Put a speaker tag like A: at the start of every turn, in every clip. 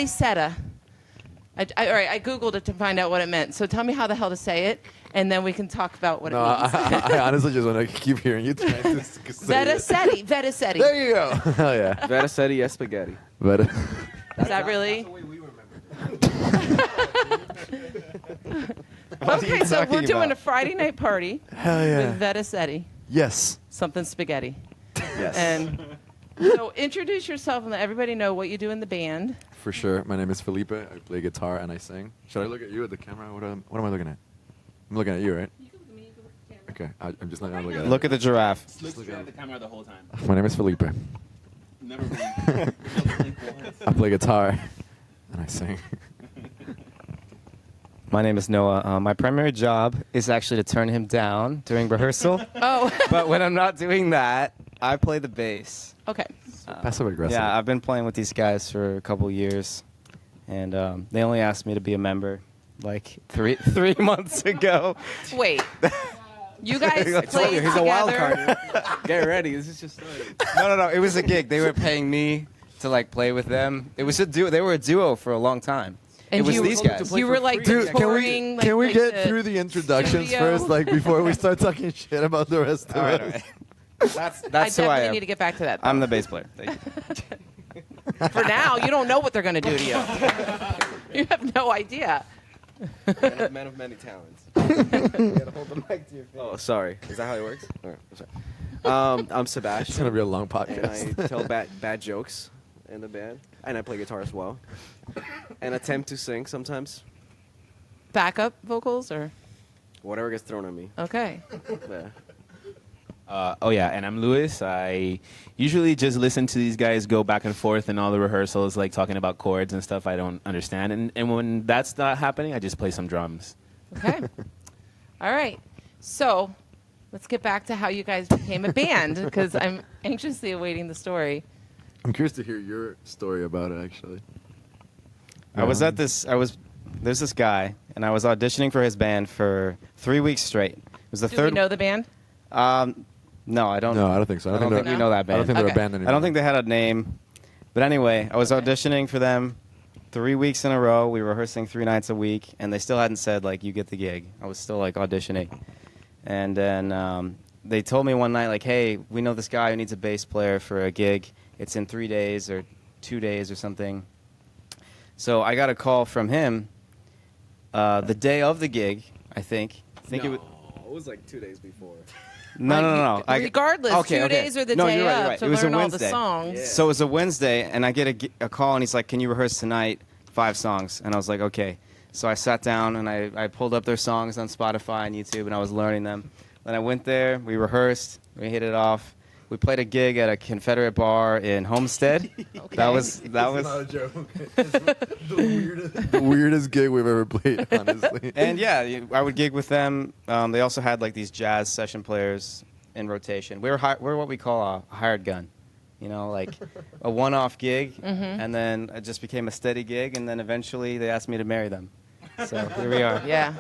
A: Seta. All right, I Googled it to find out what it meant. So tell me how the hell to say it, and then we can talk about what it means.
B: I honestly just want to keep hearing you trying to say
A: Veta Ceti. Veta Ceti.
B: There you go. Hell yeah.
C: Veta Ceti es spaghetti.
B: Veta.
A: Is that really?
D: That's the way we remember it.
A: Okay, so we're doing a Friday night party
B: Hell yeah.
A: with Veta Ceti.
B: Yes.
A: Something spaghetti.
C: Yes.
A: And so introduce yourself and let everybody know what you do in the band.
B: For sure. My name is Felipe. I play guitar and I sing. Should I look at you at the camera? What am I looking at? I'm looking at you, right?
A: You can look at me, you can look at the camera.
B: Okay. I'm just not going to look at it.
C: Look at the giraffe.
D: Look straight at the camera the whole time.
B: My name is Felipe.
D: Never blink.
B: I play guitar and I sing.
C: My name is Noah. My primary job is actually to turn him down during rehearsal.
A: Oh,
C: But when I'm not doing that, I play the bass.
A: okay.
B: Passive aggressive.
C: Yeah, I've been playing with these guys for a couple years, and they only asked me to be a member like three months ago.
A: Wait. You guys
C: I told
A: played
C: you, he's a wild
A: together?
C: card. Get ready. This is just started. No. It was a gig. They were paying me to like play with them. It was a duo. They were a duo for a long time.
A: And
C: it was
A: you-
C: these guys.
A: You were like
B: Dude,
A: touring,
B: can we
A: like
B: get
A: the
B: through the introductions
A: studio?
B: first, like before we start talking shit about the rest of
C: All right,
B: it?
C: all right. That's
A: I
C: who I
A: definitely
C: am.
A: need to get back to that.
C: I'm the bass player. Thank you.
A: For now, you don't know what they're going to do to you. You have no idea.
E: Man of many talents. You gotta hold the mic to your face.
C: Oh, sorry.
E: Is that how it works? All right, I'm sorry. I'm
B: It's
E: Sebastian.
B: gonna be a long
E: and
B: podcast.
E: I tell bad jokes in the band, and I play guitar as well, and attempt to sing sometimes.
A: Backup vocals or
E: Whatever gets thrown at me.
A: okay.
E: Yeah.
D: Oh yeah, and I'm Luis. I usually just listen to these guys go back and forth in all the rehearsals, like talking about chords and stuff I don't understand. And when that's not happening, I just play some drums.
A: Okay. All right. So let's get back to how you guys became a band because I'm anxiously awaiting the story.
B: I'm curious to hear your story about it, actually.
C: There's this guy, and I was auditioning for his band for 3 weeks straight. It was the
A: Do
C: third.
A: we know the band?
C: No, I don't.
B: No, I don't think so.
C: I don't think we know that
B: I don't
C: band.
B: think they're
A: Okay.
B: a band anymore.
C: I don't think they had a name. But anyway, I was auditioning for them 3 weeks in a row. We were rehearsing 3 nights a week, and they still hadn't said, like, you get the gig. I was still, like, auditioning. And then they told me one night, like, hey, we know this guy who needs a bass player for a gig. It's in 3 days or 2 days or something. So I got a call from him the day of the gig, I think.
E: It was like 2 days before.
C: No.
A: Regardless, 2 days or the
C: No,
A: day
C: you're right,
A: of
C: you're right.
A: to
C: It was
A: learn
C: a
A: all
C: Wednesday.
A: the songs.
E: Yeah.
C: So it was a Wednesday, and I get a call, and he's like, can you rehearse tonight 5 songs? And I was like, okay. So I sat down, and I pulled up their songs on Spotify and YouTube, and I was learning them. Then I went there, we rehearsed, we hit it off. We played a gig at a Confederate bar in Homestead.
A: Okay.
C: That was
B: not a joke. the weirdest gig we've ever played, honestly.
C: And yeah, I would gig with them. They also had like these jazz session players in rotation. We're what we call a hired gun, you know, like a one-off gig, and then it just became a steady gig, and then eventually they asked me to marry them. So here we are.
A: Yeah.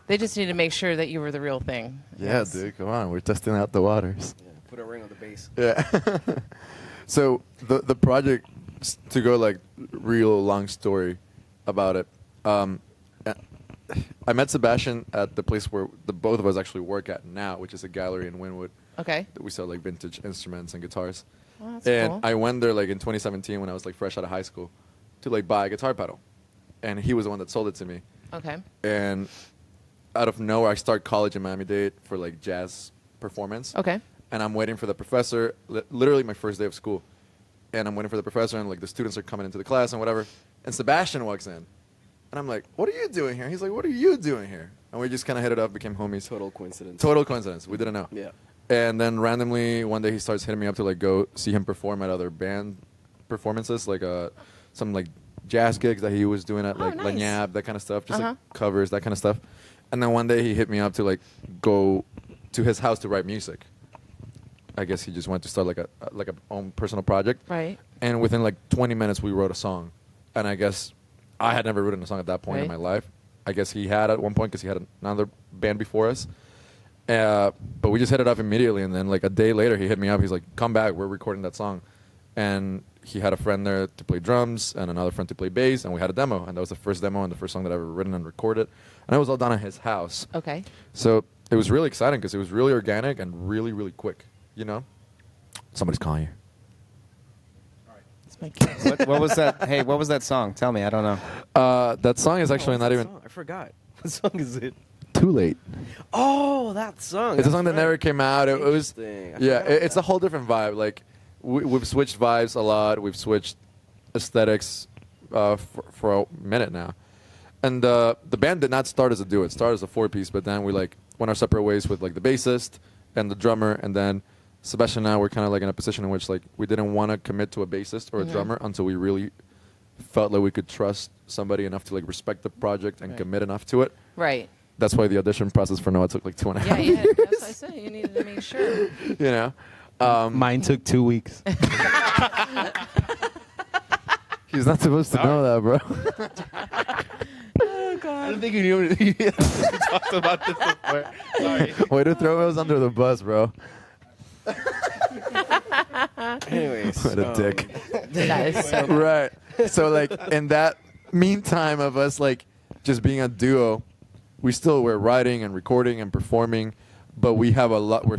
A: They just need to make sure that you were the real thing.
B: Yeah, dude, come on. We're testing out the waters.
E: Yeah. Put a ring on the bass.
B: Yeah. So the project, to go like real long story about it, I met Sebastian at the place where the both of us actually work at now, which is a gallery in Wynwood.
A: Okay.
B: That we sell like vintage instruments and guitars.
A: Well, that's
B: And
A: cool.
B: I went there like in 2017 when I was like fresh out of high school to like buy a guitar pedal. And he was the one that sold it to me.
A: Okay.
B: And out of nowhere, I start college in Miami-Dade for like jazz performance.
A: Okay.
B: And I'm waiting for the professor, literally my first day of school. And I'm waiting for the professor, and like the students are coming into the class and whatever. And Sebastian walks in. And I'm like, what are you doing here? He's like, what are you doing here? And we just kind of hit it up, became homies.
E: Total coincidence.
B: Total coincidence. We didn't know.
E: Yeah.
B: And then randomly one day he starts hitting me up to like go see him perform at other band performances, like some like jazz gigs that he was doing at
A: Oh,
B: like
A: nice.
B: Lanyab, that kind of stuff, just
A: Uh-huh.
B: like covers, that kind of stuff. And then one day he hit me up to like go to his house to write music. I guess he just wanted to start like a own personal project.
A: Right.
B: And within like 20 minutes we wrote a song. And I guess I had never written a song at that point in my
A: Right.
B: life. I guess he had at one point because he had another band before us. But we just hit it up immediately, and then like a day later, he hit me up. He's like, "Come back, we're recording that song," and he had a friend there to play drums and another friend to play bass, and we had a demo, and that was the first demo and the first song that I've ever written and recorded, and it was all done at his house.
A: Okay.
B: So it was really exciting because it was really organic and really, really quick. You know, somebody's calling you.
A: It's my kid.
C: What was that? Hey, what was that song? Tell me. I don't know.
B: That song is actually
E: Oh,
B: not
E: what's
B: even
E: that song? I forgot. What song is it?
B: too late.
E: Oh, that song.
B: It's a
E: That's
B: song that
E: right.
B: never came out. It was,
E: Interesting. I
B: yeah,
E: forgot
B: it's a whole different vibe. Like we've switched vibes a lot. We've switched aesthetics for a minute now. And the band did not start as a duo. It started as a 4-piece, but then we like went our separate ways with like the bassist and the drummer, and then Sebastian and I were kind of like in a position in which like we didn't want to commit to a bassist or a drummer until we really felt like we could trust somebody enough to like respect the project and commit enough to it.
A: Right.
B: That's why the audition process for Noah took like 2.5
A: Yeah,
B: years.
A: that's what I said. You needed to make sure.
B: You know,
D: Mine took 2 weeks.
B: he's not supposed to know that, bro.
A: Oh, God.
D: I don't think you knew we talked about this before. Sorry.
B: Way to throw us under the bus, bro.
E: Anyways.
B: What a dick.
A: That is so
B: Right. So like in that meantime of us like just being a duo, we still were writing and recording and performing, but we have a lot. We're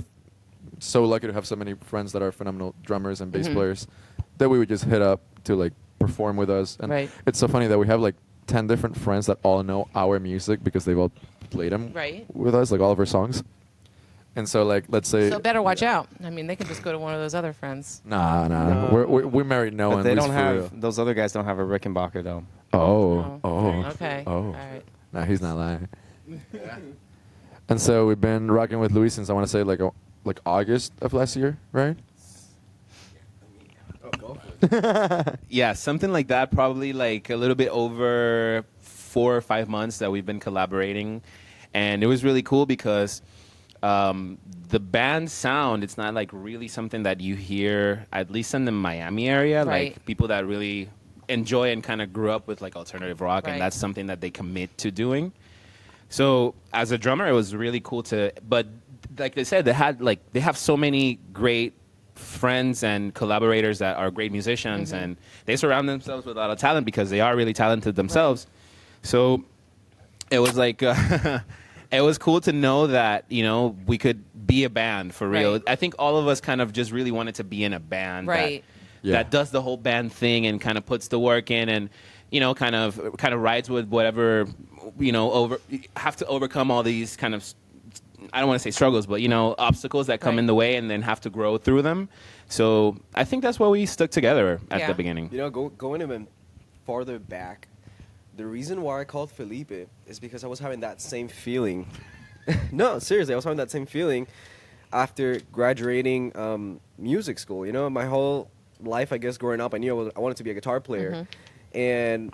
B: so lucky to have so many friends that are phenomenal drummers and bass players that we would just hit up to like perform with us. And
A: Right.
B: it's so funny that we have like 10 different friends that all know our music because they've all played them
A: Right.
B: with us, like all of our songs. And so like let's say
A: So better watch out. I mean, they can just go to one of those other friends.
B: nah,
E: No.
B: we married no
C: But
B: one.
C: they
B: Luis
C: don't
B: for
C: have.
B: real.
C: Those other guys don't have a Rickenbacker though.
A: Okay.
B: Oh.
A: All right.
B: Nah, he's not lying. And so we've been rocking with Luis since I want to say like August of last year, right?
D: Yeah, something like that. Probably like a little bit over 4 or 5 months that we've been collaborating, and it was really cool because the band sound. It's not like really something that you hear, at least in the Miami area.
A: Right.
D: Like people that really enjoy and kind of grew up with like alternative rock,
A: Right.
D: and that's something that they commit to doing. So as a drummer, it was really cool to. But like they said, they have so many great friends and collaborators that are great musicians, and they surround themselves with a lot of talent because they are really talented themselves. So it was like it was cool to know that we could be a band for real.
A: Right.
D: I think all of us kind of just really wanted to be in a band
A: Right.
B: Yeah.
D: that does the whole band thing and kind of puts the work in and kind of rides with whatever have to overcome all these kind of, I don't want to say struggles, but obstacles that come
A: Right.
D: in the way and then have to grow through them. So I think that's why we stuck together at
A: Yeah.
D: the beginning.
E: Going even farther back, the reason why I called Felipe is because I was having that same feeling. No, seriously, I was having that same feeling after graduating music school. My whole life, I guess, growing up, I knew I wanted to be a guitar player. And,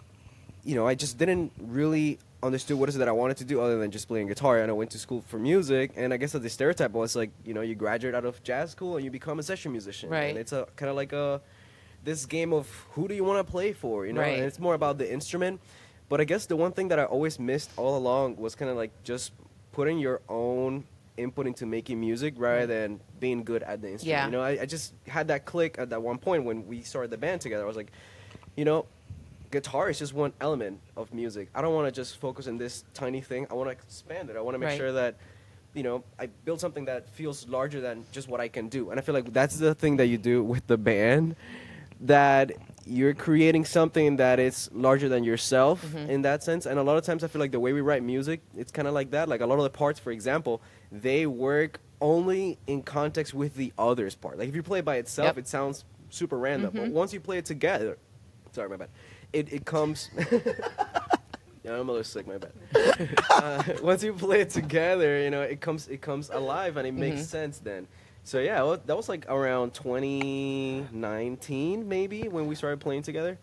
E: I just didn't really understood what is it that I wanted to do other than just playing guitar. And I went to school for music, and I guess the stereotype was like, you graduate out of jazz school and you become a session musician.
A: Right.
E: And it's a kind of like this game of who do you want to play for,
A: Right.
E: And it's more about the instrument. But I guess the one thing that I always missed all along was kind of like just putting your own input into making music rather than being good at the instrument.
A: Yeah.
E: I just had that click at that one point when we started the band together. I was like, guitar is just one element of music. I don't want to just focus on this tiny thing. I want to expand it. I want to make
A: Right.
E: sure that, I build something that feels larger than just what I can do. And I feel like that's the thing that you do with the band, that you're creating something that is larger than yourself in that sense. And a lot of times I feel like the way we write music, it's kind of like that. Like a lot of the parts, for example, they work only in context with the other's part. Like if you play it by itself,
A: Yep.
E: it sounds super random. But once you play it together, sorry, my bad. It comes. Yeah, I'm a little sick. My bad. Once you play it together, it comes alive and it makes sense then. So yeah, that was like around 2019 maybe when we started playing together.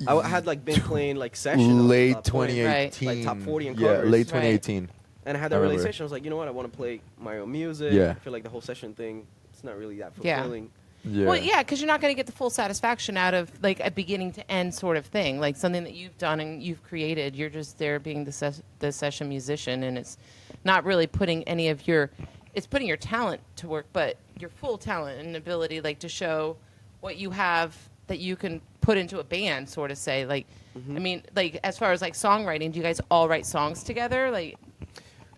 E: I had like been playing like session up
B: Late
E: to that point,
B: 2018.
E: like top 40 and
B: Yeah,
E: covers.
B: late 2018.
E: and I had
B: I
E: that
B: remember.
E: realization. I was like, you know what? I want to play my own music.
B: Yeah.
E: I feel like the whole session thing, it's not really that
A: Yeah.
E: fulfilling.
B: Yeah.
A: Well, yeah, because you're not going to get the full satisfaction out of like a beginning to end sort of thing, like something that you've done and you've created. You're just there being the session musician, and it's not really putting any of your, it's putting your talent to work, but your full talent and ability, like to show what you have that you can put into a band, sort of say, like, I mean, like, as far as like songwriting, do you guys all write songs together? Like,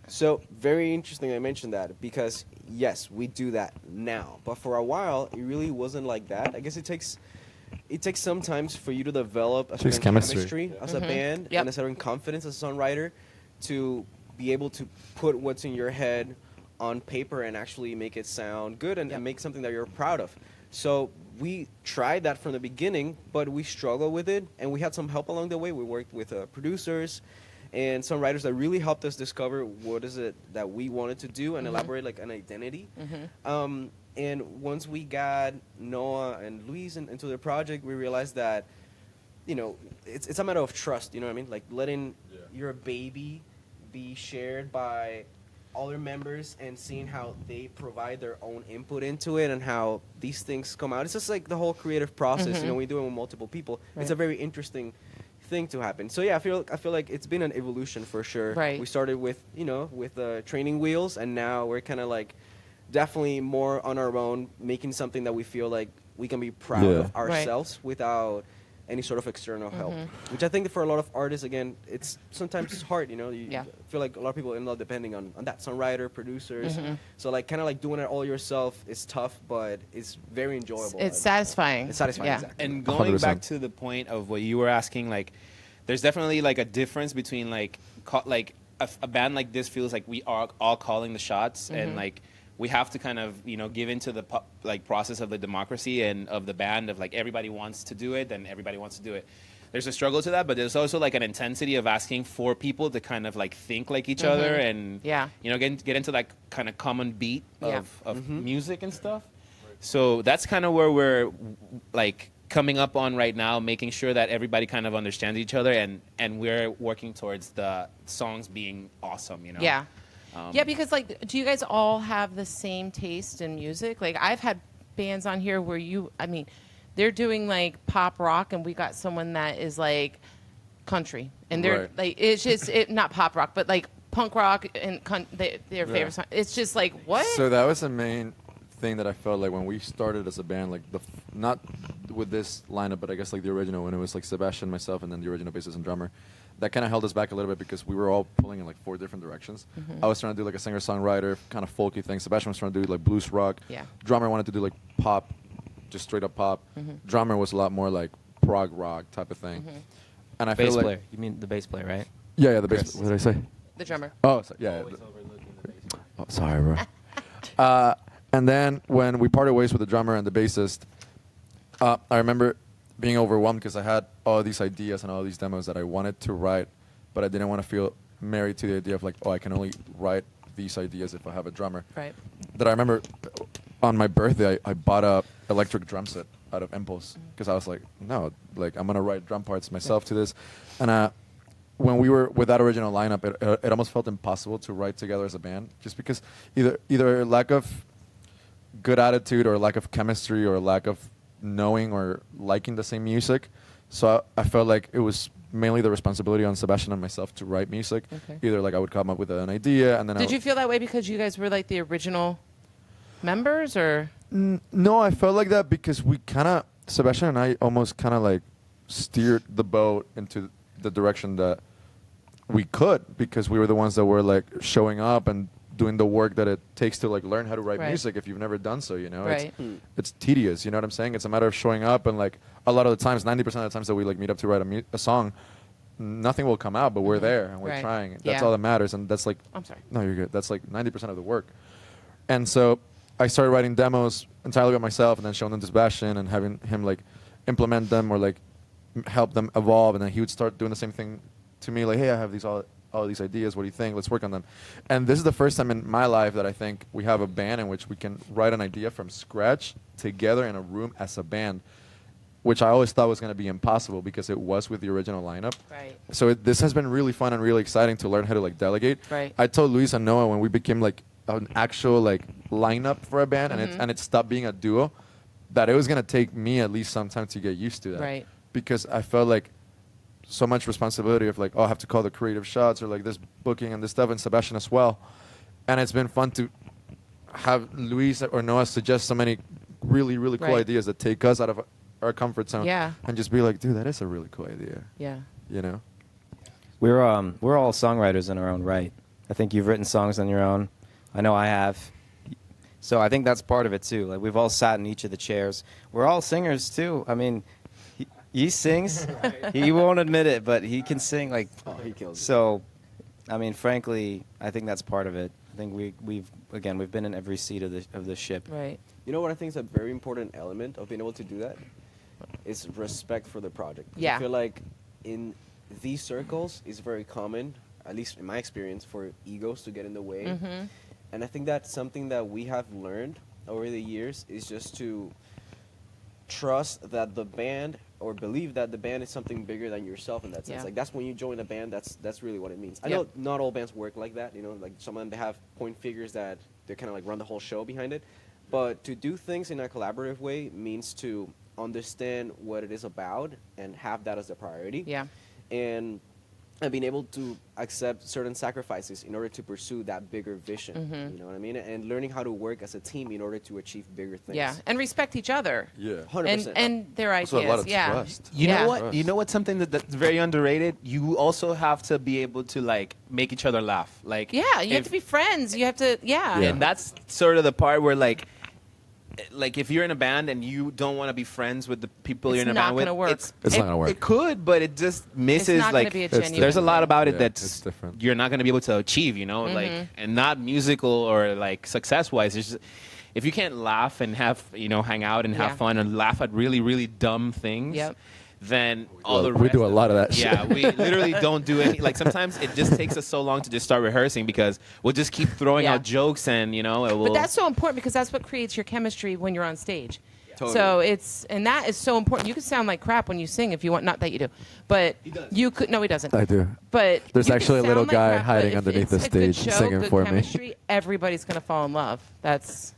E: So very interesting I mentioned that, because yes, we do that now, but for a while it really wasn't like that. I guess it takes sometimes for you to develop a
B: Takes
E: certain
B: chemistry.
E: as a band
A: Yep.
E: and a certain confidence as a songwriter to be able to put what's in your head on paper and actually make it sound good and,
A: Yep.
E: and make something that you're proud of. So we tried that from the beginning, but we struggled with it, and we had some help along the way. We worked with producers and some writers that really helped us discover what is it that we wanted to do and elaborate like an identity. And once we got Noah and Luis into the project, we realized that, you know, it's a matter of trust. You know what I mean? Like letting your baby be shared by other members and seeing how they provide their own input into it and how these things come out. It's just like the whole creative process. You know, when you do it with multiple people, it's a very interesting thing to happen. So yeah, I feel like it's been an evolution for sure.
A: Right.
E: We started with training wheels, and now we're kind of like definitely more on our own, making something that we feel like we can be proud of ourselves without any sort of external help. Which I think for a lot of artists, again, it's sometimes hard. You know, you feel like a lot of people end up depending on that songwriter, producers. So like kind of like doing it all yourself is tough, but it's very enjoyable.
A: it's satisfying.
E: It's satisfying.
A: Yeah.
E: Exactly.
D: And going
B: 100%.
D: back to the point of what you were asking, like, there's definitely like a difference between like a band like this feels like we are all calling the shots, and like we have to kind of give into the process of the democracy and of the band of like everybody wants to do it, then everybody wants to do it. There's a struggle to that, but there's also like an intensity of asking for people to kind of like think like each other and get into that kind of common beat of music and stuff. So that's kind of where we're like coming up on right now, making sure that everybody kind of understands each other, and we're working towards the songs being awesome,
A: Yeah. Yeah, because like, do you guys all have the same taste in music? Like, I've had bands on here where they're doing like pop rock, and we got someone that is like country, and they're like, it's just not pop rock, but like punk rock and their favorite song. It's just like, what?
B: So that was the main thing that I felt like when we started as a band, like not with this lineup, but I guess like the original, when it was like Sebastian, myself, and then the original bassist and drummer. That kind of held us back a little bit because we were all pulling in like 4 different directions. I was trying to do like a singer-songwriter kind of folky thing. Sebastian was trying to do like blues rock.
A: Yeah.
B: Drummer wanted to do like pop, just straight up pop. Drummer was a lot more like prog rock type of thing. And I
C: Bass
B: feel like
C: player. You mean the bass player, right?
B: yeah, the bass.
C: Chris.
B: What did I say?
A: The drummer.
B: Oh, yeah. Oh, sorry, bro. And then when we parted ways with the drummer and the bassist, I remember being overwhelmed because I had all these ideas and all these demos that I wanted to write, but I didn't want to feel married to the idea of like, oh, I can only write these ideas if I have a drummer.
A: Right.
B: That I remember on my birthday, I bought a electric drum set out of impulse because I was like, no, like I'm gonna write drum parts myself to this, and when we were with that original lineup, it almost felt impossible to write together as a band, just because either lack of good attitude or lack of chemistry or lack of knowing or liking the same music. So I felt like it was mainly the responsibility on Sebastian and myself to write music.
A: Okay.
B: Either like I would come up with an idea and then
A: Did you feel that way because you guys were like the original members, or?
B: No, I felt like that because we kind of, Sebastian and I almost kind of like steered the boat into the direction that we could, because we were the ones that were like showing up and doing the work that it takes to like learn how to write
A: Right.
B: music if you've never done so, you know.
A: Right.
B: It's tedious, you know what I'm saying? It's a matter of showing up, and like a lot of the times, 90% of the times that we like meet up to write a song, nothing will come out, but we're there and we're
A: Right.
B: trying. That's
A: Yeah.
B: all that matters, and that's like,
A: I'm sorry.
B: no, you're good. That's like 90% of the work. And so I started writing demos entirely by myself, and then showing them to Sebastian and having him like implement them or like help them evolve, and then he would start doing the same thing to me, like, hey, I have all these ideas, what do you think? Let's work on them. And this is the first time in my life that I think we have a band in which we can write an idea from scratch together in a room as a band, which I always thought was going to be impossible because it was with the original lineup.
A: Right.
B: So this has been really fun and really exciting to learn how to like delegate.
A: Right.
B: I told Luis and Noah when we became like an actual like lineup for a band, and it stopped being a duo, that it was going to take me at least some time to get used to that.
A: Right.
B: Because I felt like so much responsibility of like, oh, I have to call the creative shots or like this booking and this stuff, and Sebastian as well. And it's been fun to have Luis or Noah suggest so many really, really cool
A: Right.
B: ideas that take us out of our comfort zone.
A: Yeah.
B: And just be like, dude, that is a really cool idea.
A: Yeah.
B: You know?
C: We're all songwriters in our own right. I think you've written songs on your own. I know I have. So I think that's part of it too. Like we've all sat in each of the chairs. We're all singers too. I mean, he sings. He won't admit it, but he can sing. Like,
E: he kills it.
C: so. I mean, frankly, I think that's part of it. I think we've been in every seat of the ship.
A: Right.
E: You know what I think is a very important element of being able to do that? Is respect for the project.
A: Yeah.
E: I feel like in these circles, it's very common, at least in my experience, for egos to get in the way.
A: Mm-hmm.
E: And I think that's something that we have learned over the years is just to trust that the band or believe that the band is something bigger than yourself in that sense.
A: Yeah.
E: Like that's when you join a band, that's really what it means. I
A: Yep.
E: know not all bands work like that, you know, like some of them they have point figures that they kind of like run the whole show behind it. But to do things in a collaborative way means to understand what it is about and have that as a priority.
A: Yeah.
E: And being able to accept certain sacrifices in order to pursue that bigger vision.
A: Mhm.
E: You know what I mean? And learning how to work as a team in order to achieve bigger things.
A: Yeah. And respect each other.
B: Yeah.
E: 100%.
A: And their ideas.
B: Also a lot of
A: yeah.
B: trust.
D: You
A: Yeah.
D: know what?
B: Trust.
D: You know what's something that's very underrated? You also have to be able to like make each other laugh. Like
A: Yeah. You have
D: if-
A: to be friends. You have to. Yeah.
B: Yeah.
D: and that's sort of the part where like if you're in a band and you don't want to be friends with the people
A: It's
D: you're in a
A: not
D: band with,
A: gonna work.
B: It's not gonna work.
D: It could, but it just misses
A: not gonna
D: like
A: be a
B: It's
A: genuine.
D: there's a lot about it
B: Yeah, it's
D: that's
B: different.
D: you're not going to be able to achieve, you know, like and not musical or like success wise. It's just if you can't laugh and have hang out and have
A: Yeah.
D: fun and laugh at really really dumb things.
A: Yep.
D: Then all the
B: we
D: rest
B: do a
D: of
B: lot of
D: it-
B: that
D: Yeah,
B: shit.
D: we literally don't do any. Like sometimes it just takes us so long to just start rehearsing because we'll just keep throwing
A: Yeah.
D: out jokes and it will.
A: But that's so important because that's what creates your chemistry when you're on stage.
E: Totally.
A: So that is so important. You could sound like crap when you sing if you want. Not that you do, but you could. No, he doesn't.
B: I do.
A: But
B: There's
A: you could
B: actually a
A: sound
B: little
A: like
B: guy
A: crap, but
B: hiding
A: if
B: underneath
A: it's
B: the
A: a good
B: stage
A: show,
B: singing
A: good
B: for me.
A: chemistry, everybody's gonna fall in love. That's.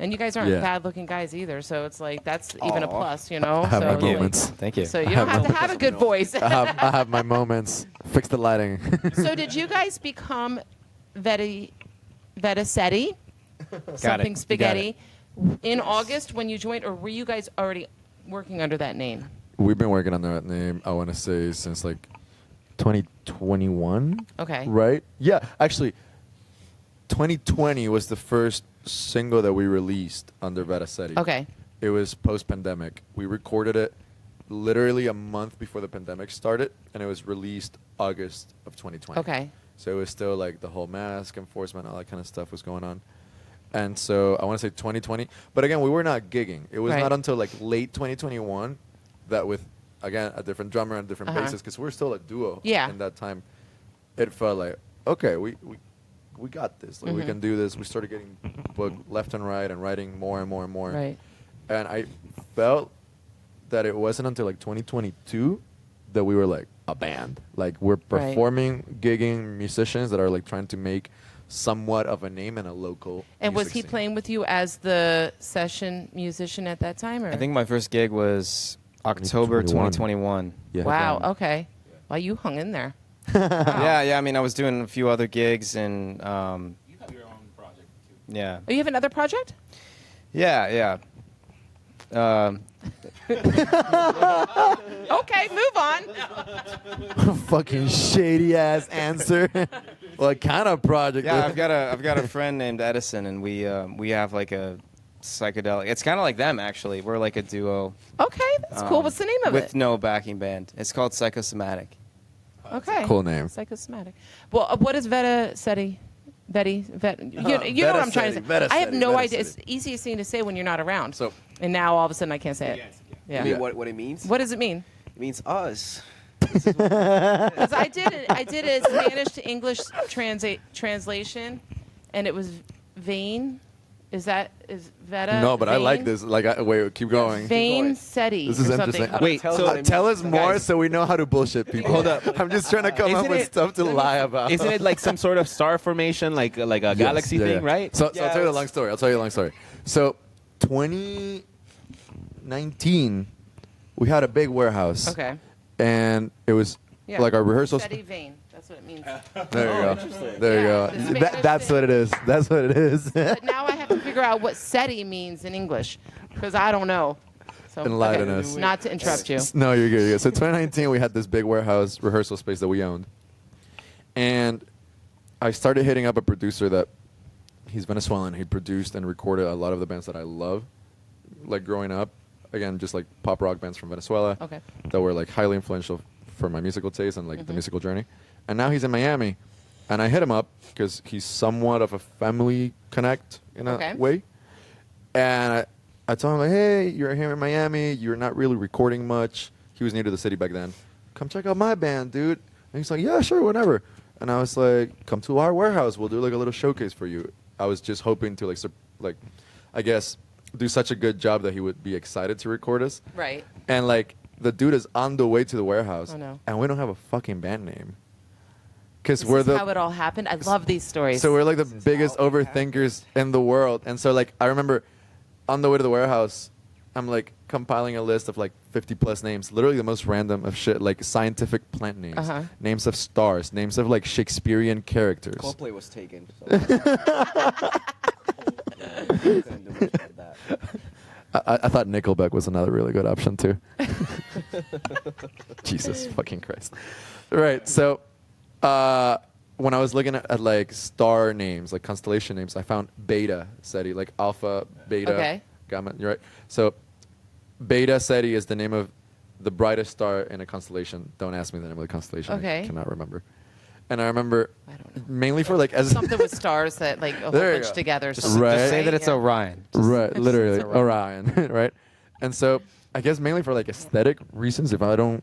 A: And you guys aren't
B: Yeah.
A: bad-looking guys either, so it's like that's even a plus, you know.
B: I have
A: so
B: my
A: it's like-
B: moments.
C: Thank you.
A: So you don't have to have a good voice.
B: I have my moments. Fix the lighting.
A: So did you guys become Veta Ceti, something
C: You got
A: spaghetti, in August when you joined, or were you guys already working under that name?
B: We've been working on that name, I want to say, since like 2021.
A: Okay.
B: Right? Yeah, actually, 2020 was the first single that we released under Veta Ceti.
A: Okay.
B: It was post-pandemic. We recorded it literally a month before the pandemic started, and it was released August of 2020.
A: Okay.
B: So it was still like the whole mask enforcement, all that kind of stuff was going on. And so I want to say 2020. But again, we were not gigging. It was
A: Right.
B: not until like late 2021 that with, again, a different drummer and different
A: Uh-huh.
B: bassist, because we're still a duo
A: Yeah.
B: in that time, it felt like, okay, we got this. Like, we
A: Mhm.
B: can do this. We started getting booked left and right and writing more and more and more.
A: Right.
B: And I felt that it wasn't until like 2022 that we were like a band. Like we're
A: Right.
B: performing, gigging musicians that are like trying to make somewhat of a name in a local.
A: And was
B: music
A: he
B: scene.
A: playing with you as the session musician at that time? Or?
C: I think my first gig was October 2021.
B: Yeah.
A: Wow. Okay. Well, you hung in there.
C: Yeah. I mean, I was doing a few other gigs and
D: You have your own project too.
C: yeah.
A: Oh, you have another project?
C: Yeah.
A: Okay, move on.
B: Fucking shady ass answer. What kind of project?
C: Yeah, I've got a friend named Edison, and we have like a psychedelic. It's kind of like them actually. We're like a duo.
A: Okay, that's cool. What's the name of
C: with
A: it?
C: no backing band. It's called Psychosomatic.
A: Okay.
B: cool name.
A: Psychosomatic. Well, what is Veta Ceti? You know
B: Veta
A: what I'm trying to say.
B: Ceti, Veta
A: I have
B: Ceti,
A: no
B: Veta
A: idea. It's
B: Ceti.
A: the easiest thing to say when you're not around.
B: So
A: And now all of a sudden I can't say it.
E: I
A: Yeah.
E: mean,
B: Yeah.
E: what it means?
A: What does it mean?
E: It means us.
A: Because I did a Spanish to English translation, and it was vein. Is Veta?
B: no, but I like
A: vein?
B: this. Like, wait, keep going.
A: Vein
E: going.
A: Seti.
B: This is
A: or something.
B: interesting.
D: Wait,
E: Tell
D: so
E: us what it
B: Tell
E: means.
B: us more
D: Guys.
B: so we know how to bullshit people.
D: Hold up.
B: I'm just trying to come up
D: Isn't
B: with
D: it-
B: stuff to lie about.
D: Isn't it like some sort of star formation, like a
B: Yes,
D: galaxy
B: yeah,
D: thing,
B: yeah.
D: right?
B: So I'll
E: Yeah,
B: tell you a
E: it's-
B: long story. So 2019, we had a big warehouse.
A: Okay.
B: And it was
A: Yeah.
B: like our rehearsals.
A: Seti vein. That's what it means.
B: There you go.
E: interesting.
B: There you
A: Yeah,
B: go.
A: the Spanish
B: That's
A: thing.
B: what it is. That's what it is.
A: But now I have to figure out what Seti means in English, because I don't know. So
B: enlighten us.
A: Not to interrupt you.
B: No, you're good. You're good. So 2019, we had this big warehouse rehearsal space that we owned, and I started hitting up a producer that he's Venezuelan. He produced and recorded a lot of the bands that I love, like growing up. Again, just like pop rock bands from Venezuela
A: Okay.
B: that were like highly influential for my musical taste and like the musical journey. And now he's in Miami, and I hit him up because he's somewhat of a family connect in a way. And I told him like, hey, you're here in Miami. You're not really recording much. He was new to the city back then. Come check out my band, dude. And he's like, yeah, sure, whatever. And I was like, come to our warehouse. We'll do like a little showcase for you. I was just hoping to like, I guess, do such a good job that he would be excited to record us.
A: Right.
B: And like the dude is on the way to the warehouse,
A: Oh, no.
B: and we don't have a fucking band name. Because
A: This
B: we're
A: is
B: the
A: how it all happened. I love these stories.
B: so we're like the
E: This is
B: biggest
E: how it
B: overthinkers in the world. And so like I remember on the way to the warehouse, I'm like compiling a list of like 50 plus names, literally the most random of shit, like scientific plant names,
A: Uh-huh.
B: names of stars, names of like Shakespearean characters.
E: Coldplay was taken. So. Couldn't do much about that.
B: I thought Nickelback was another really good option too. Jesus fucking Christ. Right. So when I was looking at like star names, like constellation names, I found Beta Ceti, like Alpha, Beta,
A: Okay.
B: Gamma. You're right. So Beta Ceti is the name of the brightest star in a constellation. Don't ask me the name of the constellation.
A: Okay.
B: I cannot remember. And I remember
A: I don't know.
B: mainly for like as
A: Something with stars that like a whole
B: There you
A: bunch
B: go.
A: together.
C: Just,
A: something,
B: Right.
C: just say that it's
A: Yeah.
C: Orion.
B: Right, literally
C: It's Orion.
B: Orion, right? And so I guess mainly for like aesthetic reasons, if I don't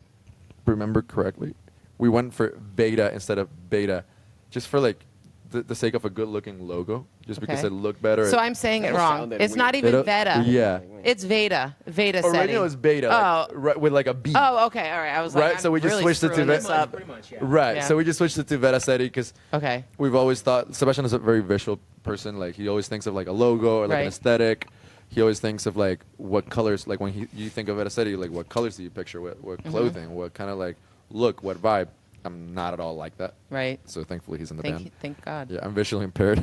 B: remember correctly, we went for Beta instead of Beta, just for like the sake of a good-looking logo, just because
A: Okay.
B: it looked better.
A: So I'm saying it
E: That
A: wrong.
E: sounded
A: It's not
E: weird.
A: even
B: Beta?
A: Veta.
B: Yeah.
A: It's Veta. Veta Ceti.
B: Original is Beta, like,
A: Oh.
B: right, with like a B.
A: Oh, okay. All right. I was like,
B: Right,
A: I'm
B: so we just
A: really
B: switched it to
A: screwing this
B: Veta.
A: up.
D: Pretty much, yeah.
B: Right,
A: Yeah.
B: so we just switched it to Veta Ceti because
A: Okay.
B: we've always thought Sebastian is a very visual person. Like he always thinks of like a logo or like
A: Right.
B: an aesthetic. He always thinks of like what colors. Like when you think of Veta Ceti, like what colors do you picture? What
A: Mm-hmm.
B: clothing? What kind of like look? What vibe? I'm not at all like that.
A: Right.
B: So thankfully he's in the band.
A: Thank God.
B: Yeah, I'm visually impaired.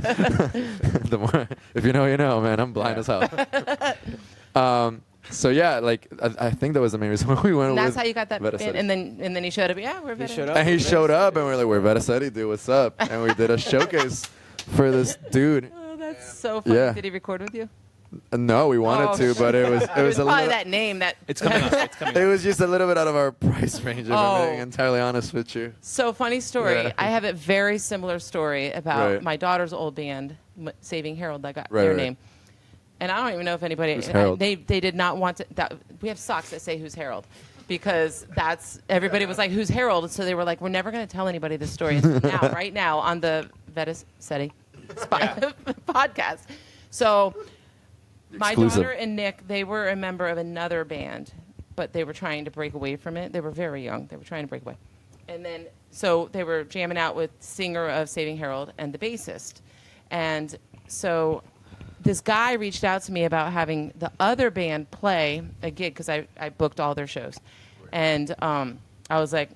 B: The more, if you know, you know, man. I'm blind as hell. So yeah, like I think that was the main reason why we went
A: And that's
B: with
A: how you got that.
B: Veta Ceti.
A: And then he showed up. Yeah, we're Veta.
E: showed up.
B: And he showed up, and we are like, "We're Veta Ceti, dude. What's up?" And we did a showcase for this dude.
A: Oh, that's so funny.
B: Yeah.
A: Did he record with you?
B: No, we wanted
A: Oh,
B: to, but it was
A: It was
B: a
A: probably
B: little.
A: that name that.
D: It's coming up. It's coming
B: It
D: up.
B: was just a little bit out of our price range. If I'm
A: Oh.
B: being entirely honest with you.
A: So funny story.
B: Yeah.
A: I have a very similar story about
B: Right.
A: my daughter's old band, Saving Harold. That got
B: Right,
A: their
B: right.
A: name. And I don't even know if anybody.
B: Who's Harold?
A: They did not want to. We have socks that say "Who's Harold," because that's everybody was like, "Who's Harold?" So they were like, "We're never going to tell anybody this story until now, right now on the Veta Ceti podcast." So my
B: Exclusive.
A: daughter and Nick, they were a member of another band, but they were trying to break away from it. They were very young. They were trying to break away. And then, so they were jamming out with singer of Saving Harold and the bassist. And so this guy reached out to me about having the other band play a gig because I booked all their shows. And I was like,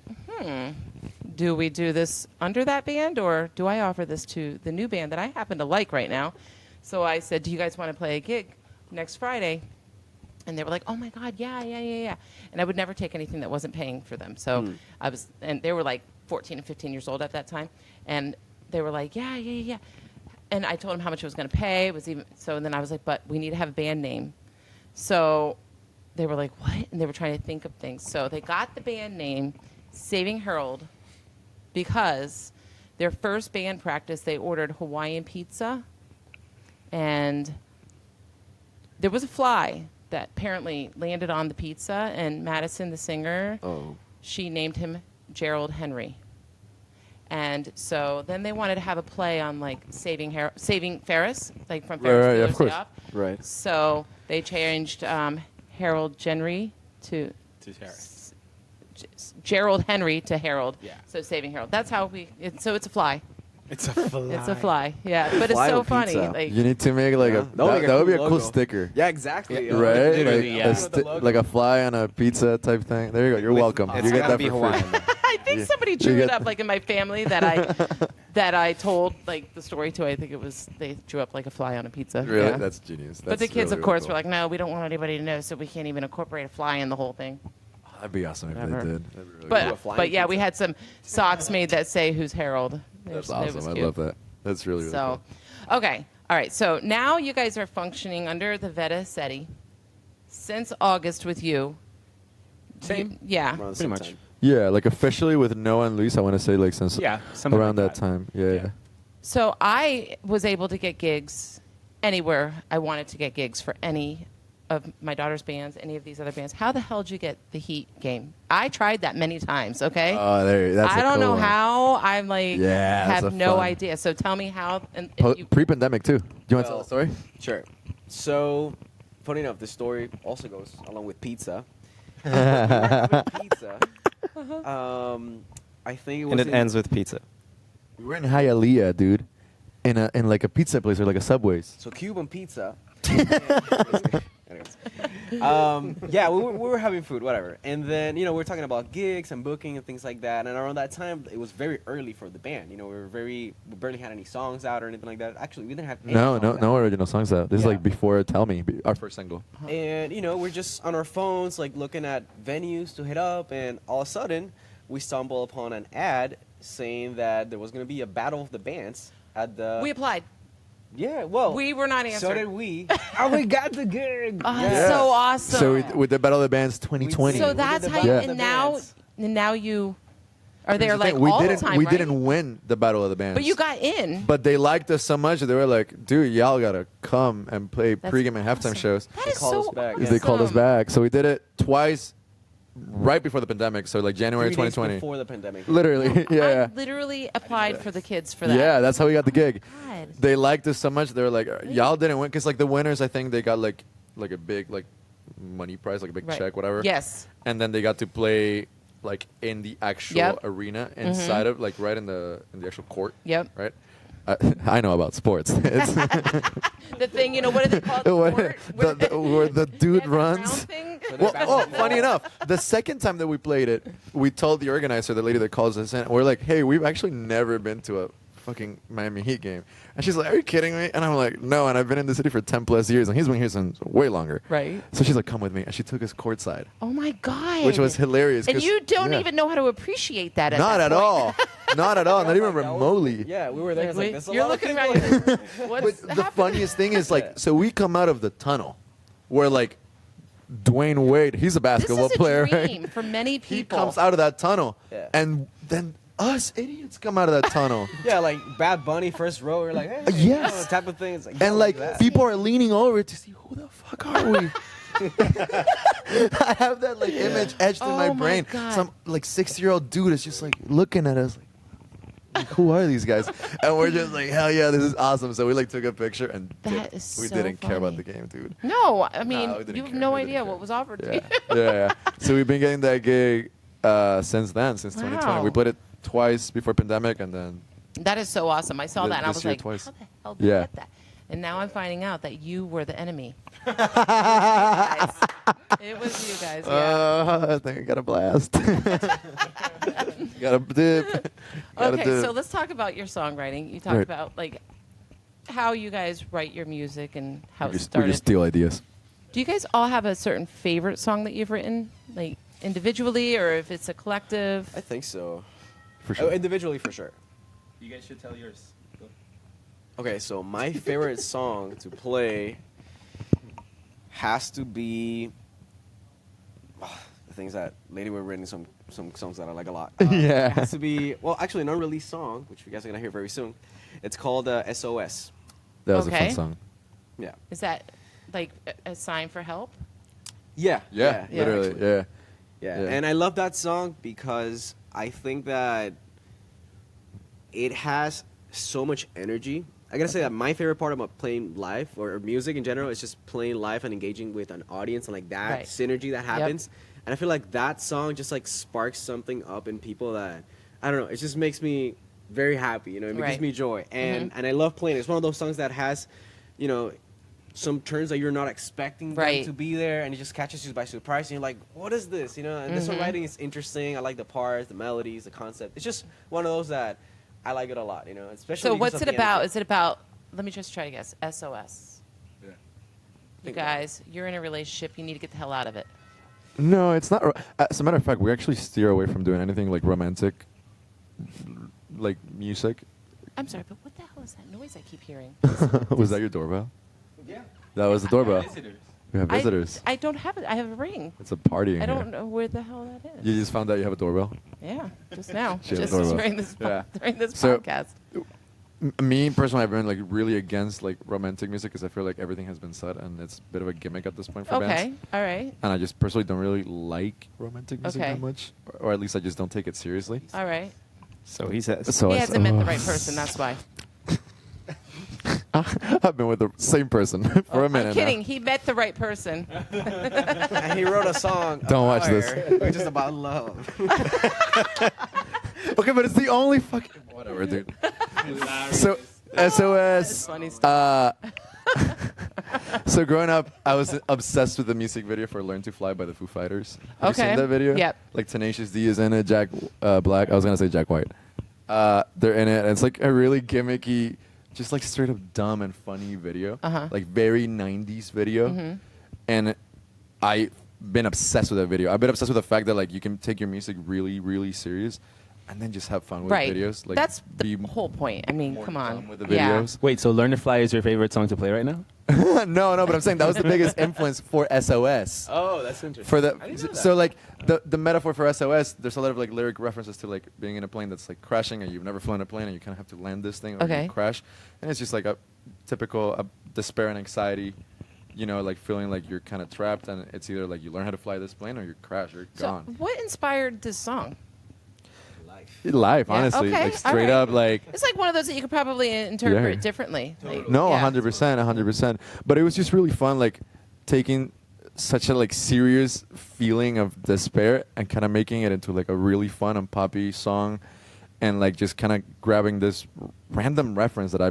A: do we do this under that band or do I offer this to the new band that I happen to like right now? So I said, do you guys want to play a gig next Friday? And they were like, oh my God, yeah. And I would never take anything that wasn't paying for them. So and they were like 14 and 15 years old at that time. And they were like, yeah. And I told them how much it was going to pay. And then I was like, but we need to have a band name. So they were like, what? And they were trying to think of things. So they got the band name Saving Harold because their first band practice, they ordered Hawaiian pizza. And there was a fly that apparently landed on the pizza, and Madison, the singer, she named him Gerald Henry. And so then they wanted to have a play on like Saving Ferris, like from Ferris
B: Right,
A: Bueller's
B: of course.
A: Day Off.
E: Right.
A: So they changed Harold Henry to Gerald Henry to Harold.
D: Yeah.
A: So Saving Harold. That's how so it's a fly.
D: It's a fly.
A: It's a fly. Yeah, but it's
E: Fly
A: so
E: on
A: funny.
E: pizza.
A: Like,
B: You need to make like
E: Yeah.
B: a
E: That would make a
B: that would be a
E: cool
B: cool
E: logo.
B: sticker.
E: Yeah, exactly.
B: Right,
D: Literally,
B: like,
D: yeah.
B: like a fly on a pizza type thing. There you go. You're welcome.
C: It's
B: You get
C: gotta
B: that
C: be
B: for free.
C: Hawaiian.
A: I think somebody drew
B: You
A: it
B: get-
A: up, like in my family that I told like the story to. I think it was they drew up like a fly on a pizza.
B: Really?
A: Yeah.
B: That's genius.
A: But the
B: That's
A: kids,
B: really,
A: of course,
B: really
A: were like, "No, we don't want anybody to know, so we can't even incorporate a fly in the whole thing."
B: cool. That'd be awesome if
A: Whatever.
B: they did. That'd be really
E: a
A: But
E: flying
A: but yeah, we
E: pizza.
A: had some socks made that say "Who's Harold."
B: That's
A: It
B: awesome.
A: was
B: I
A: cute.
B: love that. That's really, really
A: So, okay, all right. So now you guys are functioning under the Veta Ceti since August with you.
D: Same.
A: Yeah.
E: Around the
D: Pretty
E: same
D: much.
E: time.
B: cool. Yeah, like officially with Noah and Luis, I want to say like since
D: Yeah, something
B: around
D: like
B: that time. Yeah, yeah.
A: So I was able to get gigs anywhere I wanted to get gigs for any of my daughter's bands, any of these other bands. How the hell did you get the Heat game? I tried that many times. Okay.
B: Oh, there. That's
A: I
B: a
A: don't
B: cool
A: know
B: one.
A: how. I'm like
B: Yeah, that's
A: have
B: a
A: no
B: fun-
A: idea. So tell me how. And if you,
B: Pre-pandemic too. Do you want to tell
E: Well,
B: the story?
E: Sure. So, funny enough, this story also goes along with pizza. Pizza. I think it was.
C: And it ends with pizza.
B: We were in Hialeah, dude, in like a pizza place or like a Subway's.
E: So Cuban pizza. Anyways. Yeah, we were having food, whatever. And then, we were talking about gigs and booking and things like that. And around that time, it was very early for the band. We barely had any songs out or anything like that. Actually, we didn't have any
B: No,
E: songs
B: no
E: out.
B: original songs out. This is
E: Yeah.
B: like before Tell Me, our first single.
E: And, we're just on our phones, like looking at venues to hit up. And all of a sudden, we stumble upon an ad saying that there was going to be a battle of the bands at the.
A: we applied.
E: Yeah, well.
A: We were not answered.
E: So did we. And we got the gig.
A: Oh,
E: Yeah.
A: that's so awesome.
B: So with the Battle of the Bands 2020.
A: So
E: We
A: that's
E: did the
A: how you,
B: battle
E: of the
A: and now,
E: bands.
A: and now you are
B: Here's
A: there
B: the
A: like
B: thing, we
A: all
B: didn't
A: the time,
B: we
A: right?
B: didn't win the Battle of the Bands.
A: But you got in.
B: But they liked us so much that they were like, dude, y'all gotta come and play
A: That's
B: pregame and halftime
A: awesome.
B: shows.
A: That
E: They
A: is
E: called
A: so
E: us back,
A: awesome.
E: yeah.
B: They called us back. So we did it twice right before the pandemic. So like January
E: 3 days
B: 2020.
E: before the pandemic.
B: Literally. Yeah.
A: I literally applied for the kids for that.
B: Yeah, that's how we got the gig.
A: God.
B: They liked us so much. They were like, y'all didn't win. Because like the winners, I think they got like a big like money prize, like a big
A: Right.
B: check, whatever.
A: Yes.
B: And then they got to play like in the actual
A: Yep.
B: arena inside of like right in the actual court.
A: Yep.
B: Right. I know about sports. It's
A: The thing, what do they call it? The
B: What-
A: court?
B: where the dude
A: They have that round
B: runs.
A: thing?
B: Well, oh, funny enough, the second time that we played it, we told the organizer, the lady that calls us in, we're like, hey, we've actually never been to a fucking Miami Heat game. And she's like, are you kidding me? And I'm like, no, and I've been in the city for 10 plus years, and he's been here since way longer.
A: Right.
B: So she's like, come with me. And she took us courtside,
A: Oh my God.
B: which was hilarious.
A: And
B: 'cause-
A: you don't
B: yeah.
A: even know how to appreciate that at
B: Not
A: that
B: at
A: point.
B: all. Not at all. Not even
E: Like, that was-
B: remotely.
E: Yeah, we were there.
A: Like,
E: It's like,
A: wait,
E: there's a
A: you're
E: lot of
A: looking
E: people
A: around.
E: here.
A: What's
B: But the
A: happening?
B: funniest thing is, like, so we come out of the tunnel where, like, Dwayne Wade, he's a basketball
A: This is a
B: player,
A: dream
B: right?
A: for many
B: He
A: people.
B: comes out of that tunnel,
E: Yeah.
B: and then us idiots come out of that tunnel.
E: Yeah, like Bad Bunny first row. We're like, hey,
B: Yes.
E: type of thing. It's like,
B: And like
E: that.
B: people are leaning over to see who the fuck are we. I have that like image etched in
A: Oh
B: my
A: my
B: brain.
A: God.
B: Some like 6-year-old dude is just like looking at us like who are these guys? And we're just like, hell yeah, this is awesome. So we like took a picture and
A: That
B: dipped.
A: is
B: We
A: so
B: didn't care about
A: funny.
B: the game, dude.
A: No, I mean,
B: we didn't
A: you have
B: care.
A: no
B: We didn't
A: idea
B: care.
A: what was offered to
B: Yeah.
A: you.
B: yeah. So we've been getting that gig since then, since 2020.
A: Wow.
B: We played it twice before pandemic, and then
A: That is so awesome. I saw
B: Th-
A: that and I
B: this
A: was
B: year
A: like,
B: twice.
A: how the hell did
B: Yeah.
A: I get that? And now I'm finding out that you were the enemy. Guys. It was you guys, yeah.
B: I think I got a blast. got a dip. Got a
A: Okay,
B: dip.
A: so let's talk about your songwriting. You talked
B: Right.
A: about like how you guys write your music and how
B: we
A: it
B: just
A: started.
B: steal ideas.
A: Do you guys all have a certain favorite song that you've written, like individually, or if it's a collective?
E: I think so.
B: For sure.
E: Individually, for sure.
D: You guys should tell yours.
E: Okay, so my favorite song to play has to be the things that lately we're writing some songs that I like a lot.
B: Yeah.
E: It has to be an unreleased song, which you guys are gonna hear very soon. It's called SOS.
B: That was a
A: Okay.
B: fun song.
E: Yeah.
A: Is that like a sign for help?
E: Yeah.
B: Yeah, literally.
E: actually.
B: Yeah.
E: Yeah.
B: Yeah.
E: And I love that song because I think that it has so much energy. I gotta say that my favorite part about playing live or music in general is just playing live and engaging with an audience and like that
A: Right.
E: synergy that happens. And I feel like that song just like sparks something up in people that I don't know. It just makes me very happy. It gives
A: Right.
E: me joy, and I love playing it. It's one of those songs that has, some turns that you're not expecting
A: Right.
E: them to be there, and it just catches you by surprise. And you're like, "What is this?" You know. And the songwriting is interesting. I like the parts, the melodies, the concept. It's just one of those that I like it a lot. You know, especially.
A: So
E: because
A: what's
E: of
A: it
E: the
A: about?
E: energy.
A: Is it about? Let me just try to guess. SOS.
B: Yeah.
A: You
E: Think about it.
A: guys, you're in a relationship. You need to get the hell out of it.
B: No, it's not. As a matter of fact, we actually steer away from doing anything like romantic, like music.
A: I'm sorry, but what the hell is that noise I keep hearing?
B: Was that your doorbell?
D: Yeah.
B: That was the doorbell.
D: Visitors.
B: We have visitors.
A: I don't have it. I have a ring.
B: It's a party in
A: I
B: here.
A: don't know where the hell that is.
B: You just found out you have a doorbell?
A: Yeah, just now.
B: She has a
A: Just
B: doorbell.
A: during this
B: Yeah.
A: during this
B: So-
A: podcast.
B: Me personally, I've been like really against like romantic music because I feel like everything has been said and it's a bit of a gimmick at this point for
A: Okay,
B: bands.
A: all right,
B: And I just personally don't really like romantic music
A: Okay.
B: that much, or at least I just don't take it seriously.
A: all right.
C: So he says.
B: So
A: He
B: I
A: hasn't met the right person. That's why.
B: I've been with the same person for a minute
A: I'm kidding.
B: now.
A: He met the right person.
E: And he wrote a song.
B: Don't watch this.
E: Which is about love.
B: Okay, but it's the only fucking whatever, dude. So
A: That's
B: SOS.
A: funny stuff.
B: So growing up, I was obsessed with the music video for "Learn to Fly" by the Foo Fighters. Have you
A: Okay.
B: seen that video?
A: Yep.
B: Like Tenacious D is in it. Jack Black. I was gonna say Jack White. They're in it. And it's like a really gimmicky, just like straight up dumb and funny video.
A: Uh-huh.
B: Like very '90s video.
A: Mm-hmm.
B: And I've been obsessed with that video. I've been obsessed with the fact that like you can take your music really, really serious, and then just have fun with
A: Right.
B: videos. Like
A: That's the
B: be
A: whole point. I mean,
B: more
A: come
B: dumb
A: on.
B: with the
A: Yeah.
B: videos.
D: Wait, so "Learn to Fly" is your favorite song to play right now?
B: No, but I'm saying that was the biggest influence for SOS.
D: Oh, that's interesting.
B: For the
D: I didn't know that.
B: so like the metaphor for SOS, there's a lot of like lyric references to like being in a plane that's like crashing, and you've never flown a plane, and you kind of have to land this thing or
A: Okay.
B: you crash, and it's just like a typical despair and anxiety, you know, like feeling like you're kind of trapped, and it's either like you learn how to fly this plane or you crash, you're
A: So,
B: gone.
A: what inspired this song?
B: Life,
A: Yeah,
B: honestly,
A: okay,
B: like straight
A: all right.
B: up, like.
A: It's like one of those that you could probably interpret
B: Yeah.
A: differently. Like,
B: No,
A: yeah.
B: 100%, 100%. But it was just really fun, like taking such a like serious feeling of despair and kind of making it into like a really fun and poppy song, and like just kind of grabbing this random reference that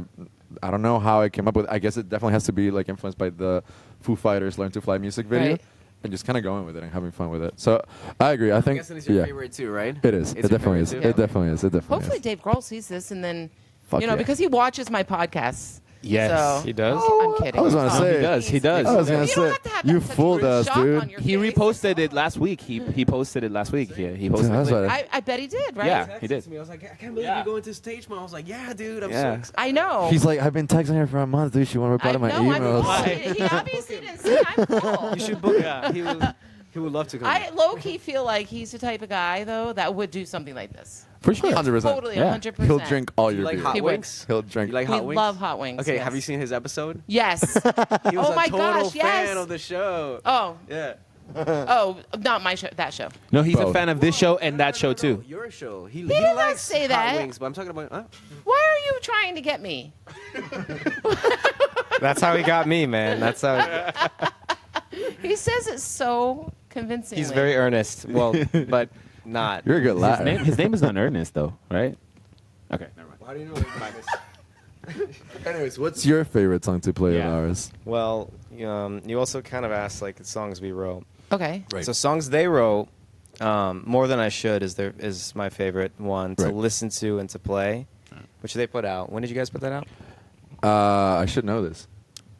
B: I don't know how I came up with. I guess it definitely has to be like influenced by the Foo Fighters "Learn to Fly" music video.
A: Right.
B: And just kind of going with it and having fun with it. So I agree. I
E: I'm
B: think
E: guessing it's your
B: yeah,
E: favorite too, right?
B: it is.
E: It's
B: It
E: your
B: definitely is.
E: favorite
B: It
E: too?
B: definitely is. It definitely
A: Hopefully,
B: is.
A: Dave Grohl sees this and then,
B: Fuck
A: you know,
B: yeah.
A: because he watches my podcasts.
D: Yes.
A: So,
C: He does?
A: I'm kidding.
B: I was gonna
A: Oh,
B: say-
D: He does, he does.
B: I was
A: You
B: gonna
A: don't
B: say
A: have to have
B: you
A: that such
B: fooled
A: rude
B: us,
A: shock
B: dude.
A: on your
D: He
A: face.
D: reposted it last week. He posted it last week. Yeah, he posted
B: That's
D: it.
B: what
A: I bet he did, right?
D: Yeah.
E: Texted
D: he did.
E: to me. I was like, I can't believe
D: Yeah.
E: you're going to stage mode. I was like, yeah, dude. I'm so
D: Yeah.
E: excited.
A: I know.
B: He's like, I've been texting her for a month, dude. She won't reply
A: I
B: to my
A: know, I'm
B: emails.
A: full. He obviously didn't say I'm full.
E: You should book it. He would love to come.
A: I low key feel like he's the type of guy though that would do something like this.
B: For sure. 100%.
A: Totally,
D: Yeah.
A: 100%.
B: He'll drink all
E: Do you
B: your
E: like
B: beer.
E: hot
A: He would.
E: wings?
B: He'll drink.
E: You like
A: We
E: hot wings?
A: love hot wings.
E: Okay,
A: yes.
E: have you seen his episode?
A: Yes.
E: He was
A: Oh
E: a
A: my
E: total
A: gosh,
E: fan
A: yes.
E: of the show.
A: Oh,
E: Yeah.
A: oh, not my show. That show.
D: No, he's a
B: Both.
D: fan of this show and that show too.
E: Your show. He
A: did not
E: likes
A: say
E: hot
A: that.
E: wings, but I'm talking about.
A: Why are you trying to get me?
C: That's how he got me, man. That's how
A: He says it so convincingly.
C: he's very earnest. Well, but not.
B: You're a good
D: His
B: lad.
D: name is not Ernest though, right? Okay, never mind.
E: How do you know?
B: Anyways, what's your favorite song to play
D: Yeah.
B: of ours?
C: Well, you also kind of asked like the songs we wrote.
A: Okay.
B: Right.
C: So songs they wrote, More Than I Should is my favorite one to
B: Right.
C: listen to and to play, which they put out. When did you guys put that out?
B: I should know this.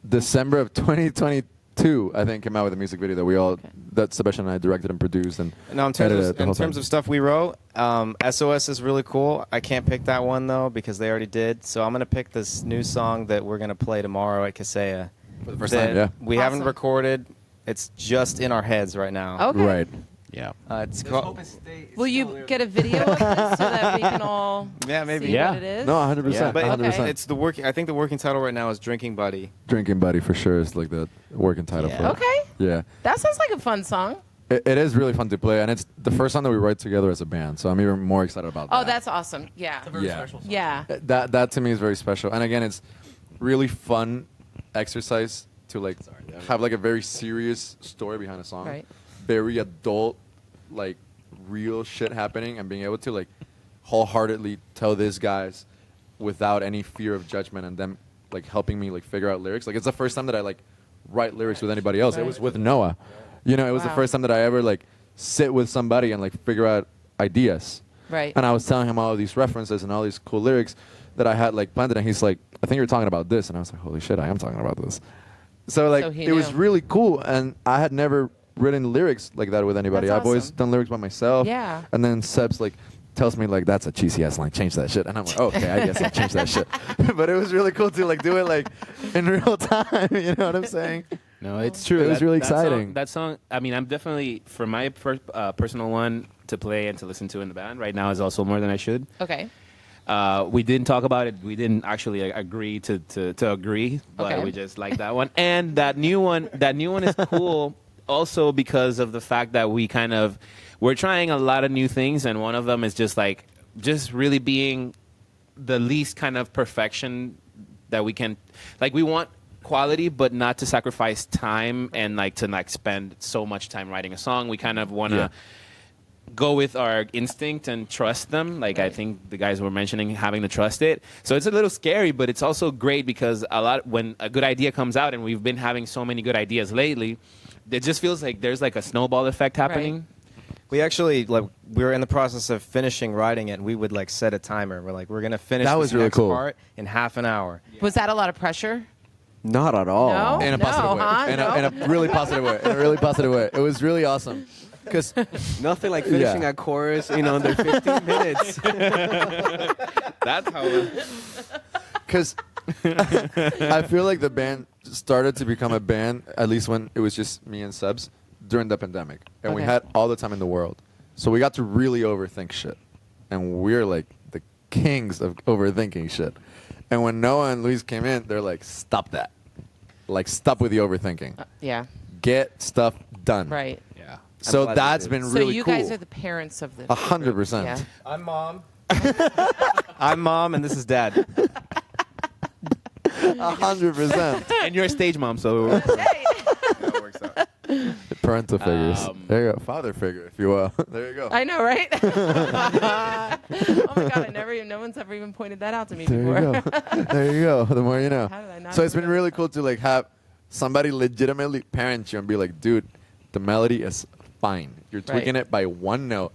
B: December of 2022, I think, came out with a music video that that Sebastian and I directed and produced and
C: No, in
B: edited
C: terms,
B: the
C: in
B: whole
C: terms
B: thing.
C: of stuff we wrote, SOS is really cool. I can't pick that one though because they already did. So I'm gonna pick this new song that we're gonna play tomorrow at Kaseya.
B: For the first
C: that
B: time, yeah.
C: We haven't
A: Awesome.
C: recorded. It's just in our heads right now.
A: Okay.
B: Right.
D: Yeah.
C: It's called.
A: Will you get a video of this so that we can all
C: Yeah, maybe.
A: see
D: Yeah.
A: what it is?
B: No, 100%.
C: Yeah, but
B: 100%.
A: Okay.
C: it's the working. I think the working title right now is "Drinking Buddy."
B: Drinking Buddy for sure is like the working title
C: Yeah.
B: for it.
A: Okay.
B: Yeah.
A: That sounds like a fun song.
B: It is really fun to play, and it's the first song that we write together as a band, so I'm even more excited about that.
A: Oh, that's awesome. Yeah.
B: yeah.
A: Yeah.
B: That to me is very special, and again, it's really fun exercise to like have like a very serious story behind a song,
A: Right.
B: very adult, like real shit happening, and being able to like wholeheartedly tell these guys without any fear of judgment, and them like helping me like figure out lyrics. Like it's the first time that I like write lyrics with anybody else. It
A: Right.
B: was with Noah. You know, it was the
A: Wow.
B: first time that I ever like sit with somebody and like figure out ideas.
A: Right.
B: And I was telling him all these references and all these cool lyrics that I had like planned, and he's like, "I think you're talking about this," and I was like, "Holy shit, I am talking about this." So like,
A: So he
B: it was
A: knew.
B: really cool, and I had never written lyrics like that with anybody.
A: That's
B: I've always
A: awesome.
B: done lyrics by myself.
A: Yeah.
B: And then Seb's like tells me like, "That's a cheesy ass line. Change that shit." And I'm like, "Okay, I guess I'll change that shit." But it was really cool to like do it like in real time. You know what I'm saying?
D: No, it's true.
B: It was really
D: that song-
B: exciting.
D: That song, I mean, I'm definitely, for my first personal one to play and to listen to in the band right now is also More Than I Should.
A: Okay.
D: We didn't talk about it. We didn't actually agree to agree, but
A: Okay.
D: we just like that one. And that new one is cool also because of the fact that we're trying a lot of new things, and one of them is just really being the least kind of perfection that we can. Like, we want quality, but not to sacrifice time and to spend so much time writing a song. We kind of want to
B: Yeah.
D: go with our instinct and trust them. Like, I think the guys were mentioning having to trust it. So it's a little scary, but it's also great because when a good idea comes out, and we've been having so many good ideas lately, it just feels like there's like a snowball effect happening.
C: We actually we were in the process of finishing writing it, and we would like set a timer. We're like, we're gonna finish
B: That
C: this
B: was really
C: next
B: cool.
C: part in half an hour.
A: Was that a lot of pressure?
E: Not at all.
A: No?
B: In a positive way.
A: huh?
B: In a really positive way. In a really positive way. It was really awesome. Because
E: Nothing like finishing
B: Yeah.
E: a chorus in under 15 minutes.
D: That's how
B: Because I feel like the band started to become a band, at least when it was just me and Sebs, during the pandemic. And we
A: Okay.
B: had all the time in the world. So we got to really overthink shit. And we're like the kings of overthinking shit. And when Noah and Luis came in, they're like, stop that. Like, stop with the overthinking.
A: Yeah.
B: Get stuff done.
A: Right.
D: Yeah.
B: So
E: glad you
B: that's
E: did.
B: been
A: So
B: really
A: you
B: cool.
A: guys are the parents of the.
B: 100%.
A: Yeah.
C: I'm mom. I'm mom, and this is dad.
B: 100%.
D: And you're a stage mom, so that works out.
B: Parental figures. There you go. Father figure, if you will. There you go.
A: I know, right? Oh my god! No one's ever even pointed that out to me
B: There
A: before.
B: you go. There you go. The more you know.
A: How did I not
B: So it's
A: even
B: been
A: know
B: really
A: that?
B: cool to like have somebody legitimately parent you and be like, dude, the melody is fine. You're
A: Right.
B: tweaking it by one note.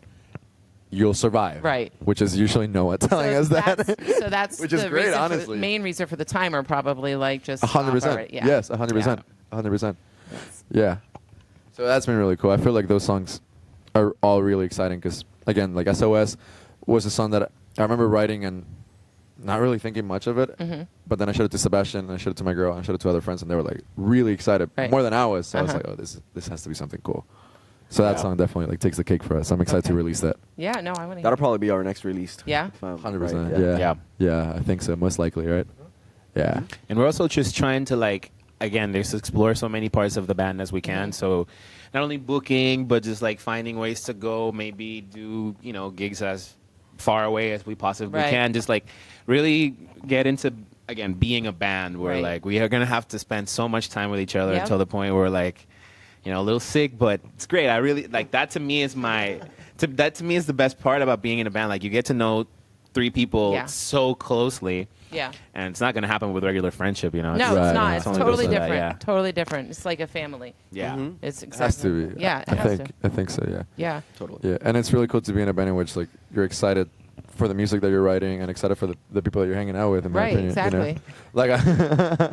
B: You'll survive.
A: Right.
B: Which is usually Noah telling us that.
A: So that's
B: Which is
A: the
B: great,
A: reason
B: honestly.
A: the main reason for the timer, probably like just
B: 100%.
A: all right, yeah.
B: Yes, 100%. 100%. Yeah. So that's been really cool. I feel like those songs are all really exciting because, again, like SOS was a song that I remember writing and not really thinking much of it.
A: Mm-hmm.
B: But then I showed it to Sebastian, and I showed it to my girl, and I showed it to other friends, and they were like really excited,
A: Right.
B: more than I was. So I was
A: Uh-huh.
B: like, oh, this has to be something cool. So that
D: Yeah.
B: song definitely like takes the cake for us. I'm excited to
A: Okay.
B: release that.
A: Yeah, no, I want to.
E: That'll probably be our next release.
A: Yeah?
E: if I'm
B: 100%.
E: right.
B: Yeah.
D: Yeah.
B: Yeah, I think so. Most likely, right? Yeah.
D: And we're also just trying to again, just explore so many parts of the band as we can. So not only booking, but just finding ways to go, maybe do, gigs as far away as we possibly
A: Right.
D: can. Just really get into, again, being a band where
A: Right.
D: we are going to have to spend so much time with each other
A: Yep.
D: until the point where a little sick, but it's great. I really that to me is that to me is the best part about being in a band. You get to know three people
A: Yeah.
D: so closely.
A: Yeah.
D: And it's not going to happen with regular friendship,
A: No,
B: Right,
A: it's
B: no,
A: not. It's
D: only
A: totally
D: goes to that,
A: different.
D: yeah.
A: Totally different. It's like a family.
D: Yeah.
E: Mhm.
A: It's
B: It
A: exactly.
B: has to be.
A: Yeah, it
B: I
A: has
B: think.
A: to.
B: I think so. Yeah.
A: Yeah.
E: Totally.
B: Yeah, and it's really cool to be in a band in which you're excited for the music that you're writing and excited for the people that you're hanging out with. In my
A: Right,
B: opinion,
A: exactly.
B: You know?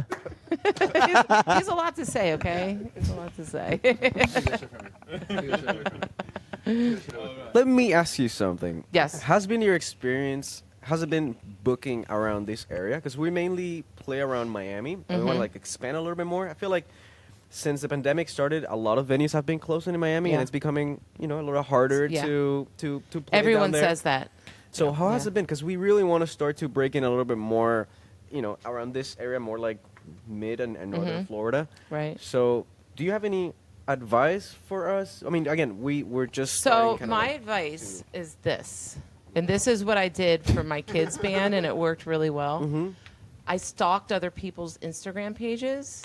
A: He's a lot to say, okay? He's a lot to say.
E: Let me ask you something.
A: Yes.
E: Has it been booking around this area? Because we mainly play around Miami. And we want
A: Mhm.
E: to expand a little bit more. I feel like since the pandemic started, a lot of venues have been closing in Miami,
A: Yeah.
E: and it's becoming a little harder
A: Yeah.
E: to play
A: Everyone
E: down there.
A: says that.
E: So how has
A: Yeah.
E: it been? Because we really want to start to break in a little bit more, around this area, more like mid and northern
A: Mhm.
E: Florida.
A: Right.
E: So do you have any advice for us? I mean, again, we're just
A: So
E: starting kinda
A: my advice is this, and this is what I did for my kids' band, and it worked really well.
E: Mhm.
A: I stalked other people's Instagram pages,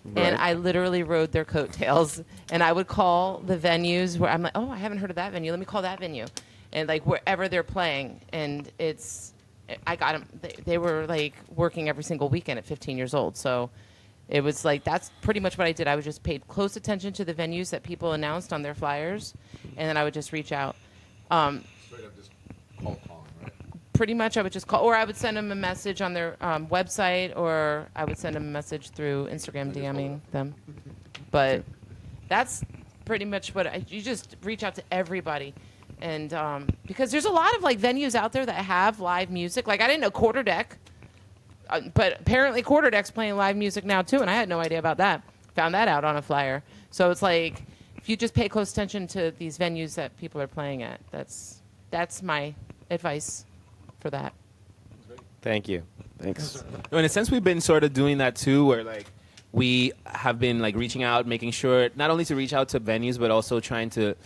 A: and
E: Right.
A: I literally rode their coattails. And I would call the venues where I'm like, oh, I haven't heard of that venue. Let me call that venue, and wherever they're playing, and I got them. They were working every single weekend at 15 years old. So It was like that's pretty much what I did. I would just paid close attention to the venues that people announced on their flyers, and then I would just reach out.
B: Straight up just cold calling, right?
A: Pretty much, I would just call, or I would send them a message on their website, or I would send them a message through Instagram DMing them. But that's pretty much what you just reach out to everybody. And because there's a lot of like venues out there that have live music. Like I didn't know Quarter Deck, but apparently Quarter Deck's playing live music now too, and I had no idea about that. Found that out on a flyer. So it's like if you just pay close attention to these venues that people are playing at, that's my advice for that.
C: Thank you. Thanks.
D: No, in a sense, we've been sort of doing that too, where like we have been like reaching out, making sure not only to reach out to venues, but also trying to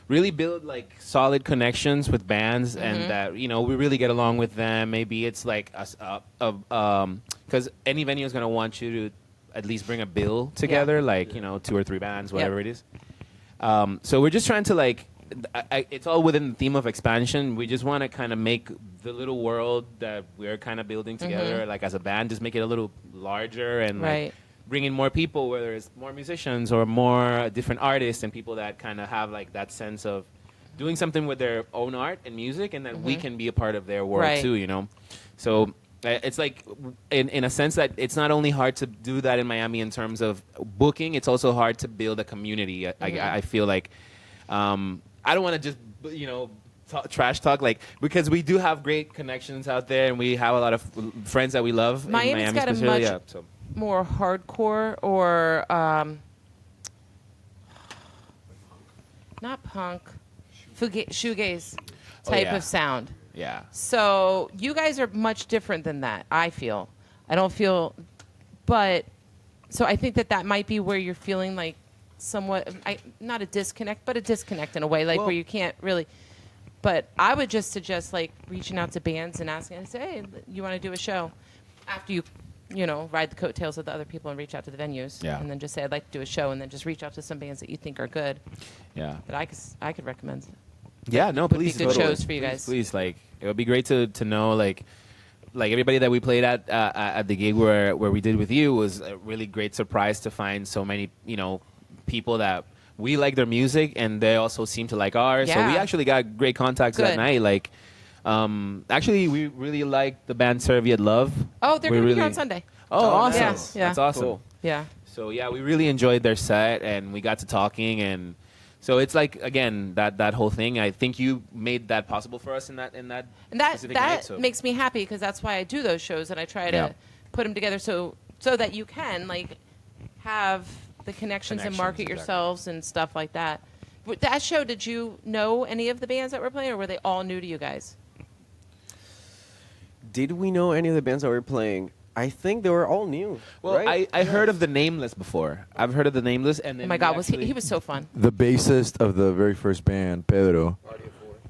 D: really build like solid connections with bands, and that we really get along with them. Maybe it's like because any venue is gonna want you to at least bring a bill together, like 2 or 3 bands, whatever it is. So we're just trying to like. It's all within the theme of expansion. We just want to kind of make the little world that we're kind of building together, like as a band, just make it a little larger and like bring in more people, whether it's more musicians or more different artists and people that kind of have like that sense of doing something with their own art and music, and that we can be a part of their world too, So it's like, in a sense that it's not only hard to do that in Miami in terms of booking, it's also hard to build a community. I feel like I don't want to just trash talk, like, because we do have great connections out there and we have a lot of friends that we love.
A: Miami's
D: in Miami
A: got a much more hardcore or not punk, shoegaze type of sound.
D: Yeah.
A: So you guys are much different than that, I feel. I don't feel, but so I think that might be where you're feeling like somewhat, not a disconnect, but a disconnect in a way, like where you can't really. But I would just suggest like reaching out to bands and asking, and say, hey, you want to do a show? After you ride the coattails of the other people and reach out to the venues.
D: Yeah.
A: And then just say, I'd like to do a show, and then just reach out to some bands that you think are good.
D: Yeah.
A: That I could recommend.
D: Yeah, no, please.
A: Be good shows for you guys.
D: Please, like, it would be great to know, like everybody that we played at the gig where we did with you was a really great surprise to find so many, people that we like their music and they also seem to like ours.
A: Yeah.
D: So we actually got great contacts that night. Like, actually, we really liked the band Serviette Love.
A: Oh, they're going to be here on Sunday.
D: Oh, awesome.
A: Nice. Yeah.
D: That's awesome.
E: Cool.
A: Yeah.
D: So, yeah, we really enjoyed their set and we got to talking, and so it's like, again, that whole thing. I think you made that possible for us in that
A: And that
D: specific night, so.
A: makes me happy, because that's why I do those shows, and I try to put them together so that you can like have the connections and market yourselves and stuff like that. With that show, did you know any of the bands that were playing, or were they all new to you guys?
E: Did we know any of the bands that were playing? I think they were all new.
D: Well,
E: right?
D: I heard of the Nameless before. I've heard of the Nameless, and then
A: Oh my God,
D: actually,
A: he was so fun.
B: The bassist of the very first band, Pedro.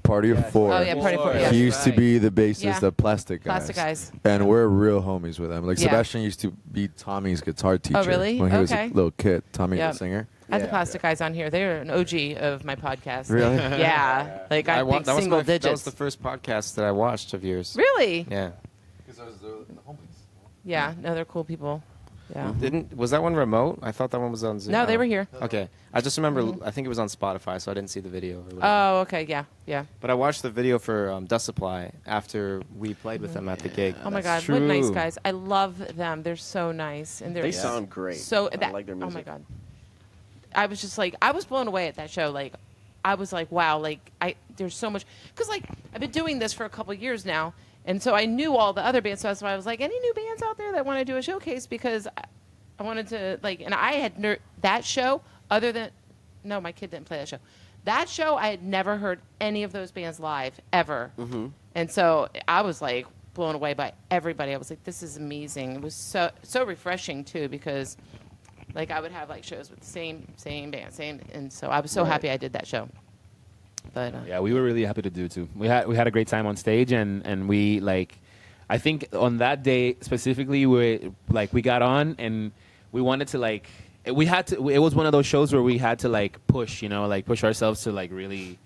B: Party of Four.
A: Oh yeah, Party for
B: He used to be the bassist
A: Yeah.
B: of Plastic Guys.
A: Plastic Guys.
B: And we're real homies with him. Like
A: Yeah.
B: Sebastian used to be Tommy's guitar teacher
A: really?
B: when he was
A: Okay.
B: a little kid. Tommy,
A: Yep.
B: the singer.
A: I had the Plastic Guys on here. They're an OG of my podcast.
B: Really?
A: Yeah. Like I think single digits.
C: That was the first podcast that I watched of yours.
A: Really?
C: Yeah.
B: Because those are the homies.
A: Yeah. No, they're cool people. Yeah.
C: Was that one remote? I thought that one was on Zoom.
A: No, they were here.
C: Okay. I just remember, I think it was on Spotify, so I didn't see the video. Or whatever.
A: Oh, okay. Yeah. Yeah.
C: But I watched the video for Dust Supply after we played with them at the gig.
A: Oh my God,
C: That's
A: what nice
C: true.
A: guys! I love them. They're so nice, and
E: They sound great.
A: So
E: I like their
A: Oh my
E: music.
A: God, I was just like, I was blown away at that show. Like, I was like, wow, like there's so much, because like I've been doing this for a couple years now, and so I knew all the other bands. So that's why I was like, any new bands out there that want to do a showcase, because I wanted to like, and I had that show other than. No, my kid didn't play that show. That show, I had never heard any of those bands live, ever. Mm-hmm. And so I was, like, blown away by everybody. I was like, this is amazing. It was so refreshing, too, because, like, I would have, like, shows with the same band, and so I was so happy I did that show. But
D: Yeah, we were really happy to do too. We had a great time on stage, and we like, I think on that day specifically, we got on and we wanted to like. We had to. It was one of those shows where we had to like push, push ourselves to like really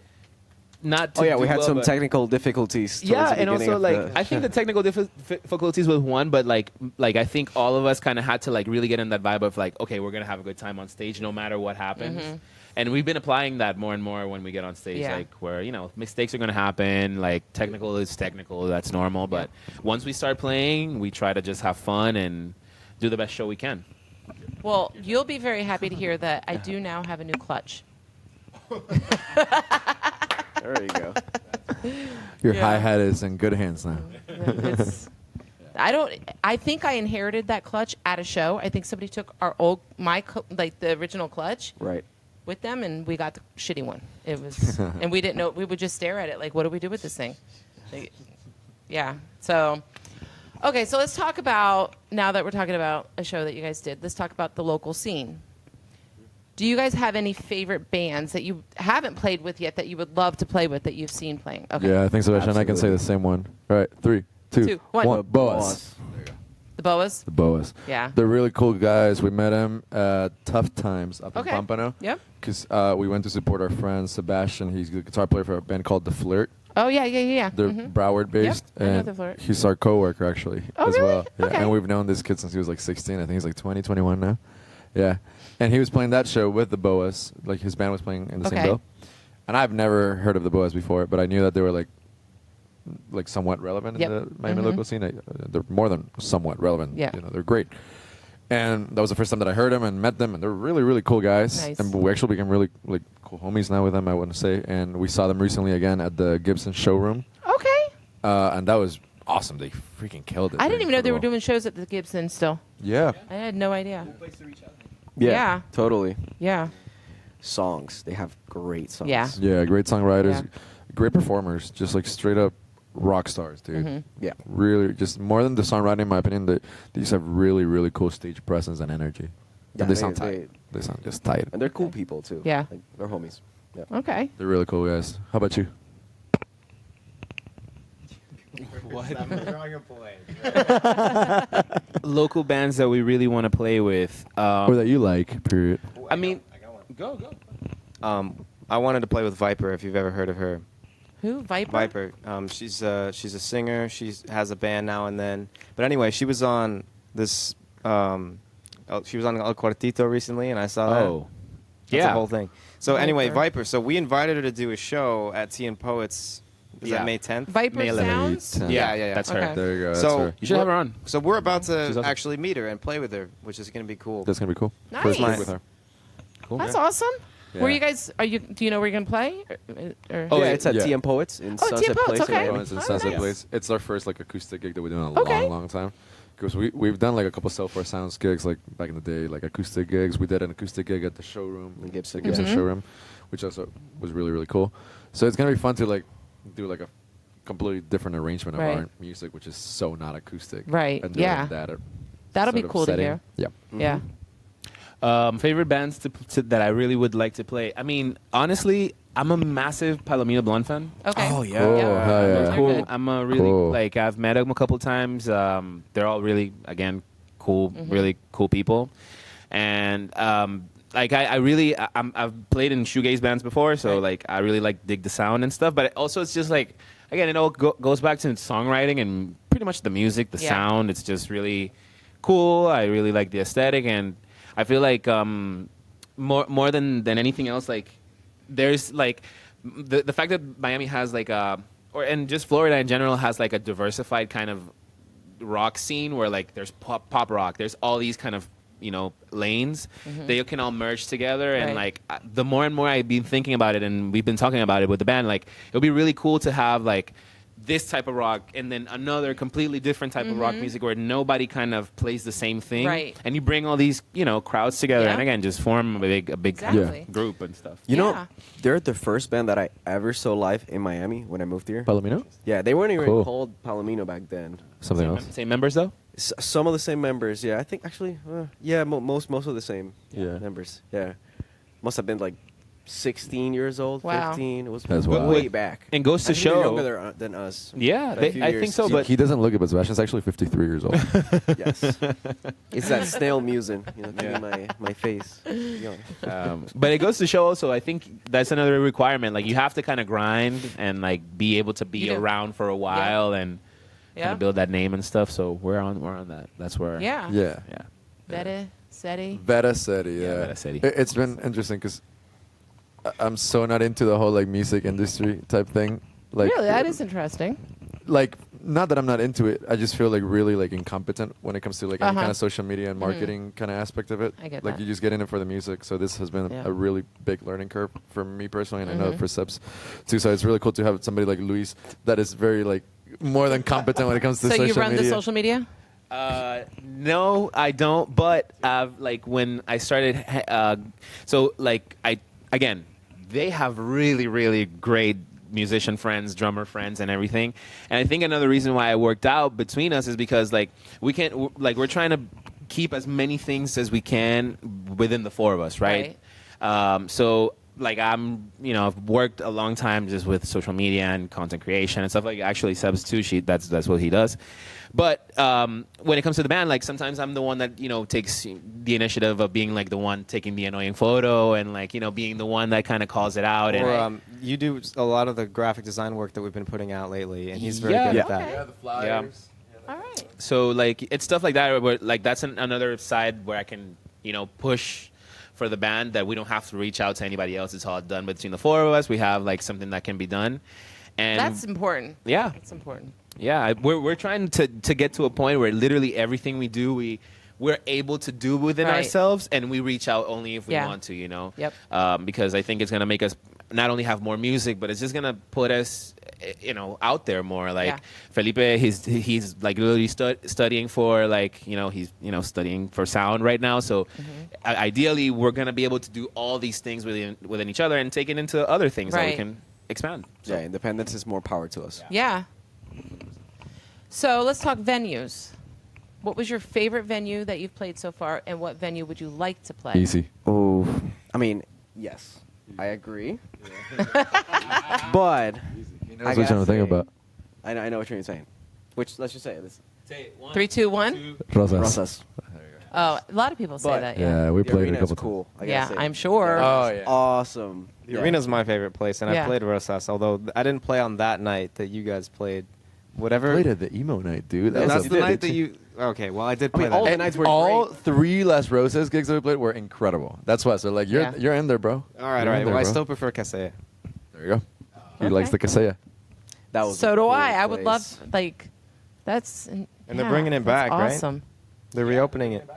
D: not. To
E: Oh yeah,
D: do
E: we had
D: well,
E: some
D: but-
E: technical difficulties. towards
D: Yeah,
E: the
D: and
E: beginning
D: also
E: of
D: like
E: the-
D: I think the technical difficulties was one, but like I think all of us kind of had to like really get in that vibe of like, okay, we're gonna have a good time on stage no matter what happens. And we've been applying that more and more when we get on stage,
A: Yeah.
D: like where mistakes are gonna happen. Like technical is technical, that's normal. But once we start playing, we try to just have fun and do the best show we can.
A: Well, you'll be very happy to hear that I do now have a new clutch.
E: There you go.
B: Your
A: Yeah.
B: hi-hat is in good hands now.
A: It's, I think I inherited that clutch at a show. I think somebody took the original clutch
E: Right.
A: with them, and we got the shitty one. It was, and we didn't know. We would just stare at it like, what do we do with this thing? Like, yeah. So, okay. So let's talk about, now that we're talking about a show that you guys did, let's talk about the local scene. Do you guys have any favorite bands that you haven't played with yet that you would love to play with that you've seen playing? Okay.
B: Yeah, I think so. And I can say
E: Absolutely.
B: the same one. All right, 3, 2,
A: Two, one.
B: 1. Boas.
A: The Boas?
B: The Boas.
A: Yeah.
B: They're really cool guys. We met them at Tough Times up
A: Okay.
B: in Pompano.
A: Yep.
B: Because we went to support our friend Sebastian. He's the guitar player for a band called The Flirt.
A: Oh, yeah.
B: They're
A: Mhm.
B: Broward based.
A: Yep, I know
B: and
A: The Flirt.
B: he's our coworker actually
A: Oh,
B: as
A: really?
B: well. Yeah.
A: Okay.
B: And we've known this kid since he was like 16. I think he's like 20, 21 now. Yeah. And he was playing that show with the Boas. Like his band was playing in the
A: Okay.
B: same bill. And I've never heard of the Boas before, but I knew that they were like somewhat relevant
A: Yep.
B: in the Miami
A: Mhm.
B: local scene. They're more than somewhat relevant.
A: Yeah.
B: They're great. And that was the first time that I heard them and met them, and they're really, really cool guys.
A: Nice.
B: And we actually became really like cool homies now with them, I want to say. And we saw them recently again at the Gibson showroom,
A: Okay.
B: and that was awesome. They freaking killed it.
A: I
B: They're
A: didn't even know they were
B: incredible.
A: doing shows at the Gibson still.
B: Yeah.
A: I had no idea.
E: Yeah.
A: Yeah.
E: Totally.
A: Yeah.
E: Songs. They have great songs.
A: Yeah.
B: Yeah, great songwriters,
A: Yeah.
B: great performers, just like straight up rock stars, dude.
A: Mhm.
E: Yeah.
B: Really, just more than the songwriting, in my opinion, they just have really, really cool stage presence and energy.
E: Yeah,
B: And they sound tight. They sound just tight.
E: And they're cool people too.
A: Yeah.
E: Like, they're homies. Yeah.
A: Okay.
B: They're really cool guys. How about you?
D: Local bands that we really want to play with.
B: Or that you like, period.
D: I mean, go.
C: I wanted to play with Viper. If you've ever heard of her,
A: Who? Viper?
C: Viper. She's a singer. She has a band now and then. But anyway, she was on this. She was on El Cuartito recently, and I saw that.
D: Oh,
C: That's
D: yeah.
C: the whole thing. So anyway,
A: Viper.
C: Viper. So we invited her to do a show at Tea and Poets. Is
D: Yeah.
C: that May 10th?
A: Viper
D: May 11th.
A: Sounds?
C: Yeah.
D: That's
A: Okay.
D: her.
B: There you go. That's
C: So
B: her.
D: You should have her on.
C: So we're about
D: She's
C: to
D: awesome.
C: actually meet her and play with her, which is going to be cool.
B: That's gonna be cool.
A: Nice.
B: First night with her.
D: Cool.
A: That's awesome.
B: Yeah.
A: Where you guys? Do you know where you're gonna play? Or-
B: Oh,
E: yeah,
B: yeah,
E: it's at
B: yeah.
E: TM Poets in
A: Oh,
E: Sunset
A: TM Poets,
E: Place. in
A: okay.
E: Miami.
B: Oh, it's in
A: Oh,
B: Sunset
A: nice.
B: Place. It's our first like acoustic gig that we're doing in a
A: Okay.
B: long time. Because we've done like a couple Cell 4 Sounds gigs like back in the day, like acoustic gigs. We did an acoustic gig at the showroom,
E: The Gibson.
B: the Gibson
A: Mhm.
B: showroom, which also was really, really cool. So it's gonna be fun to like do like a completely different arrangement of
A: Right.
B: our music, which is so not acoustic.
A: Right,
B: And do
A: yeah.
B: like that
A: That'll be
B: sort of
A: cool to
B: setting.
A: hear.
B: Yeah.
A: Yeah.
D: Favorite bands that I really would like to play. I mean, honestly, I'm a massive Palomino Blonde fan.
A: Okay.
E: Oh, yeah.
B: Cool.
A: Yeah.
B: Hell yeah.
A: Those are
D: Cool.
A: good.
D: I'm a really
B: Cool.
D: like I've met them a couple times. They're all really again cool, really cool people, and like I really I've played in shoegaze bands before, so
A: Right.
D: like I really like dig the sound and stuff. But also it's just like again it all goes back to songwriting and pretty much the music, the
A: Yeah.
D: sound. It's just really cool. I really like the aesthetic, and I feel like more than anything else, like there's like the fact that Miami has like and just Florida in general has like a diversified kind of rock scene where like there's pop rock, there's all these kind of lanes they can all merge together, and
A: Right.
D: like the more and more I've been thinking about it, and we've been talking about it with the band, like it would be really cool to have like this type of rock and then another completely different type of rock music where nobody kind of plays the same thing,
A: Right.
D: and you bring all these crowds together,
A: Yeah.
D: and again just form a big
A: Exactly.
D: group and stuff.
E: You
A: Yeah.
E: know, they're the first band that I ever saw live in Miami when I moved here.
B: Palomino?
E: Yeah, they weren't even
B: Cool.
E: called Palomino back then.
B: Something
D: Same,
B: else.
D: same members though.
E: Some of the same members. Yeah, I think actually, yeah, most of the same
B: Yeah.
E: members. Yeah, must have been like 16 years old,
A: Wow.
E: 15. It was
B: That's
E: way
B: wild.
E: back.
D: And goes to
E: I think they're
D: show.
E: younger than us.
D: Yeah,
E: by a few
D: I
E: years.
D: think so.
B: He-
D: But
B: he doesn't look it, but Sebastian's actually 53 years old.
E: Yes. It's that snail musing, giving my face. Young.
D: but it goes to show also, I think that's another requirement. Like, you have to kind of grind and, like, be able to be
A: You do.
D: around for a while and kind
A: Yeah.
D: of build that name and stuff. So we're on that. That's where.
A: Yeah.
B: Yeah.
D: Yeah.
A: Veta Ceti.
B: Veta Ceti, yeah.
D: Veta Ceti.
B: It's been interesting because I'm so not into the whole like music industry type thing. Like,
A: Really, that is interesting.
B: like not that I'm not into it. I just feel like really like incompetent when it comes to like any
A: Uh-huh.
B: kind of social media and marketing kind of aspect of it.
A: I get
B: like
A: that.
B: you just get in it for the music. So this has been
A: Yeah.
B: a really big learning curve for me personally, and I know
A: Mhm.
B: for Sebs too. So it's really cool to have somebody like Luis that is very like more than competent when it comes to
A: So
B: social
A: you run
B: media.
A: the social media?
D: No, I don't. But like when I started, so like again, they have really, really great musician friends, drummer friends, and everything. And I think another reason why it worked out between us is because like we can't, like we're trying to keep as many things as we can within the four of us, right? So like I've worked a long time just with social media and content creation and stuff like. Actually, Seb's too. That's what he does. But when it comes to the band, like sometimes I'm the one that takes the initiative of being like the one taking the annoying photo and like being the one that kind of calls it out.
C: Or
D: And
C: you do a lot of the graphic design work that we've been putting out lately, and he's very
D: Yeah.
C: good at
A: Yeah.
C: that.
A: Okay.
B: the flyers.
A: All right.
D: so like it's stuff like that where like that's another side where I can push for the band that we don't have to reach out to anybody else. It's all done between the four of us. We have like something that can be done. And
A: That's important.
D: yeah.
A: That's important.
D: Yeah, we're trying to get to a point where literally everything we do, we're able to do within
A: Right.
D: ourselves, and we reach out only if we
A: Yeah.
D: want to,
A: Yep.
D: Because I think it's gonna make us not only have more music, but it's just gonna put us, out there more. Like
A: Yeah.
D: Felipe, he's like literally studying for like he's studying for sound right now. So
A: Mm-hmm.
D: ideally, we're gonna be able to do all these things within each other and take it into other things that we
A: Right.
D: can expand. So.
E: Yeah, independence is more power to us.
A: Yeah. So let's talk venues. What was your favorite venue that you've played so far, and what venue would you like to play?
B: Easy.
E: Oh, I mean, yes, I agree. But
B: He
E: I
B: knows what
E: gotta
B: I'm thinking
E: say-
B: about.
E: I know what you're saying. Which let's just say this.
A: 3, 2, 1.
B: Rosas.
E: Rosas.
A: Oh, a lot of people say
E: But-
A: that.
B: Yeah,
A: Yeah.
B: we
E: The
B: played it
E: arena
B: a couple
E: is cool. I gotta
A: Yeah,
E: say.
A: I'm sure.
B: Oh, yeah.
E: Awesome.
C: The
E: Yeah.
C: arena's my favorite place, and
A: Yeah.
C: I played Rosas, although I didn't play on that night that you guys played. Whatever.
B: Played at the emo night, dude. That
C: And
B: was
C: that's
B: a
C: the
B: big
C: night that
B: thing.
C: you. Okay, well I did
E: I
C: play
E: mean,
C: that.
E: all the
C: night.
E: nights were
B: all
E: great.
B: 3 Las Rosas gigs that we played were incredible. That's why. So like you're
A: Yeah.
B: you're in there, bro.
C: All right,
B: You're
C: all
B: in
C: right.
B: there,
C: Well, I
B: bro.
C: still prefer Casella.
B: There you go. He
A: Okay.
B: likes the Casella.
E: That was
A: So
E: a
A: do
E: cool
A: I. I would love
E: place.
A: like. That's.
C: And they're bringing it back, right?
A: awesome.
C: They're reopening it.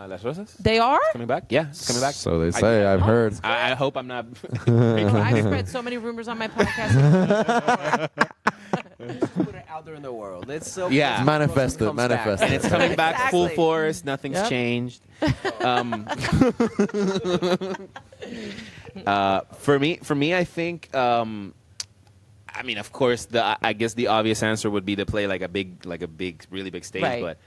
D: Las Rosas?
A: They are.
D: Coming back? Yeah, it's coming back.
B: So they say. I've heard.
D: I hope I'm not.
A: Oh, I've spread so many rumors on my podcast.
E: Put it out there in the world. It's so
D: Yeah.
E: cool.
B: Manifest it,
E: Comes back.
B: manifest
D: And it's coming back full
A: Exactly.
D: force. Nothing's
A: Yep.
D: changed. For me, I think. I mean, of course, I guess the obvious answer would be to play like a big, really big stage.
A: Right.
D: But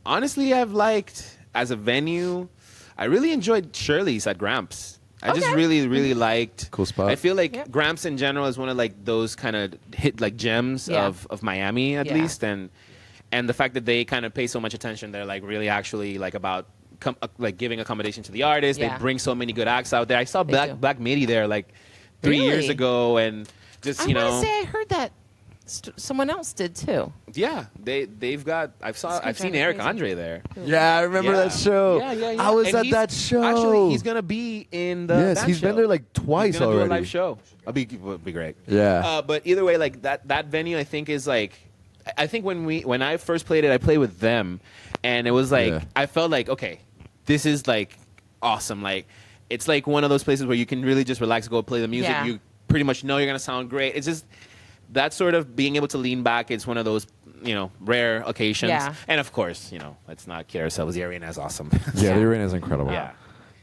D: honestly, I've liked as a venue. I really enjoyed Shirley's at Gramps. I just
A: Okay.
D: really liked.
B: Cool spot.
D: I feel like
A: Yep.
D: Gramps in general is one of like those kind of hit like gems
A: Yeah.
D: of Miami at
A: Yeah.
D: least, and the fact that they kind of pay so much attention, they're like really actually like about like giving accommodation to the artists.
A: Yeah.
D: They bring so many good acts out there. I saw
A: They do.
D: Black Midi there like 3 years
A: Really?
D: ago, and just
A: I want to say I heard that someone else did too.
D: yeah, they've got. I've
A: gonna
D: seen
A: drive me
D: Eric
A: crazy.
D: Andre there.
B: Yeah, I remember
D: Yeah.
B: that show.
D: Yeah.
B: I was
D: And
B: at
D: he's-
B: that show.
D: Actually, he's gonna be in the.
B: Yes,
D: band
B: he's been
D: show.
B: there like twice
D: He's gonna
B: already.
D: do a live show. It'll be great.
B: Yeah.
D: But either way, like that venue, I think is like, I think when I first played it, I played with them, and it was like
B: Yeah.
D: I felt like okay, this is like awesome. Like it's like one of those places where you can really just relax, go play the music.
A: Yeah.
D: You pretty much know you're gonna sound great. It's just that sort of being able to lean back. It's one of those rare occasions.
A: Yeah.
D: And of course, let's not kid ourselves. The arena is awesome.
B: Yeah, the arena is incredible.
D: Yeah.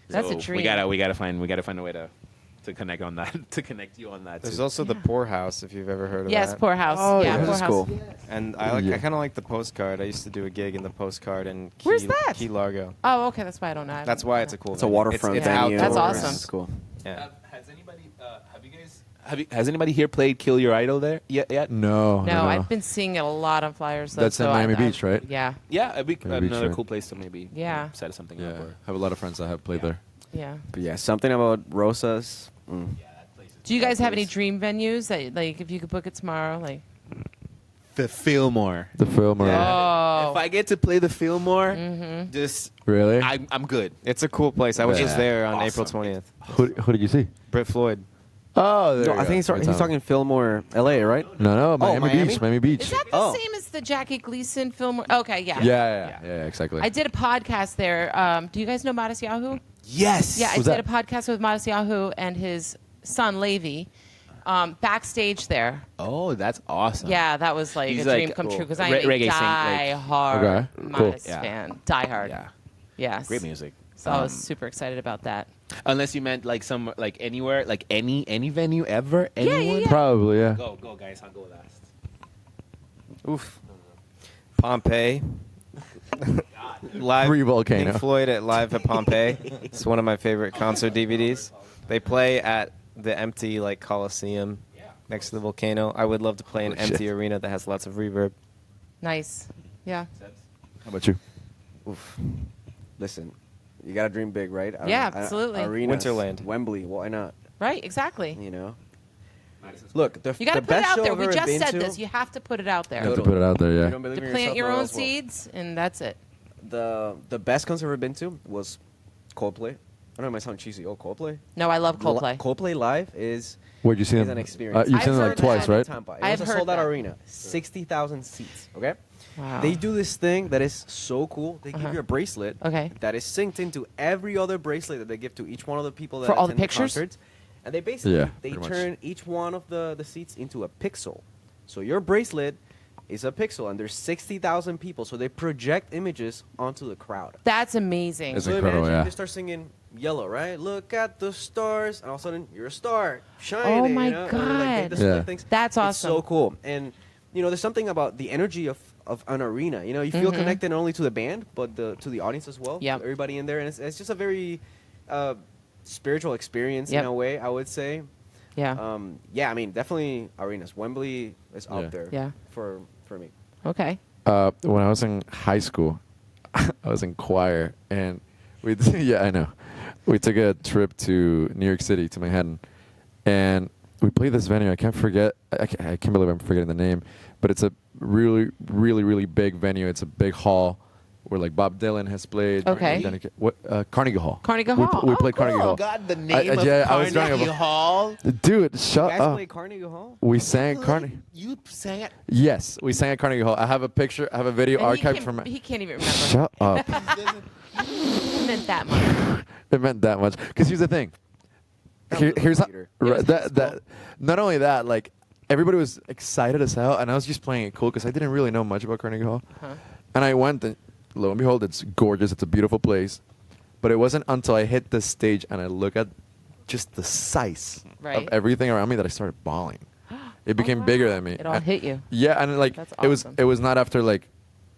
A: That's a
D: So
A: dream.
D: We gotta find a way to to connect on that to connect you on that.
C: There's
D: too.
C: also the Poorhouse, if you've ever heard of
A: Yes,
C: that.
A: Poorhouse.
B: Oh,
A: yeah,
B: yeah,
E: this is
A: Poorhouse.
E: cool.
C: And
B: Yeah.
C: I kind of like the postcard. I used to do a gig in the postcard in
A: Where's that?
C: Key Largo.
A: Oh, okay, that's why I don't know.
C: That's why it's a cool.
E: It's a
C: venue.
E: waterfront
C: It's
E: venue.
A: That's
C: outdoors.
A: awesome.
E: It's cool.
C: Yeah.
D: Has anybody? Have you guys? Has anybody here played Kill Your Idol there yet?
B: No,
A: No, I've been seeing it a lot on flyers. Though,
B: That's in
A: so
B: Miami
A: I-
B: Beach, right?
A: Yeah,
D: Yeah, it'd be
B: Maybe
D: another
B: try.
D: cool place to maybe
A: Yeah.
D: set something
B: Yeah,
D: up. Or,
B: I have a lot of friends that have played
D: Yeah.
B: there.
A: yeah.
E: But yeah, something about Rosas.
D: that place is
A: Do you guys have any
E: place.
A: dream venues that, like, if you could book it tomorrow, like?
D: the Fillmore.
B: The film, or
A: Oh.
D: If I get to play the Fillmore,
A: Mm-hmm.
D: just
B: really?
D: I'm good.
C: It's a cool place. I was
B: Yeah.
C: just there on
D: Awesome.
C: April 20th.
B: Who did you see?
C: Britt Floyd.
B: Oh, there
E: No,
B: you
E: I
B: go.
E: think he's
B: Good time.
E: talking Fillmore, LA, right?
B: No, Miami
E: Miami?
B: Beach. Miami Beach.
A: Is that the
E: Oh.
A: same as the Jackie Gleason film? Okay, yeah.
B: Yeah, exactly.
A: I did a podcast there. Do you guys know Modest Yahoo?
D: Yes.
A: Yeah, I
B: Who's
A: did
B: that?
A: a podcast with Modest Yahoo and his son Levi, backstage there.
D: Oh, that's awesome.
A: Yeah, that was like
D: He's
A: a dream
D: like,
A: come
D: cool.
A: true because I am a
D: Reggae sing, like-
A: die-hard
B: Okay, cool.
A: Modest
D: Yeah.
A: fan. Die-hard.
D: Yeah.
A: Yes.
D: Great music.
A: So I was super excited about that.
D: Unless you meant like some like anywhere, like any venue ever.
A: Yeah, yeah,
D: Anyone?
A: yeah.
B: Probably, yeah.
D: Go guys, I'll go last.
C: Oof. Pompeii. Live.
B: Pre-volcano.
C: Pink Floyd at Live at Pompeii. It's one of my favorite concert DVDs. They play at the empty like Coliseum next to the volcano. I would love to play an
B: Holy
C: empty
B: shit.
C: arena that has lots of reverb.
A: Nice. Yeah.
B: How about you?
E: Oof. Listen, you gotta dream big, right?
A: Yeah, absolutely.
E: Arenas,
C: Winterland.
E: Wembley. Why not?
A: Right. Exactly.
E: You know. Look, the
A: You got to
E: the
A: put it
E: best
A: out
E: show
A: there.
E: I've
A: We
E: ever
A: just
E: been
A: said
E: to-
A: this. You have to put it out there.
B: You have to put it out there,
E: You
B: yeah.
E: don't believe
A: To
E: in
A: plant
E: yourself,
A: your
E: no one
A: own
E: else will.
A: seeds, and that's it.
E: The best concert I've ever been to was Coldplay. I don't know, it might sound cheesy. Oh, Coldplay.
A: No, I love Coldplay.
E: Coldplay live is
B: Where'd you see
E: is
B: them?
E: an experience.
B: You've
A: I've
B: seen them like
A: heard
B: twice,
A: that.
B: right?
E: Tampa. It
A: I've
E: was a
A: heard
E: sold out
A: that.
E: arena, 60,000 seats. Okay.
A: Wow.
E: They do this thing that is so cool. They give
A: Uh-huh.
E: you a bracelet
A: Okay.
E: that is synced into every other bracelet that they give to each one of the people that
A: For all the
E: attend
A: pictures?
E: concerts. And they basically
B: Yeah,
E: they
B: pretty much.
E: turn each one of the seats into a pixel. So your bracelet is a pixel, and there's 60,000 people. So they project images onto the crowd.
A: That's amazing.
B: It's
E: So
B: incredible,
E: imagine
B: yeah.
E: they start singing Yellow, right? Look at the stars, and all of a sudden you're a star shining.
A: my
E: you know? And, like, they
A: God.
E: display
B: Yeah.
E: things.
A: That's
E: It's so
A: awesome.
E: cool, and you know, there's something about the energy of an arena. You know, you feel connected not only to the band but to the audience as well.
A: Yep.
E: Everybody in there, and it's just a very spiritual experience
A: Yep.
E: in a way. I would say.
A: Yeah.
E: Yeah, I mean, definitely arenas. Wembley is
B: Yeah.
E: up there.
A: Yeah.
E: For me.
A: Okay.
B: When I was in high school, I was in choir, and we yeah, I know. We took a trip to New York City, to Manhattan, and we played this venue. I can't forget. I can't believe I'm forgetting the name, but it's a really, really, really big venue. It's a big hall where like Bob Dylan has played.
A: Okay.
B: What? Carnegie Hall.
A: Carnegie
B: We,
A: Hall.
B: we
A: Oh,
B: played Carnegie
A: cool.
B: Hall.
D: God, the
B: I-
D: name of
B: yeah, I was
D: Carnegie
B: drawing a-
D: Hall.
B: Dude,
E: You
B: shut
E: guys
B: up.
E: play Carnegie Hall?
B: We sang at Carnegie.
D: You sang it.
B: Yes, we sang at Carnegie Hall. I have a picture. I have a video
A: And
B: archived from.
A: he can't even remember.
B: Shut up.
A: It meant that much.
B: It meant that much. Because here's the thing.
E: That
B: Here,
E: was a
B: here's how,
E: theater.
B: right,
A: was
B: that. Not only that, like everybody was excited as hell, and I was just playing it cool because I didn't really know much about Carnegie Hall.
A: Huh.
B: And I went, and lo and behold, it's gorgeous. It's a beautiful place. But it wasn't until I hit the stage and I look at just the size
A: Right.
B: of everything around me that I started bawling. It became bigger than me.
A: It all
B: And-
A: hit you.
B: Yeah, and like
A: That's
B: it was
A: awesome.
B: it was not after like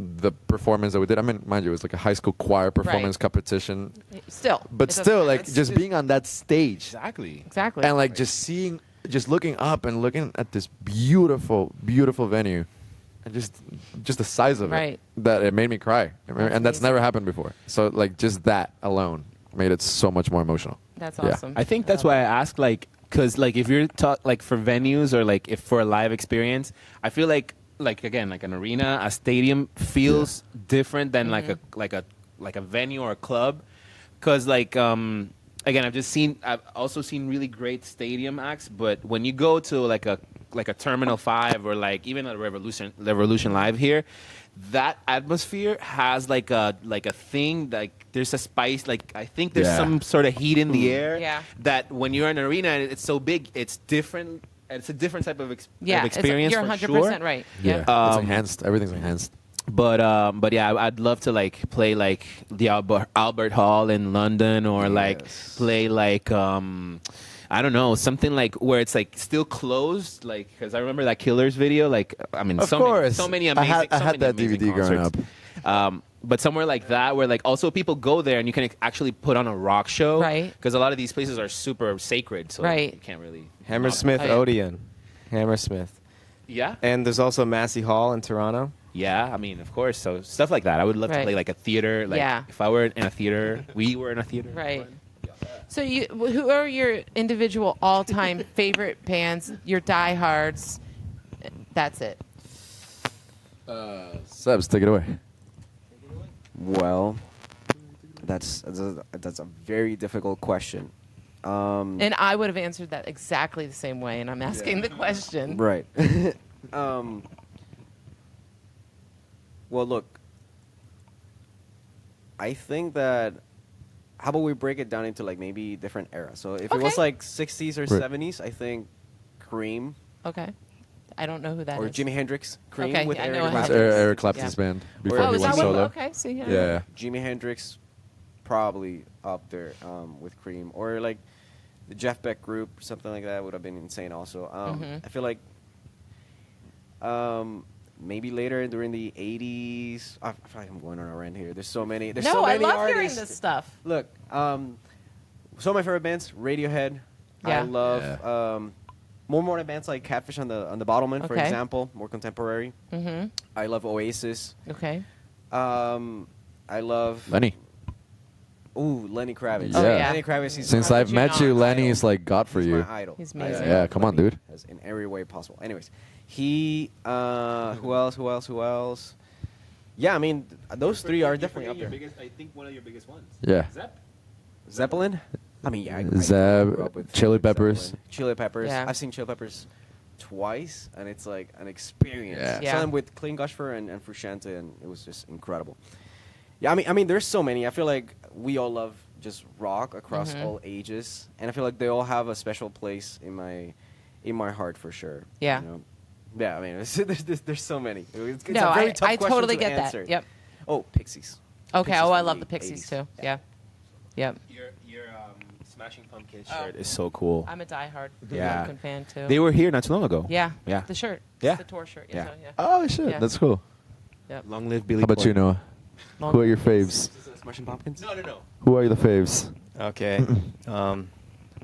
B: the performance that we did. I mean, mind you, it was like a high school choir performance competition.
A: Still.
B: But
A: it doesn't
B: still,
A: matter.
B: like
A: It's-
B: just being on that stage
D: Exactly.
A: Exactly.
B: and like just looking up and looking at this beautiful, beautiful venue, and just the size of
A: Right.
B: it, that it made me cry, and that's
A: amazing.
B: never happened before. So like just that alone made it so much more emotional.
A: That's
B: Yeah.
A: awesome.
D: I think that's
A: love
D: why I
A: it.
D: ask, like, because like if you're like for venues or like if for a live experience, I feel like again like an arena, a stadium feels different than like a venue or a club, because like again I've also seen really great stadium acts, but when you go to like a Terminal 5 or like even a Revolution Live here, that atmosphere has like a thing, like there's a spice, like I think there's
B: Yeah.
D: some sort of heat in the air
A: Yeah.
D: that when you're in an arena and it's so big, it's different. It's a different type of,
A: Yeah.
D: of experience.
A: You're
D: for
A: 100%
D: sure.
A: right.
B: Yeah,
A: Yeah.
B: it's enhanced. Everything's enhanced.
D: But yeah, I'd love to like play like the Albert Hall in London, or like
E: Yes.
D: play like I don't know, something like where it's like still closed, like because I remember that Killers video. Like, I mean,
B: Of
D: so
B: course.
D: many
B: I
D: amazing.
B: had that DVD growing
D: up. But somewhere like that, where like also people go there and you can actually put on a rock show,
A: Right.
D: Because a lot of these places are super sacred, so
A: Right.
D: you can't really.
C: Hammersmith
A: Oh, yeah.
C: Odeon. Hammersmith.
D: Yeah.
C: And there's also Massey Hall in Toronto.
D: Yeah, I mean, of course. So stuff like that. I would love to
A: Right.
D: play like a theater. Like
A: Yeah.
D: if I were in a theater, we were in a theater.
A: Right. So who are your individual all-time favorite bands? Your diehards. That's it.
B: Sebs, take it away.
E: Well, that's a very difficult question.
A: And I would have answered that exactly the same way, and I'm asking the question.
E: Right. Well, look, I think that. How about we break it down into like maybe different eras? So if it was
A: Okay.
E: like 60s or
B: Right.
E: 70s, I think Cream
A: Okay. I don't know who that is.
E: or Jimi Hendrix. Cream
A: Okay,
E: with
A: I know
E: Eric
A: Hendrix.
E: Clapton.
B: Eric Clapton's
A: Yeah.
B: band before
E: Oh,
B: he
A: is
B: went
A: that
B: solo.
A: what? Okay, see.
B: Yeah.
E: Jimi Hendrix, probably up there with Cream, or like the Jeff Beck group, something like that would have been insane. Also,
A: Mhm.
E: I feel like maybe later during the 80s. I feel like I'm going on a rant here. There's so many. There's
A: No,
E: so
A: I
E: many
A: love
E: artists.
A: hearing this stuff.
E: Look, some of my favorite bands, Radiohead. I
A: Yeah.
E: love
B: Yeah.
E: more modern bands like Catfish on the Bottlemen, for
A: Okay.
E: example, more contemporary.
A: Mm-hmm.
E: I love Oasis.
A: Okay.
E: I love
B: Lenny.
E: Ooh, Lenny Kravitz.
B: Oh, yeah.
E: Lenny Kravitz. He's
B: Since
E: my-
B: I've met you,
E: my
B: Lenny
E: idol.
B: is like God for
E: He's
B: you.
E: my idol.
A: He's
E: I
A: amazing.
B: Yeah, come on,
E: Lenny
B: dude.
E: as in every way possible. Anyways, he. Who else? Yeah, I mean, those three are definitely up there.
D: I think one of your biggest ones.
B: Yeah.
E: Zeppelin. I mean, yeah. I grew
B: Zeb,
E: up with
B: Chili
E: Zeppelin.
B: Peppers.
E: Chili Peppers.
A: Yeah.
E: I've seen Chili Peppers twice, and it's like an experience.
B: Yeah.
A: Yeah.
E: Saw them with Klinghoffer and Frusciante, and it was just incredible. Yeah, I mean, there's so many. I feel like we all love just rock across
A: Mhm.
E: all ages, and I feel like they all have a special place in my heart for sure.
A: Yeah.
E: You know? Yeah, I mean, there's so many. It's
A: No,
E: a very
A: I
E: tough question
A: totally
E: to
A: get
E: answer.
A: that. Yep.
E: Oh, Pixies.
A: Okay.
E: Pixies
A: Oh, I
E: from
A: love
E: the
A: the Pixies
E: 80s.
A: too. Yeah. Yep.
D: Your Smashing Pumpkins
A: Oh.
D: shirt is so cool.
A: I'm a diehard
D: Yeah.
A: Pumpkin fan too.
D: They were here not too long ago.
A: Yeah.
D: Yeah.
A: The shirt.
D: Yeah.
A: The tour shirt.
D: Yeah.
A: So, yeah.
B: Oh shit,
A: Yeah.
B: that's cool.
A: Yep.
D: Long live Billy.
B: How about you, Noah?
A: Long-
B: Who are your faves?
E: Smashing Pumpkins.
D: No.
B: Who are the faves?
C: Okay.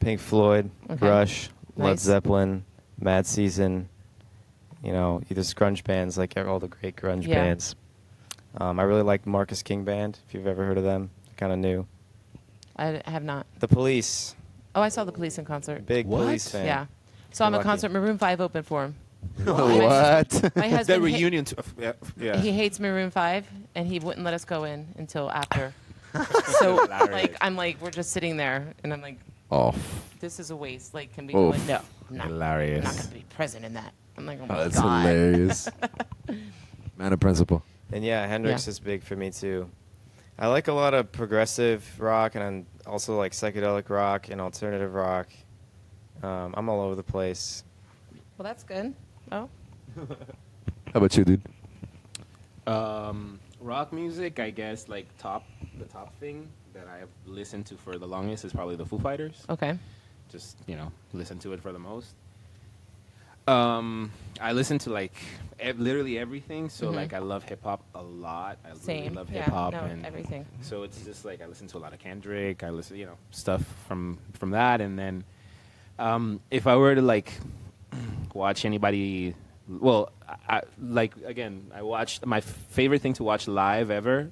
C: Pink Floyd,
A: Okay.
C: Rush, Led
A: Nice.
C: Zeppelin, Mad Season. You know, either grunge bands like all the great grunge
A: Yeah.
C: bands. I really like Marcus King Band. If you've ever heard of them, kind of new.
A: I have not.
C: The Police,
A: Oh, I saw the Police in concert.
C: big
D: What?
C: Police fan.
A: Yeah. Saw him
C: You're
A: at
C: lucky.
A: concert. Maroon 5 opened for him.
B: What?
A: My
D: The
A: husband.
D: reunion. Yeah.
A: He hates Maroon 5, and he wouldn't let us go in until after. So,
D: Hilarious.
A: like, I'm like, we're just sitting there, and I'm like,
B: Oh,
A: this is a waste. Like, can we
B: Oof.
A: go in? No, I'm not
D: Hilarious.
A: going to be present in that. I'm like, oh my
B: that's
A: god.
B: hilarious. Man of principle.
C: And yeah, Hendrix
A: Yeah.
C: is big for me too. I like a lot of progressive rock and also like psychedelic rock and alternative rock. I'm all over the place.
A: Well, that's good. Oh,
B: How about you, dude?
D: Rock music, I guess, like the top thing that I've listened to for the longest is probably the Foo Fighters.
A: okay.
D: Just listen to it for the most. I listen to like literally everything. So
A: Mhm.
D: like I love hip hop a lot. I really
A: Same.
D: love
A: Yeah,
D: hip hop
A: no,
D: and
A: everything.
D: So it's just like I listen to a lot of Kendrick. I listen, stuff from that, and then if I were to like watch anybody, well, I watched my favorite thing to watch live ever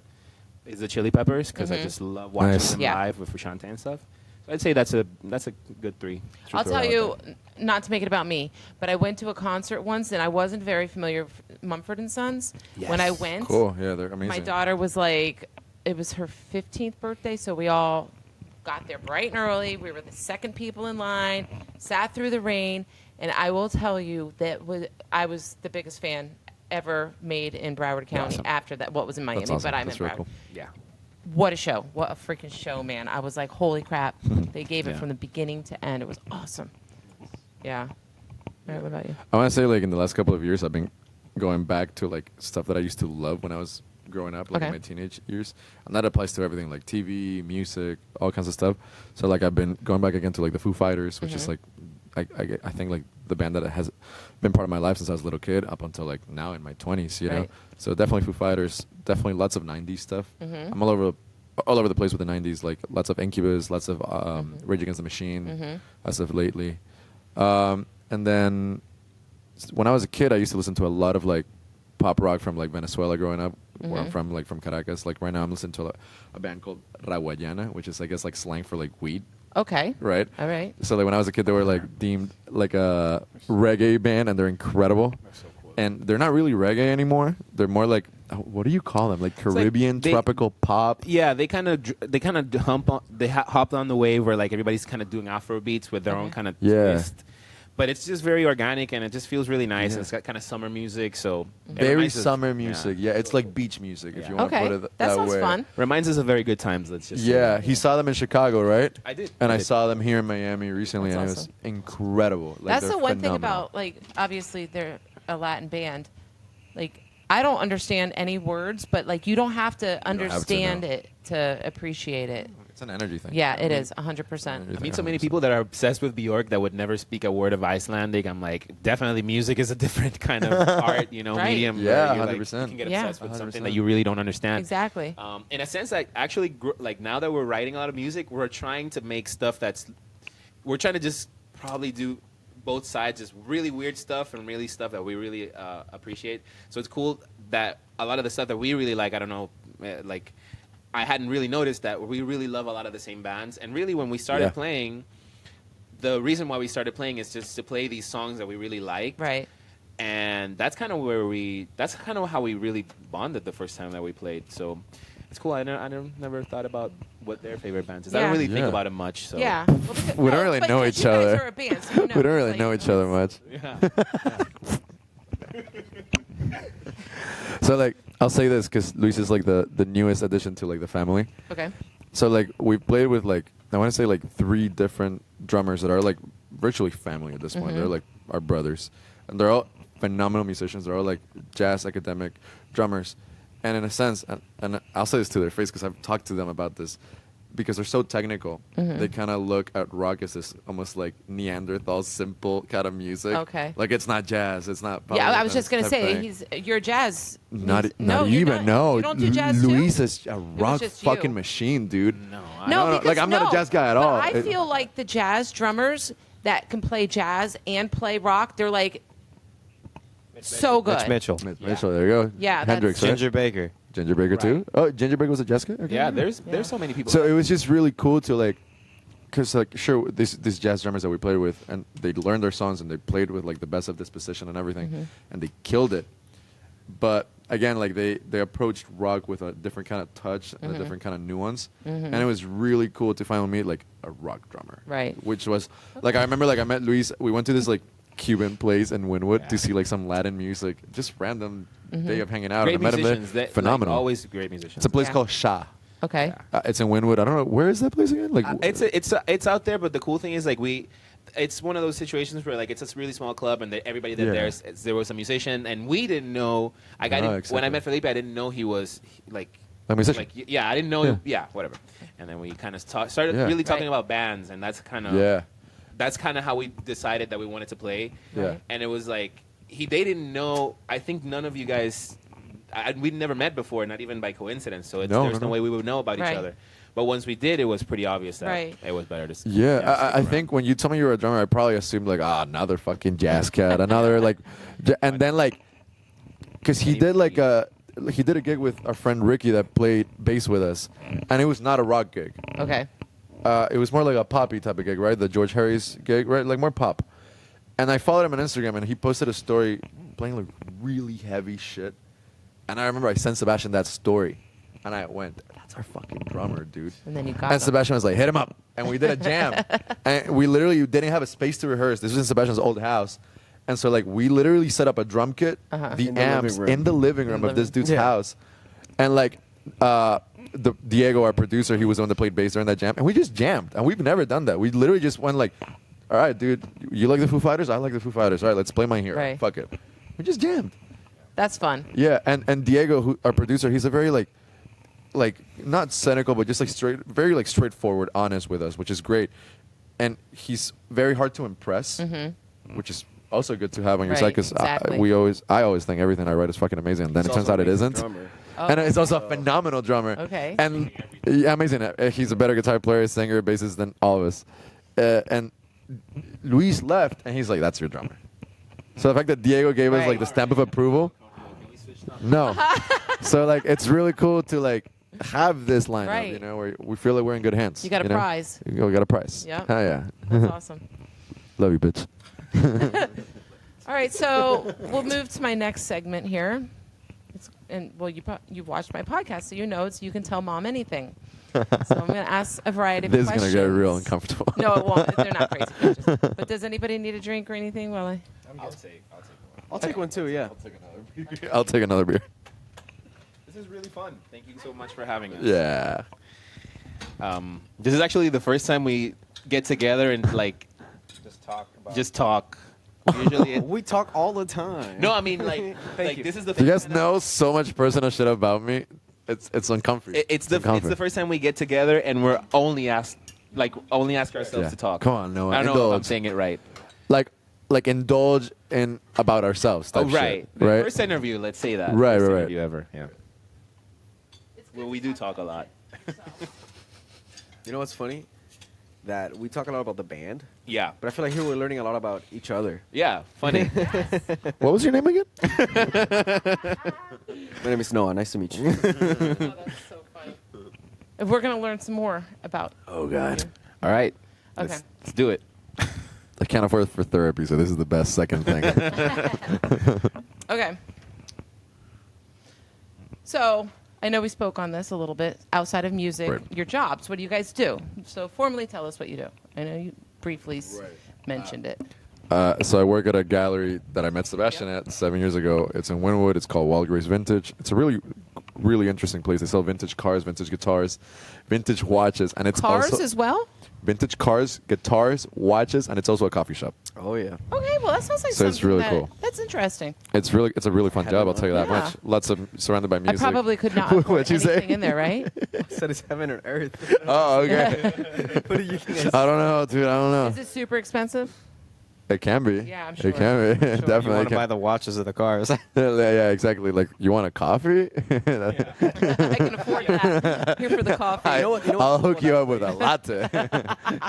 D: is the Chili Peppers because I
A: Mhm.
D: just love watching
B: Nice.
D: them
A: Yeah.
D: live with Frusciante and stuff. So I'd say that's a good three.
A: I'll
D: throw
A: tell
D: out
A: you,
D: there.
A: not to make it about me, but I went to a concert once, and I wasn't very familiar with Mumford and Sons. When I
D: Yes.
A: went,
B: Cool. Yeah, they're amazing.
A: my daughter was like, it was her 15th birthday, so we all got there bright and early. We were the second people in line, sat through the rain, and I will tell you that I was the biggest fan ever made in Broward County
B: Awesome.
A: after that. What was in Miami,
B: That's awesome.
A: but I'm
B: That's
A: in
B: really
A: Broward.
B: cool.
D: Yeah.
A: What a show. What a freaking show, man. I was like, holy crap. They gave it
D: Yeah.
A: from the beginning to end. It was awesome. Yeah. All right, what about you?
B: I want to say, like, in the last couple of years, I've been going back to like stuff that I used to love when I was growing up, like in
A: Okay.
B: my teenage years, and that applies to everything, like TV, music, all kinds of stuff. So like I've been going back again to like the Foo Fighters, which is like I think like the band that has been part of my life since I was a little kid up until like now in my 20s, you know.
A: Right.
B: So definitely Foo Fighters, definitely lots of 90s stuff. I'm all over the place with the 90s, like lots of Incubus, lots of Rage Against the Machine, as of lately. And then when I was a kid, I used to listen to a lot of like pop rock from like Venezuela growing up, where I'm from, like from Caracas. Like right now, I'm listening to a band called Raguayana, which is I guess like slang for like weed,
A: Okay.
B: right?
A: All right.
B: So like when I was a kid, they were like deemed like a reggae band, and they're incredible. And they're not really reggae anymore. They're more like what do you call them? Like Caribbean tropical pop.
D: Yeah, they kind of hopped on the wave where like everybody's kind of doing Afro beats with their own kind of twist. But it's just very organic and it just feels really nice. And it's got kind of summer music, so it
B: Very
D: reminds us-
B: summer music. Yeah, it's like beach music if you want to
A: Okay.
B: put it
A: That
B: that
A: sounds
B: way.
A: fun.
D: Reminds us of very good times. Let's just say
B: Yeah,
D: that.
B: he saw them in Chicago, right?
D: I did.
B: And
D: I
B: I
D: did.
B: saw them here in Miami recently,
A: That's
B: and
A: awesome.
B: it was incredible. Like,
A: That's
B: they're
A: the one thing
B: phenomenal.
A: about, like, obviously they're a Latin band. Like, I don't understand any words, but like you don't have to
B: have to,
A: understand
B: no.
A: it to appreciate it.
B: It's an energy thing.
A: Yeah, it is 100%.
B: Energy
D: I meet
B: thing,
D: so many
B: 100%.
D: people that are obsessed with Bjork that would never speak a word of Icelandic. I'm like, definitely music is a different kind of art,
A: Right.
D: medium.
B: Yeah,
D: where you're, like,
B: 100%.
D: you can get
A: Yeah.
D: obsessed with something
B: 100%.
D: that you really don't understand.
A: Exactly.
D: In a sense, that actually, like now that we're writing a lot of music, we're trying to make stuff we're trying to just probably do both sides, just really weird stuff and really stuff that we really appreciate. So it's cool that a lot of the stuff that we really like, I don't know, like I hadn't really noticed that we really love a lot of the same bands. And really when we started
B: Yeah.
D: playing, the reason why we started playing is just to play these songs that we really like.
A: Right.
D: And that's kind of how we really bonded the first time that we played. So it's cool. I never thought about what their favorite bands is. I
A: Yeah.
D: don't really think
B: Yeah.
D: about it much. So
A: Yeah. Well,
B: We don't really
A: but
B: know
A: 'cause
B: each
A: you guys
B: other.
A: are a band, so who
B: We don't
A: knows?
B: really
A: Like,
B: know each other much.
D: Yeah.
B: So like, I'll say this because Luis is like the newest addition to like the family.
A: Okay.
B: So like we've played with like I want to say like 3 different drummers that are like virtually family at this point. They're like our brothers, and they're all phenomenal musicians. They're all like jazz academic drummers, and in a sense, and I'll say this to their face because I've talked to them about this. Because they're so technical, they kind of look at rock as this almost like Neanderthal, simple kind of music.
A: Okay.
B: Like it's not jazz, it's not.
A: Yeah, I
B: pop,
A: was just gonna
B: type
A: say
B: thing.
A: you're jazz.
B: Not
A: No,
B: not
A: you're
B: even
A: not.
B: no.
A: You don't do jazz too?
B: Luis is a rock
A: just
B: fucking
A: you.
B: machine, dude.
D: No,
A: No,
B: no,
A: because
B: like, I'm not a jazz guy at
A: but
B: all.
A: I
B: It-
A: feel like the jazz drummers that can play jazz and play rock, they're like so good.
C: Mitch Mitchell.
B: Mitchell, there you go.
A: Yeah,
B: Hendrix,
A: that's-
B: right?
C: Ginger Baker.
B: Ginger Baker too.
D: Right.
B: Oh, Ginger Baker was a jazz guy. Okay.
D: Yeah, there's so many people.
B: So it was just really cool to like, cause like sure these jazz drummers that we played with, and they learned their songs and they played with like the best of disposition and everything, and they killed it. But again, like they approached rock with a different kind of touch and a different kind of nuance, and it was really cool to finally meet like a rock drummer.
A: Right.
B: Which was like I remember like I met Luis. We went to this like Cuban place in Wynwood
D: Yeah.
B: to see like some Latin music, just random day of hanging out.
D: great
B: and I met him
D: musicians.
B: there.
D: That,
B: Phenomenal.
D: Like, always great musicians.
B: It's a place
A: Yeah.
B: called Sha.
A: Okay.
B: It's in Wynwood. I don't know where is that place again. Like
D: It's out there, but the cool thing is like it's one of those situations where like it's a really small club and everybody that
B: Yeah.
D: there was a musician and we didn't know. When I
B: exactly.
D: met Felipe, I didn't know he was like
B: a musician.
D: yeah, I didn't know.
B: Yeah.
D: Yeah, whatever. And then we kind of started
B: Yeah.
D: really talking
A: Right.
D: about bands, and that's kind of
B: Yeah.
D: That's kind of how we decided that we wanted to play.
B: Yeah.
D: And it was like they didn't know. I think none of you guys. We'd never met before, not even by coincidence. So there's no way we would know about
A: Right.
D: each other. But once we did, it was pretty obvious that
A: Right.
D: it was better to.
B: Yeah,
D: stick
B: I
D: around.
B: think when you told me you were a drummer, I probably assumed like, another fucking jazz cat, another like, and then like, because he did like he did a gig with our friend Ricky that played bass with us, and it was not a rock gig.
A: Okay.
B: It was more like a poppy type of gig, right? The George Harris gig, right? Like more pop. And I followed him on Instagram, and he posted a story playing like really heavy shit. And I remember I sent Sebastian that story, and I went, "That's our fucking drummer, dude."
A: And then you got
B: And
A: them.
B: Sebastian was like, "Hit him up," and we did a jam. And we literally didn't have a space to rehearse. This was in Sebastian's old house, and so like we literally set up a drum kit, the
E: In the
B: amps
E: living room.
B: in the living room of this dude's house, and like the Diego, our producer, he was the one that played bass during that jam, and we just jammed, and we've never done that. We literally just went like, "All right, dude, you like the Foo Fighters? I like the Foo Fighters. All right, let's play My Hero.
A: Right.
B: Fuck it." We just jammed.
A: That's fun.
B: Yeah, and Diego, our producer, he's a very like not cynical, but just like very like straightforward, honest with us, which is great. And he's very hard to impress, which is also good to have on your
A: Right,
B: side because
A: exactly.
B: I always think everything I write is fucking amazing, and then
E: He's
B: it turns
E: also
B: out it
E: an amazing
B: isn't.
E: drummer.
B: And he's also a phenomenal drummer.
A: Okay.
B: And yeah, amazing. He's a better guitar player, singer, bassist than all of us. And Luis left, and he's like, "That's your drummer." So the fact that Diego gave us like
A: Right.
B: the stamp of approval, no. So like it's really cool to like have this lineup,
A: Right.
B: you know, where we feel like we're in good hands.
A: You got a
B: know?
A: prize.
B: We got a prize.
A: Yeah.
B: Oh yeah.
A: That's awesome.
B: Love you, bitch.
A: All right, so we'll move to my next segment here. You've watched my podcast, so you know you can tell mom anything. So I'm going to ask a variety of
B: This is
A: questions.
B: gonna get real uncomfortable.
A: No, it won't. They're not crazy questions. But does anybody need a drink or anything?
D: I'll take one.
E: I'll take one too. Yeah.
B: I'll take another beer.
D: This is really fun. Thank you so much for having us.
B: Yeah.
D: This is actually the first time we get together and like just talk. Usually,
E: We talk all the time.
D: no, I mean like
E: Thank you.
D: this is the.
B: You guys
D: first time
B: know so much personal shit about me. It's uncomfortable.
D: It's the first time we get together and we're only ask ourselves
B: Yeah.
D: to talk.
B: Come on, Noah,
D: I don't know if I'm
B: indulge.
D: saying it right.
B: like indulge in about ourselves.
D: Oh,
B: Type
D: right.
B: shit,
D: The
B: right.
D: first interview, let's say that.
B: Right,
D: First
B: right, right.
D: interview ever. Yeah. Well, we do talk a lot.
E: You know what's funny? That we talk a lot about the band,
D: Yeah.
E: but I feel like here we're learning a lot about each other.
D: Yeah. Funny.
B: What was your name again?
E: My name is Noah. Nice to meet you.
A: Oh, that's so funny. If we're going to learn some more about.
B: Oh God.
D: All right.
A: Okay.
D: Let's do it.
B: I can't afford for therapy, so this is the best second thing.
A: Okay. So I know we spoke on this a little bit. Outside of music,
B: Right.
A: your jobs, what do you guys do? So formally tell us what you do. I know you briefly mentioned it.
B: So I work at a gallery that I met Sebastian at 7 years ago. It's in Wynwood. It's called Wild Grace Vintage. It's a really, really interesting place. They sell vintage cars, vintage guitars, vintage watches, and it's
A: Cars
B: also
A: as well?
B: vintage cars, guitars, watches, and it's also a coffee shop.
E: Oh yeah.
A: Okay, well that sounds like
B: So it's
A: something
B: really
A: that-
B: cool.
A: That's interesting.
B: It's a really fun job. I'll tell you that
A: Yeah.
B: much. Lots of surrounded by
A: I
B: music.
A: probably could not afford
B: What'd you say?
A: anything in there, right?
E: Said it's heaven and earth.
B: Oh, okay.
E: What do you think?
B: I don't know, dude. I don't know.
A: Is it super expensive?
B: It can be.
A: Yeah, I'm sure.
B: It can be.
A: I'm sure.
B: Definitely.
C: You want to
B: can.
C: buy the watches of the cars.
B: Yeah, exactly. Like, you want a coffee?
A: I can afford that. Here for the coffee.
E: You know what-
B: I'll hook you up with a latte.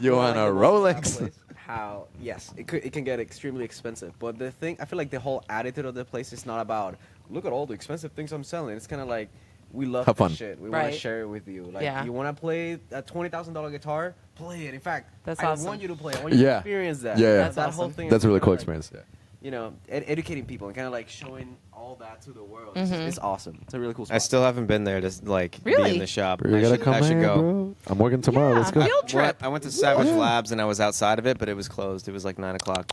B: You want a Rolex?
E: How yes, it can get extremely expensive. But the thing, I feel like the whole attitude of the place is not about look at all the expensive things I'm selling. It's kind of like we love
B: Have
E: this
B: fun.
E: shit. We want
A: Right.
E: to share it with you. Like
A: Yeah.
E: you want to play a $20,000 guitar, play it. In fact,
A: That's
E: I
A: awesome.
E: want you to play. I want you to
B: Yeah.
E: experience that.
B: Yeah, yeah.
A: That's
E: that
A: awesome.
E: whole thing.
B: That's a really
E: kinda
B: cool
E: like,
B: experience. Yeah.
E: You know, educating people and kind of like showing all that to the world.
A: Mm-hmm.
E: It's awesome. It's a really cool spot.
C: I still haven't been there to like be
A: Really?
C: in the shop.
B: Bro, you
C: I
B: gotta
C: should,
B: come
C: I should
B: here,
C: go.
B: bro. I'm working tomorrow.
A: Yeah.
B: Let's go.
A: Field trip.
C: I went to Savage
B: Yeah.
C: Labs and I was outside of it, but it was closed. It was like 9 o'clock.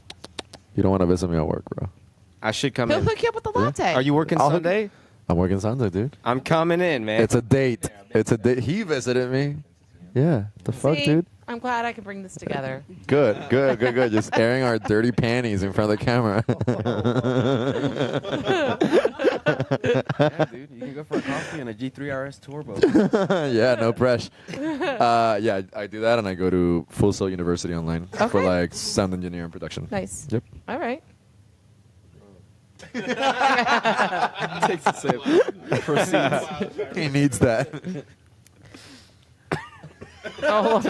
B: You don't want to visit me at work, bro.
C: I should come
A: He'll
C: in.
A: hook you up with the latte.
C: Are you working
B: I'll-
C: Sunday?
B: I'm working Sunday, dude.
C: I'm coming in, man.
B: It's a date. It's a date. He visited me. Yeah. The fuck,
A: See?
B: dude?
A: I'm glad I could bring this together.
B: Good. Just airing our dirty panties in front of the camera.
E: yeah, dude. You can go for a coffee and a G3 RS Turbo.
B: Yeah, no pressure. Yeah, I do that, and I go to Full Sail University online for
A: Okay.
B: like sound engineering production.
A: Nice.
B: Yep.
A: All right.
E: Takes a sip. Proceeds.
B: He needs that.
A: Oh,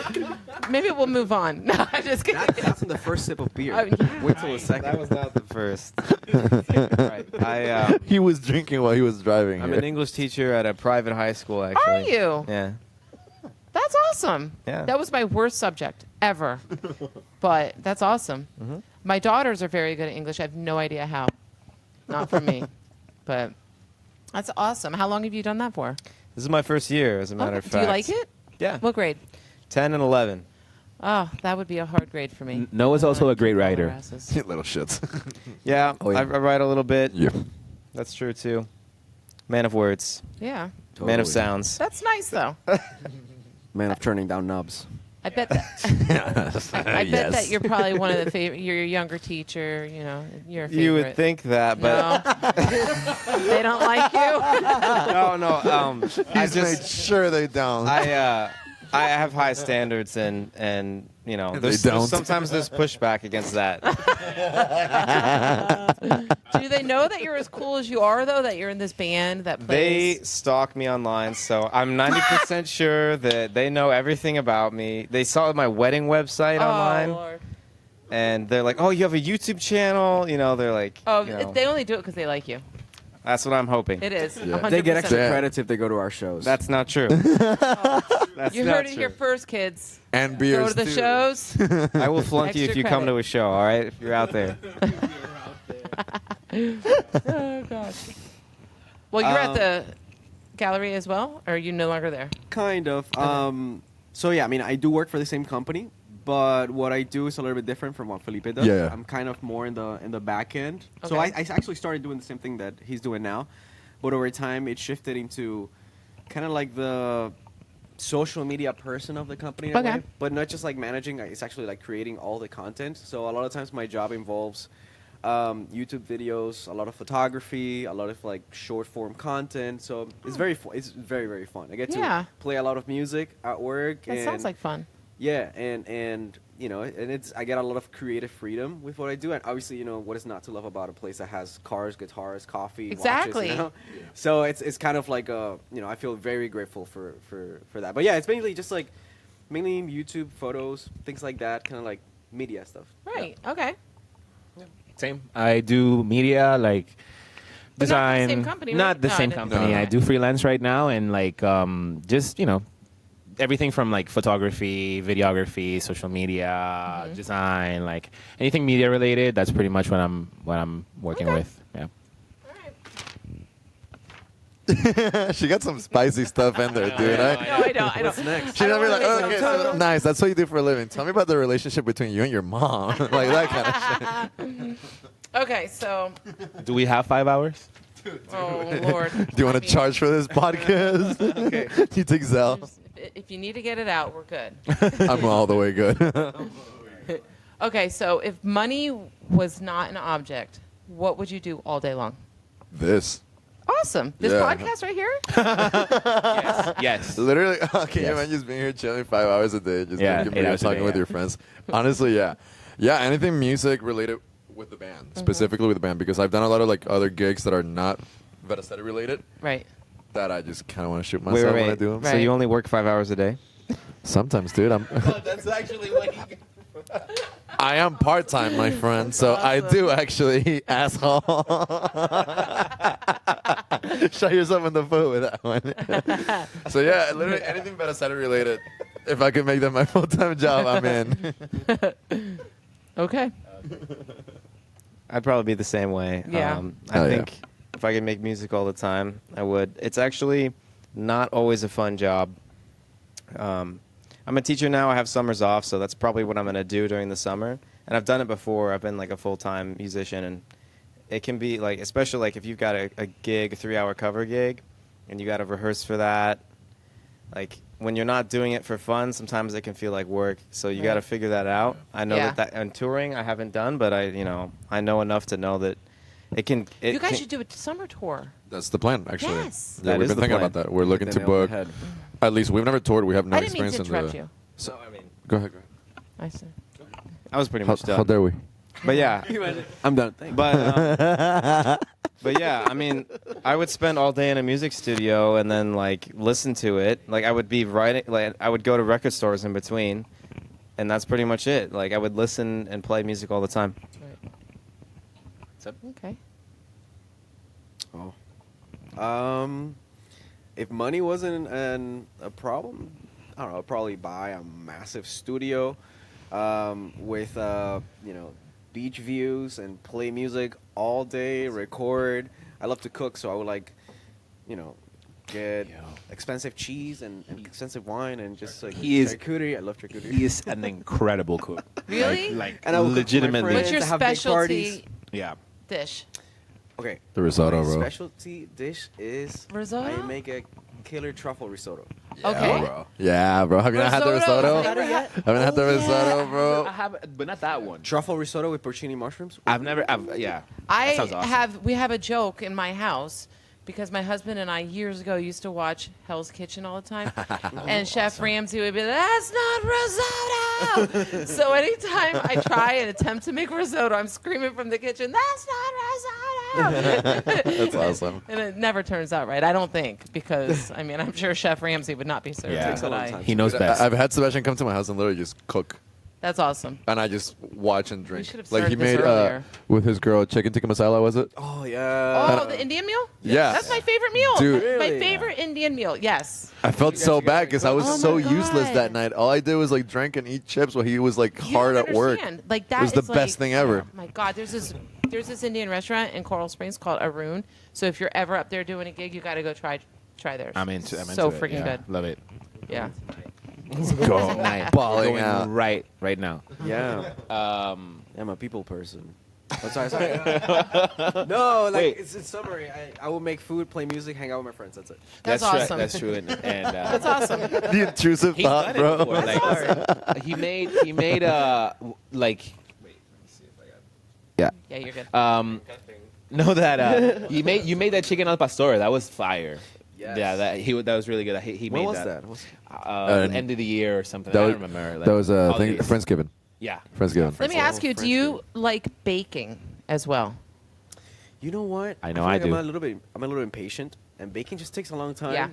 A: maybe we'll move on. No, I'm just kidding.
E: That's in the first sip of beer.
A: Oh, yeah.
E: Wait till the second.
C: That was not the first. Right.
B: He was drinking while he was driving.
C: I'm
B: here.
C: an English teacher at a private high school, actually.
A: Are you?
C: Yeah.
A: That's awesome.
C: Yeah.
A: That was my worst subject ever. But that's awesome.
C: Mm-hmm.
A: My daughters are very good at English. I have no idea how. Not for me. But that's awesome. How long have you done that for?
C: This is my first year, as a matter
A: Okay.
C: of fact.
A: Do you like it?
C: Yeah.
A: What grade?
C: 10 and 11.
A: Oh, that would be a hard grade for me.
D: Noah's also a great writer.
B: You little shits.
C: Yeah,
B: Oh, yeah.
C: I write a little bit.
B: Yeah.
C: That's true, too. Man of words.
A: Yeah.
C: Man of
E: Totally.
C: sounds.
A: That's nice, though.
E: Man of turning down knobs.
A: I bet that. I bet that you're probably one of the favorite. You're a younger teacher. You know, you're a favorite.
C: You would think that, but
A: No, they don't like you.
C: no. I
B: He's made
C: just
B: sure they don't.
C: I have high standards, and you know,
B: They don't.
C: sometimes there's pushback against that.
A: Do they know that you're as cool as you are, though? That you're in this band that
C: They
A: plays.
C: stalk me online, so I'm 90% sure that they know everything about me. They saw my wedding website online,
A: Lord.
C: and they're like, "Oh, you have a YouTube channel?" You know, they're like,
A: Oh,
C: you know,
A: they only do it because they like you.
C: that's what I'm hoping.
A: It is.
B: Yeah.
A: 100%.
E: They get extra
B: Yeah.
E: credits if they go to our shows.
C: That's not true. That's
A: You
C: not
A: heard it here
C: true.
A: first, kids.
B: and
A: Go
B: beers
A: to the
B: too.
A: shows.
C: I will flunk you if
A: Extra
C: you come
A: credit.
C: to a show. All right, if you're out there.
A: Oh gosh. Well, you're at the gallery as well, or are you no longer there?
E: Kind of. So yeah, I mean, I do work for the same company, but what I do is a little bit different from what Felipe does.
B: Yeah.
E: I'm kind of more in the back end. So
A: Okay.
E: I actually started doing the same thing that he's doing now, but over time it shifted into kind of like the social media person of the company in a
A: Okay.
E: way, but not just like managing. It's actually like creating all the content. So a lot of times my job involves YouTube videos, a lot of photography, a lot of like short form content. So it's it's very very fun. I get
A: Yeah.
E: to play a lot of music at work.
A: That
E: and
A: sounds like fun.
E: yeah, and you know, and I get a lot of creative freedom with what I do, and obviously, you know, what is not to love about a place that has cars, guitars, coffee,
A: Exactly.
E: watches, you know? So it's kind of like you know, I feel very grateful for that. But yeah, it's mainly just like mainly YouTube photos, things like that, kind of like media stuff.
A: Right. Okay.
D: Same. I do media like
A: But not the
D: design.
A: same company, right?
D: Not the
A: No, I
D: same
A: didn't-
D: company.
B: No.
D: I do freelance right now, and like just everything from like photography, videography, social media, design, like anything media related. That's pretty much what I'm working
A: Okay.
D: with. Yeah.
B: She got some spicy stuff in there, dude.
A: No, I don't. I
E: What's
A: don't.
E: next?
B: She's
A: I
B: gonna be
A: don't
B: like,
A: wanna
B: okay,
A: make
B: so
A: no-
B: nice. That's what you do for a living. Tell me about the relationship between you and your mom, like that kind of shit.
A: Okay, so.
D: Do we have 5 hours?
A: Oh Lord.
B: Do you want to charge for this podcast?
E: Okay.
B: You take Zell.
A: If you need to get it out, we're good.
B: I'm all the way good.
A: Okay, so if money was not an object, what would you do all day long?
B: This.
A: Awesome. This
B: Yeah.
A: podcast right here?
D: Yes.
B: Literally, can you
D: Yes.
B: imagine just being here chilling 5 hours a day, just
D: Yeah,
B: drinking
D: 8
B: beer,
D: hours a
B: talking
D: day,
B: with
D: yeah.
B: your friends? Honestly, yeah. Yeah, anything music related with the band, specifically with the band, because I've done a lot of like other gigs that are not Veta Ceti related
A: Right.
B: that I just kind of want to shoot
C: Wait,
B: myself
C: wait,
B: when I
C: wait.
B: do them.
C: So
A: Right.
C: you only work 5 hours a day?
B: Sometimes, dude,
D: That's actually what he.
B: I am part time, my friend, so I do actually, asshole. Shut yourself in the foot with that one. So yeah, literally anything Veta Ceti related. If I could make that my full time job, I'm in.
A: Okay.
C: I'd probably be the same way.
A: Yeah.
C: I
B: Oh, yeah.
C: think if I could make music all the time, I would. It's actually not always a fun job. I'm a teacher now. I have summers off, so that's probably what I'm going to do during the summer. And I've done it before. I've been like a full-time musician, and it can be like, especially like if you've got a gig, a 3-hour cover gig, and you got to rehearse for that. Like when you're not doing it for fun, sometimes it can feel like work. So you got to
A: Right.
C: figure that out. I know
A: Yeah.
C: that and touring I haven't done, but I know enough to know that it can. It
A: You guys
C: can-
A: should do a summer tour.
B: That's the plan, actually.
A: Yes.
B: Yeah,
C: That
B: we've
C: is
B: been
C: the
B: thinking
C: plan.
B: about that. We're looking
E: Hit
B: to
E: the nail on the
B: book.
E: head.
B: At least we've never toured. We have no
A: I didn't mean
B: experience
A: to
B: in
A: interrupt
B: the.
A: you.
C: So I mean,
B: Go ahead. Go ahead.
A: I see.
C: I was pretty
B: How,
C: much done.
B: how dare we?
C: But yeah,
E: I'm done. Thanks.
C: but yeah, I mean, I would spend all day in a music studio and then like listen to it. Like I would be writing, like I would go to record stores in between, and that's pretty much it. Like I would listen and play music all the time.
A: Right. Okay.
E: If money wasn't a problem, I don't know. I'd probably buy a massive studio with beach views and play music all day. Record. I love to cook, so I would get expensive cheese and expensive wine and just like
D: He is-
E: charcuterie. I love charcuterie.
D: He is an incredible cook.
A: Really?
D: Like
E: And I will cook for my
D: legitimately.
E: friends.
A: What's your
E: to have big parties.
A: specialty
D: Yeah.
A: dish?
E: Okay.
B: The risotto,
E: my
B: bro.
E: specialty dish is
A: Risotto?
E: I make a killer truffle risotto.
A: Okay.
B: bro. Yeah, bro. Have you not had the
A: Risotto.
B: risotto?
A: Is that
B: Haven't had the risotto, bro.
D: I have, but not that one.
E: Truffle risotto with porcini mushrooms.
D: Yeah. That sounds awesome.
A: We have a joke in my house because my husband and I years ago used to watch Hell's Kitchen all the time, and Chef Ramsay would be like, "That's not risotto." So anytime I try and attempt to make risotto, I'm screaming from the kitchen, "That's not risotto!"
B: That's awesome.
A: And it never turns out right. I don't think because I mean I'm sure Chef Ramsay would not be served.
D: Yeah.
A: it,
D: Takes
E: a
A: but
E: long
A: I-
E: time.
D: He knows best.
B: I've had Sebastian come to my house and literally just cook.
A: That's awesome.
B: And I just watch and drink.
A: should have
B: Like he
A: started this
B: made
A: earlier.
B: with his girl chicken tikka masala, was it?
E: Oh yeah.
A: Oh, the Indian meal?
B: Yeah.
A: That's my favorite meal.
B: Dude.
A: My
E: Really?
A: favorite Indian meal. Yes.
B: I felt so bad because I was
A: Oh
B: so
A: my
B: useless
A: God.
B: that night. All I did was like drink and eat chips while he was like
A: You
B: hard
A: don't
B: at work.
A: understand. Like that
B: It was the
A: is
B: best thing ever.
A: Oh my God, there's this Indian restaurant in Coral Springs called Arun. So if you're ever up there doing a gig, you got to go try theirs.
D: I'm into
A: so
D: it.
A: freaking
D: Yeah.
A: good.
D: Love it.
A: Yeah.
D: Go night.
B: Balling
D: Going
B: out.
D: right now.
E: Yeah.
D: Um,
E: I'm a people person. Oh, sorry. No, like
D: Wait.
E: it's in summary. I will make food, play music, hang out with my friends. That's it.
A: That's
D: true.
A: awesome.
D: That's true. And
A: That's awesome.
B: The intrusive
D: he's
B: thought,
D: done it
B: bro.
D: before. Like, he made like. Yeah.
A: Yeah, you're good.
D: No, that you made that chicken al pastor. That was fire.
E: Yes.
D: Yeah, that was really good. He
E: When
D: made
E: was
D: that.
E: that? Was-
D: End of the year or something.
B: That
D: I
B: was,
D: don't remember.
B: that was I think
D: holidays.
B: Friendsgiving.
D: Yeah.
B: Friendsgiving.
A: Let me ask you, do you like baking as well?
E: You know what?
D: I know
E: feel
D: I
E: like
D: do.
E: I'm a little bit impatient, and baking just takes a long time.
A: Yeah.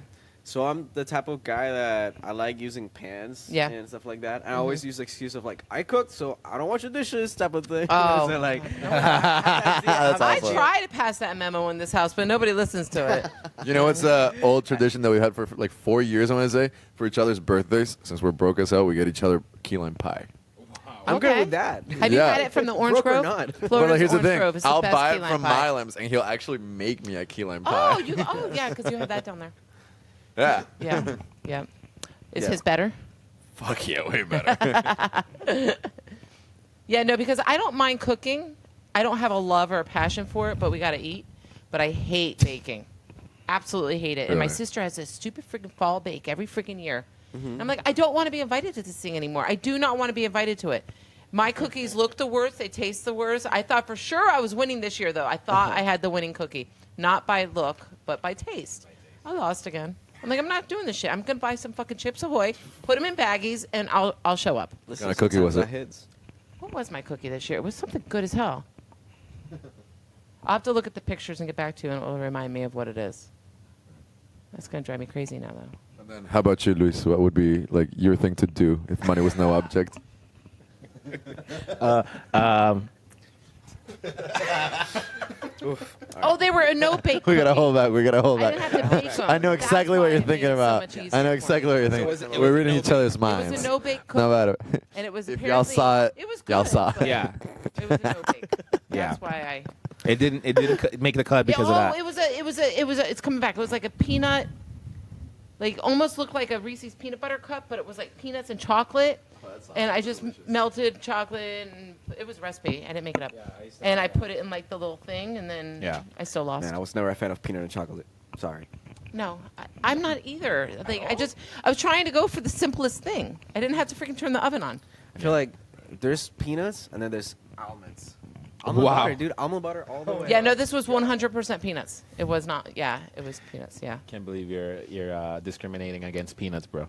E: So I'm the type of guy that I like using pans
A: Yeah.
E: and stuff like that. And I always use the excuse of like I cooked, so I don't wash the dishes type of thing.
A: Oh.
E: So like,
B: That's
A: I
B: awesome.
A: try to pass that memo in this house, but nobody listens to it.
B: You know what's an old tradition that we had for like 4 years, I want to say? For each other's birthdays, since we're broke as hell, we get each other key lime pie.
E: I'm
A: Okay.
E: good with that.
A: Have you
B: Yeah.
A: had it from the Orange
E: Broke or
A: Grove?
E: not.
B: But
A: Florida's
B: like, here's the
A: Orange
B: thing.
A: Grove is the
B: I'll
A: best
B: buy
A: key
B: it
A: lime
B: from
A: pie.
B: Milam's, and he'll actually make me a key lime
A: Oh,
B: pie.
A: yeah, because you have that down there.
B: Yeah.
A: Yeah, yeah. Is
E: Yeah.
A: his better?
B: Fuck yeah, way better.
A: Yeah, no, because I don't mind cooking. I don't have a love or a passion for it, but we got to eat. But I hate baking. Absolutely hate it. And my
B: Really?
A: sister has this stupid freaking fall bake every freaking year. I'm like, I don't want to be invited to this thing anymore. I do not want to be invited to it. My cookies look the worst. They taste the worst. I thought for sure I was winning this year, though. I thought I had the winning cookie. Not by look, but by taste. I lost again. I'm like, I'm not doing this shit. I'm going to buy some fucking Chips Ahoy, put them in baggies, and I'll show up.
E: Listen,
B: kind of cookie was
E: sometimes
B: it?
E: that hits.
A: What was my cookie this year? It was something good as hell. I'll have to look at the pictures and get back to you, and it will remind me of what it is. That's going to drive me crazy now, though.
B: And then how about you, Luis? What would be like your thing to do if money was no object?
A: Oh, they were a no-bake
B: We gotta
A: cookie.
B: hold back. We gotta hold
A: I
B: back.
A: didn't have to bake them.
B: I know
A: That's
B: exactly what
A: why
B: you're
A: it made
B: thinking
A: it so
B: about.
A: much easier
B: I know
A: for
B: exactly
A: me.
B: what you're
D: So
B: thinking.
D: was it
B: We're
D: was
B: reading
D: no
B: each other's
A: It
B: minds.
A: was a no-bake cookie.
B: No matter.
A: And it was
B: If y'all
A: apparently-
B: saw it,
A: it was
B: y'all
A: good,
B: saw it.
A: but
D: Yeah.
A: It was a no-bake.
D: Yeah.
A: That's why I...
D: It didn't make the cut because
A: yeah,
D: of that.
A: it's coming back. It was like a peanut, like almost looked like a Reese's peanut butter cup, but it was like peanuts and chocolate. And I just melted chocolate, and it was a recipe. I didn't make it up. And I put it in like the little thing, and then
D: Yeah.
A: I still lost.
E: Man, I was never a fan of peanut and chocolate. Sorry.
A: No, I'm not either. Like I was trying to go for the simplest thing. I didn't have to freaking turn the oven on.
E: I feel like there's peanuts and then there's almonds. Almond
D: Wow.
E: butter, dude. Almond butter all the way.
A: Yeah, no, this was 100% peanuts. It was not. Yeah, it was peanuts. Yeah.
D: Can't believe you're discriminating against peanuts, bro.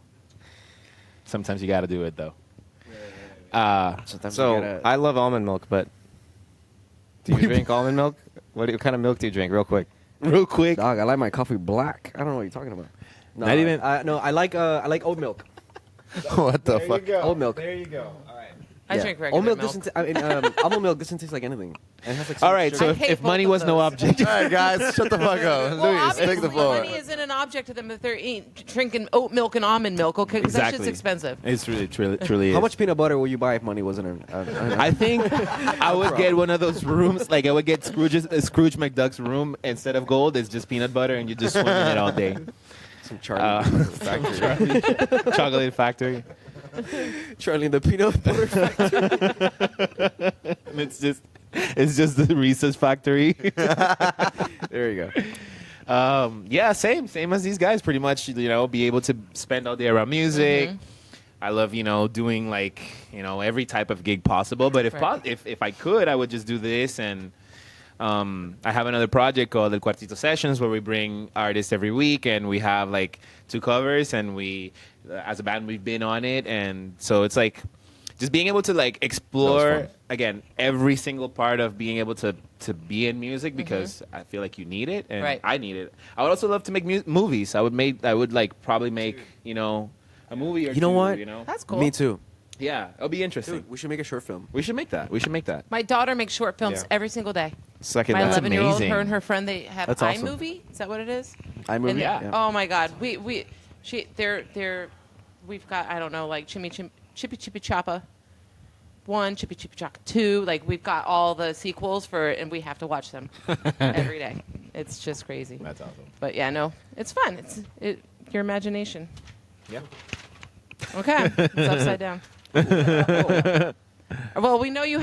D: Sometimes you got to do it though.
E: Sometimes
C: So
E: you gotta-
C: I love almond milk, but do you drink almond milk? What kind of milk do you drink, real quick?
D: Real quick.
E: Dog, I like my coffee black. I don't know what you're talking about. No,
D: Not even-
E: No, I like oat milk.
B: What the fuck?
E: Oat milk.
F: There you go. All right.
A: I
E: Yeah.
A: drink regular
E: Oat milk.
A: milk.
E: Doesn't. Almond milk doesn't taste like anything. And it has like
D: All
E: some
D: right,
E: sugar.
D: so
A: I
D: if,
A: hate
D: if
A: both
D: money
A: of
D: was no
A: those.
D: object,
B: All right, guys, shut the fuck up.
A: Well,
B: Luis,
A: obviously,
B: take the floor.
A: money isn't an object to them if they're drinking oat milk and almond milk, okay? Because that shit's expensive.
D: It's truly
E: How
D: is.
E: much peanut butter would you buy if money wasn't
D: I think I would get one of those rooms, like I would get Scrooge McDuck's room instead of gold. It's just peanut butter, and you just swim in it all day.
E: some Charlie factory?
D: Chocolate factory.
E: Charlie and the peanut butter factory.
D: And it's just the Reese's factory.
E: There you go.
D: Yeah, same as these guys. Pretty much, be able to spend all day around music. I love, doing like, every type of gig possible. But
A: Right.
D: if I could, I would just do this. And I have another project called the Cuartito Sessions where we bring artists every week, and we have like 2 covers, and we, as a band, we've been on it, and so it's like just being able to like explore
B: fun.
D: again every single part of being able to be in music, because I feel like you need it, and
A: Right.
D: I need it. I would also love to make movies. I would like probably make a movie or
E: You know
D: two,
E: what?
A: That's cool.
E: Me too.
D: Yeah, it'll be interesting.
E: Dude, we should make a short film.
D: We should make that.
A: My daughter makes short films
C: Yeah.
A: every single day.
C: Second
A: My
C: that.
A: 11-year-old,
D: amazing.
A: her and her friend, they have
E: That's awesome.
A: iMovie. Is that what it is?
E: iMovie?
A: And-
D: Yeah.
A: Oh my God, we've got, I don't know, like Chippy Chippy Choppa 1, Chippy Chippy Choppa 2. Like we've got all the sequels and we have to watch them every day. It's just crazy.
D: That's awesome.
A: But yeah, no, it's fun. Your imagination.
D: Yeah.
A: Okay, it's upside down. Well, we know you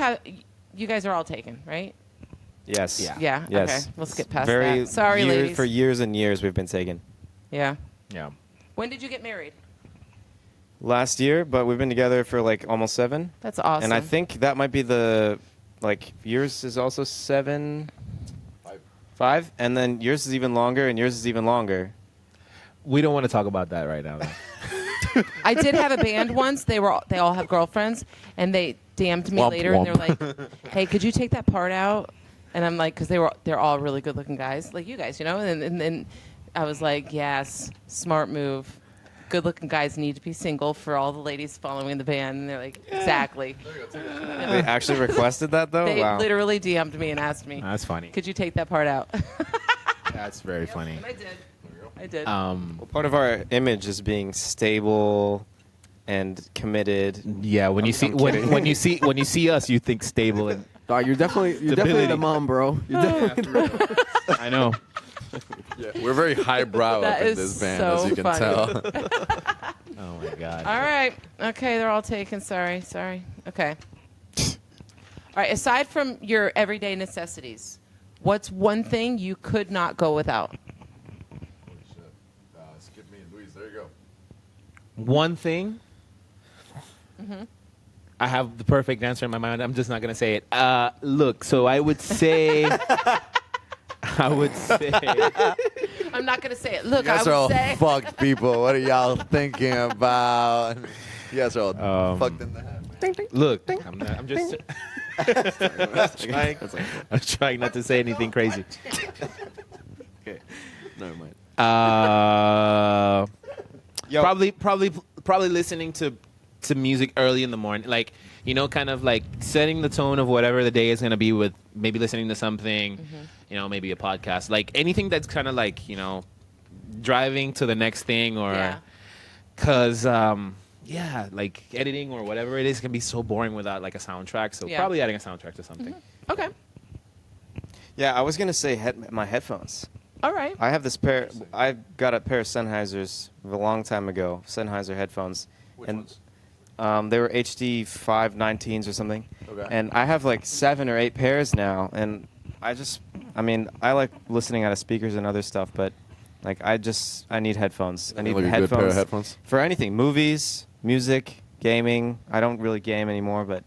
A: guys are all taken, right?
C: Yes.
D: Yeah.
A: Yeah.
C: Yes.
A: Okay, we'll skip past
C: Very
A: that. Sorry, ladies.
C: For years and years, we've been taken.
A: Yeah.
D: Yeah.
A: When did you get married?
C: Last year, but we've been together for like almost 7.
A: That's awesome.
C: And I think that might be yours is also 7. 5, and then yours is even longer, and yours is even longer.
D: We don't want to talk about that right now, though.
A: I did have a band once. They all have girlfriends, and they DM'd me
B: Womp
A: later, and they're like, "Hey, could you take that part out?" And I'm like, because they're all really good looking guys, like you guys, And then I was like, "Yes, smart move. Good looking guys need to be single for all the ladies following the band." And they're like, "Exactly."
C: They actually requesed that though.
A: They
C: Wow.
A: literally DM'd me and asked me,
D: That's funny.
A: "Could you take that part out?"
D: That's very funny.
A: And I did. I did.
C: Well, part of our image is being stable and committed.
D: Yeah, when you
C: I'm
D: see
C: kidding.
D: when you see us, you think stable, and
E: Dog, you're definitely
D: Stability.
E: the mom, bro. You're definitely
D: I know.
B: Yeah, we're very highbrow
A: That
B: up in
A: is
B: this band,
A: so
B: as you can
A: funny.
B: tell.
D: Oh my god.
A: All right. Okay, they're all taken. Sorry. Okay. All right. Aside from your everyday necessities, what's one thing you could not go without?
B: Holy shit. Skip me and Luis. There you go.
D: One thing. I have the perfect answer in my mind. I'm just not gonna say it. Look, so I would say.
A: I'm not gonna say it. Look,
B: You guys
A: I
B: are all
A: would say.
B: fucked people. What are y'all thinking about? You guys are all
D: Um,
B: fucked in the head.
D: Look, I'm just. I'm trying not to say anything crazy.
E: Okay. Never mind.
C: Yo.
D: Probably listening to music early in the morning, like kind of like setting the tone of whatever the day is going to be, with maybe listening to something, maybe a podcast, like anything that's kind of like driving to the next thing, or
A: Yeah.
D: because like editing or whatever it is can be so boring without like a soundtrack. So
A: Yeah.
D: probably adding a soundtrack to something.
A: Okay.
C: Yeah, I was gonna say my headphones.
A: All right.
C: I have this pair. I got a pair of Sennheisers a long time ago. Sennheiser headphones,
B: Which
C: and
B: ones?
C: they were HD 519s or something.
B: Okay.
C: And I have like 7 or 8 pairs now, and I like listening out of speakers and other stuff, but like I need headphones. I need
B: Like a
C: headphones,
B: good pair of headphones?
C: for anything: movies, music, gaming. I don't really game anymore, but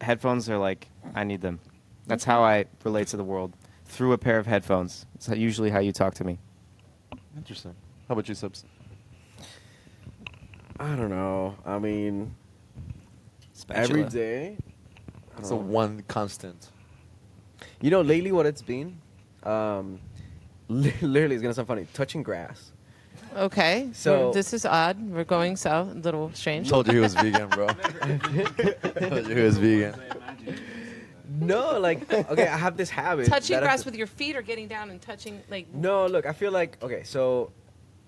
C: headphones are like I need them. That's how I relate to the world, through a pair of headphones. It's usually how you talk to me.
B: Interesting. How about you, Subs?
E: I don't know. I mean, every
C: Spatula.
E: day.
B: It's the one constant.
E: Lately what it's been, literally, it's gonna sound funny. Touching grass.
A: Okay.
E: So-
A: This is odd. We're going south. A little strange.
B: Told you he was vegan, bro. Told you he was vegan.
E: No, like okay, I have this habit.
A: Touching
E: that I-
A: grass with your feet, or getting down and touching like
E: No, look, I feel like okay, so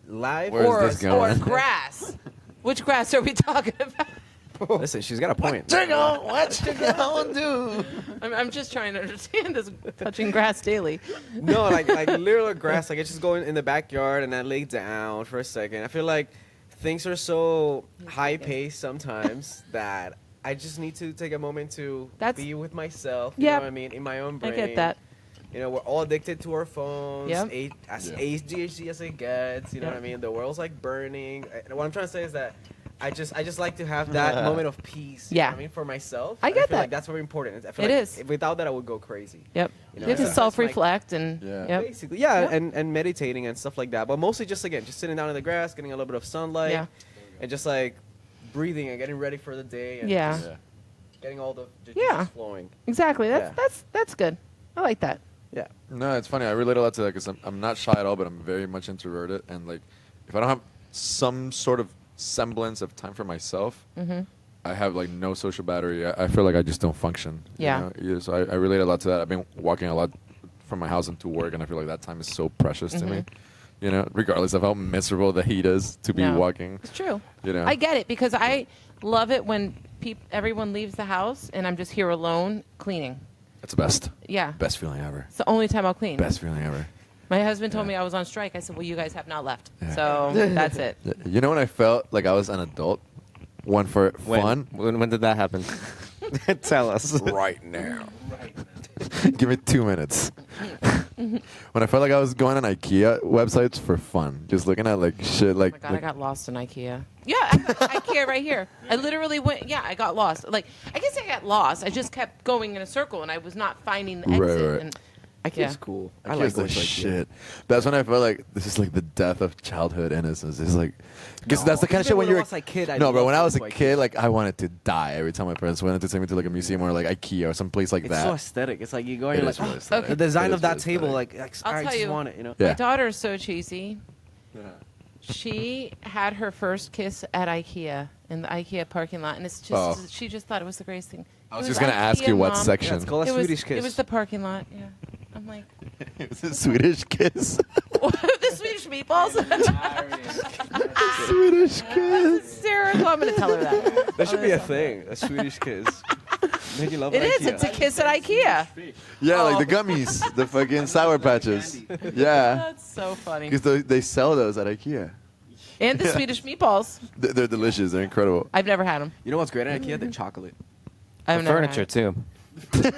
E: life.
B: Where's
A: or
B: this going?
A: grass. Which grass are we talking about?
E: Listen, she's got a point.
B: What you gonna do?
A: I'm just trying to understand this touching grass daily.
E: No, like literal grass. Like I just go in the backyard and I lay down for a second. I feel like things are so high paced sometimes that I just need to take a moment to
A: That's-
E: be with myself. You
A: Yep.
E: know what I mean? In my own
A: I
E: brain.
A: get that.
E: You know, we're all addicted to our phones.
A: Yep.
E: As
B: Yeah.
E: ADHD as it gets. You know
A: Yep.
E: what I mean? The world's like burning. And what I'm trying to say is that I just like to have that moment of peace. You
A: Yeah.
E: know what I mean, for myself.
A: I
E: And
A: get
E: feel
A: that.
E: like that's very important. I feel
A: It
E: like
A: is.
E: Without that, I would go crazy.
A: Yep.
E: You know,
A: You have to
E: sometimes, like,
A: self-reflect and
B: Yeah.
A: yep.
E: Basically, yeah,
A: Yep.
E: and meditating and stuff like that. But mostly just sitting down in the grass, getting a little bit of sunlight,
A: Yeah.
E: and just like breathing and getting ready for the day. And
A: Yeah.
E: just
B: Yeah.
E: getting all the
A: Yeah.
E: juices flowing.
A: Exactly.
E: Yeah.
A: That's good. I like that.
E: Yeah.
B: No, it's funny. I relate a lot to that because I'm not shy at all, but I'm very much introverted. And like, if I don't have some sort of semblance of time for myself, I have like no social battery. I feel like I just don't function. you
A: Yeah.
B: know? Yeah, so I relate a lot to that. I've been walking a lot from my house into work, and I feel like that time is so precious to me. You know, regardless of how miserable the heat is to be
A: No.
B: walking.
A: It's true.
B: You know,
A: I get it because I love it when everyone leaves the house and I'm just here alone cleaning.
B: That's the best.
A: Yeah.
B: Best feeling ever.
A: It's the only time I'll clean.
B: Best feeling ever.
A: My husband told
B: Yeah.
A: me I was on strike. I said, well, you guys have not left.
B: Yeah.
A: So that's it.
B: You know when I felt like I was an adult? One for fun?
C: When did that happen? Tell us.
B: Right now. Give me 2 minutes. When I felt like I was going on IKEA websites for fun, just looking at like shit,
A: Oh
B: like,
A: my God, I
B: like-
A: got lost in IKEA. Yeah, I got IKEA right here. I literally went, yeah, I got lost. Like, I guess I got lost. I just kept going in a circle and I was not finding the exit.
B: Right.
A: And
E: IKEA's
A: Yeah.
E: cool. I
B: IKEA's
E: like
B: the
E: going to IKEA.
B: shit. That's when I felt like this is like the death of childhood innocence. It's like, because that's the kind of shit
E: Even
B: when you're
E: I was a kid, I
B: no, but
E: loved
B: when I was a
E: going to
B: kid,
E: IKEA.
B: like I wanted to die every time my parents wanted to take me to like a museum or like IKEA or some place like
E: It's
B: that.
E: so aesthetic. It's like you go and
B: It
E: you're
B: is
E: like,
B: really
E: oh,
B: aesthetic.
E: the design
B: It
E: of
B: is
E: that
B: really
E: table,
B: aesthetic.
E: like,
A: I'll
E: I
A: tell
E: just
A: you.
E: want it, you know.
B: Yeah.
A: my daughter is so cheesy. She had her first kiss at IKEA in the IKEA parking lot, and it's just
B: Oh.
A: she just thought it was the greatest thing.
B: I was
A: It
B: just gonna ask you what
A: Mom.
B: section.
E: Yeah, it's called a
A: It was,
E: Swedish kiss.
A: it was the parking lot. Yeah, I'm like
B: It was a Swedish kiss.
A: the Swedish meatballs.
B: Swedish
A: That's
B: kiss.
A: hysterical. I'm gonna tell her that.
E: That should be a thing. A Swedish kiss. Make you love
A: It is.
E: IKEA.
A: It's a kiss at IKEA.
B: Yeah, like
A: Oh.
B: the gummies, the fucking Sour Patches. Yeah,
A: That's so funny.
B: because they sell those at IKEA.
A: And the Swedish meatballs.
B: They're delicious. They're incredible.
A: I've never had them.
E: You know what's great at IKEA? The chocolate.
A: I've
C: The
A: never
C: furniture
A: had
C: too.
A: it.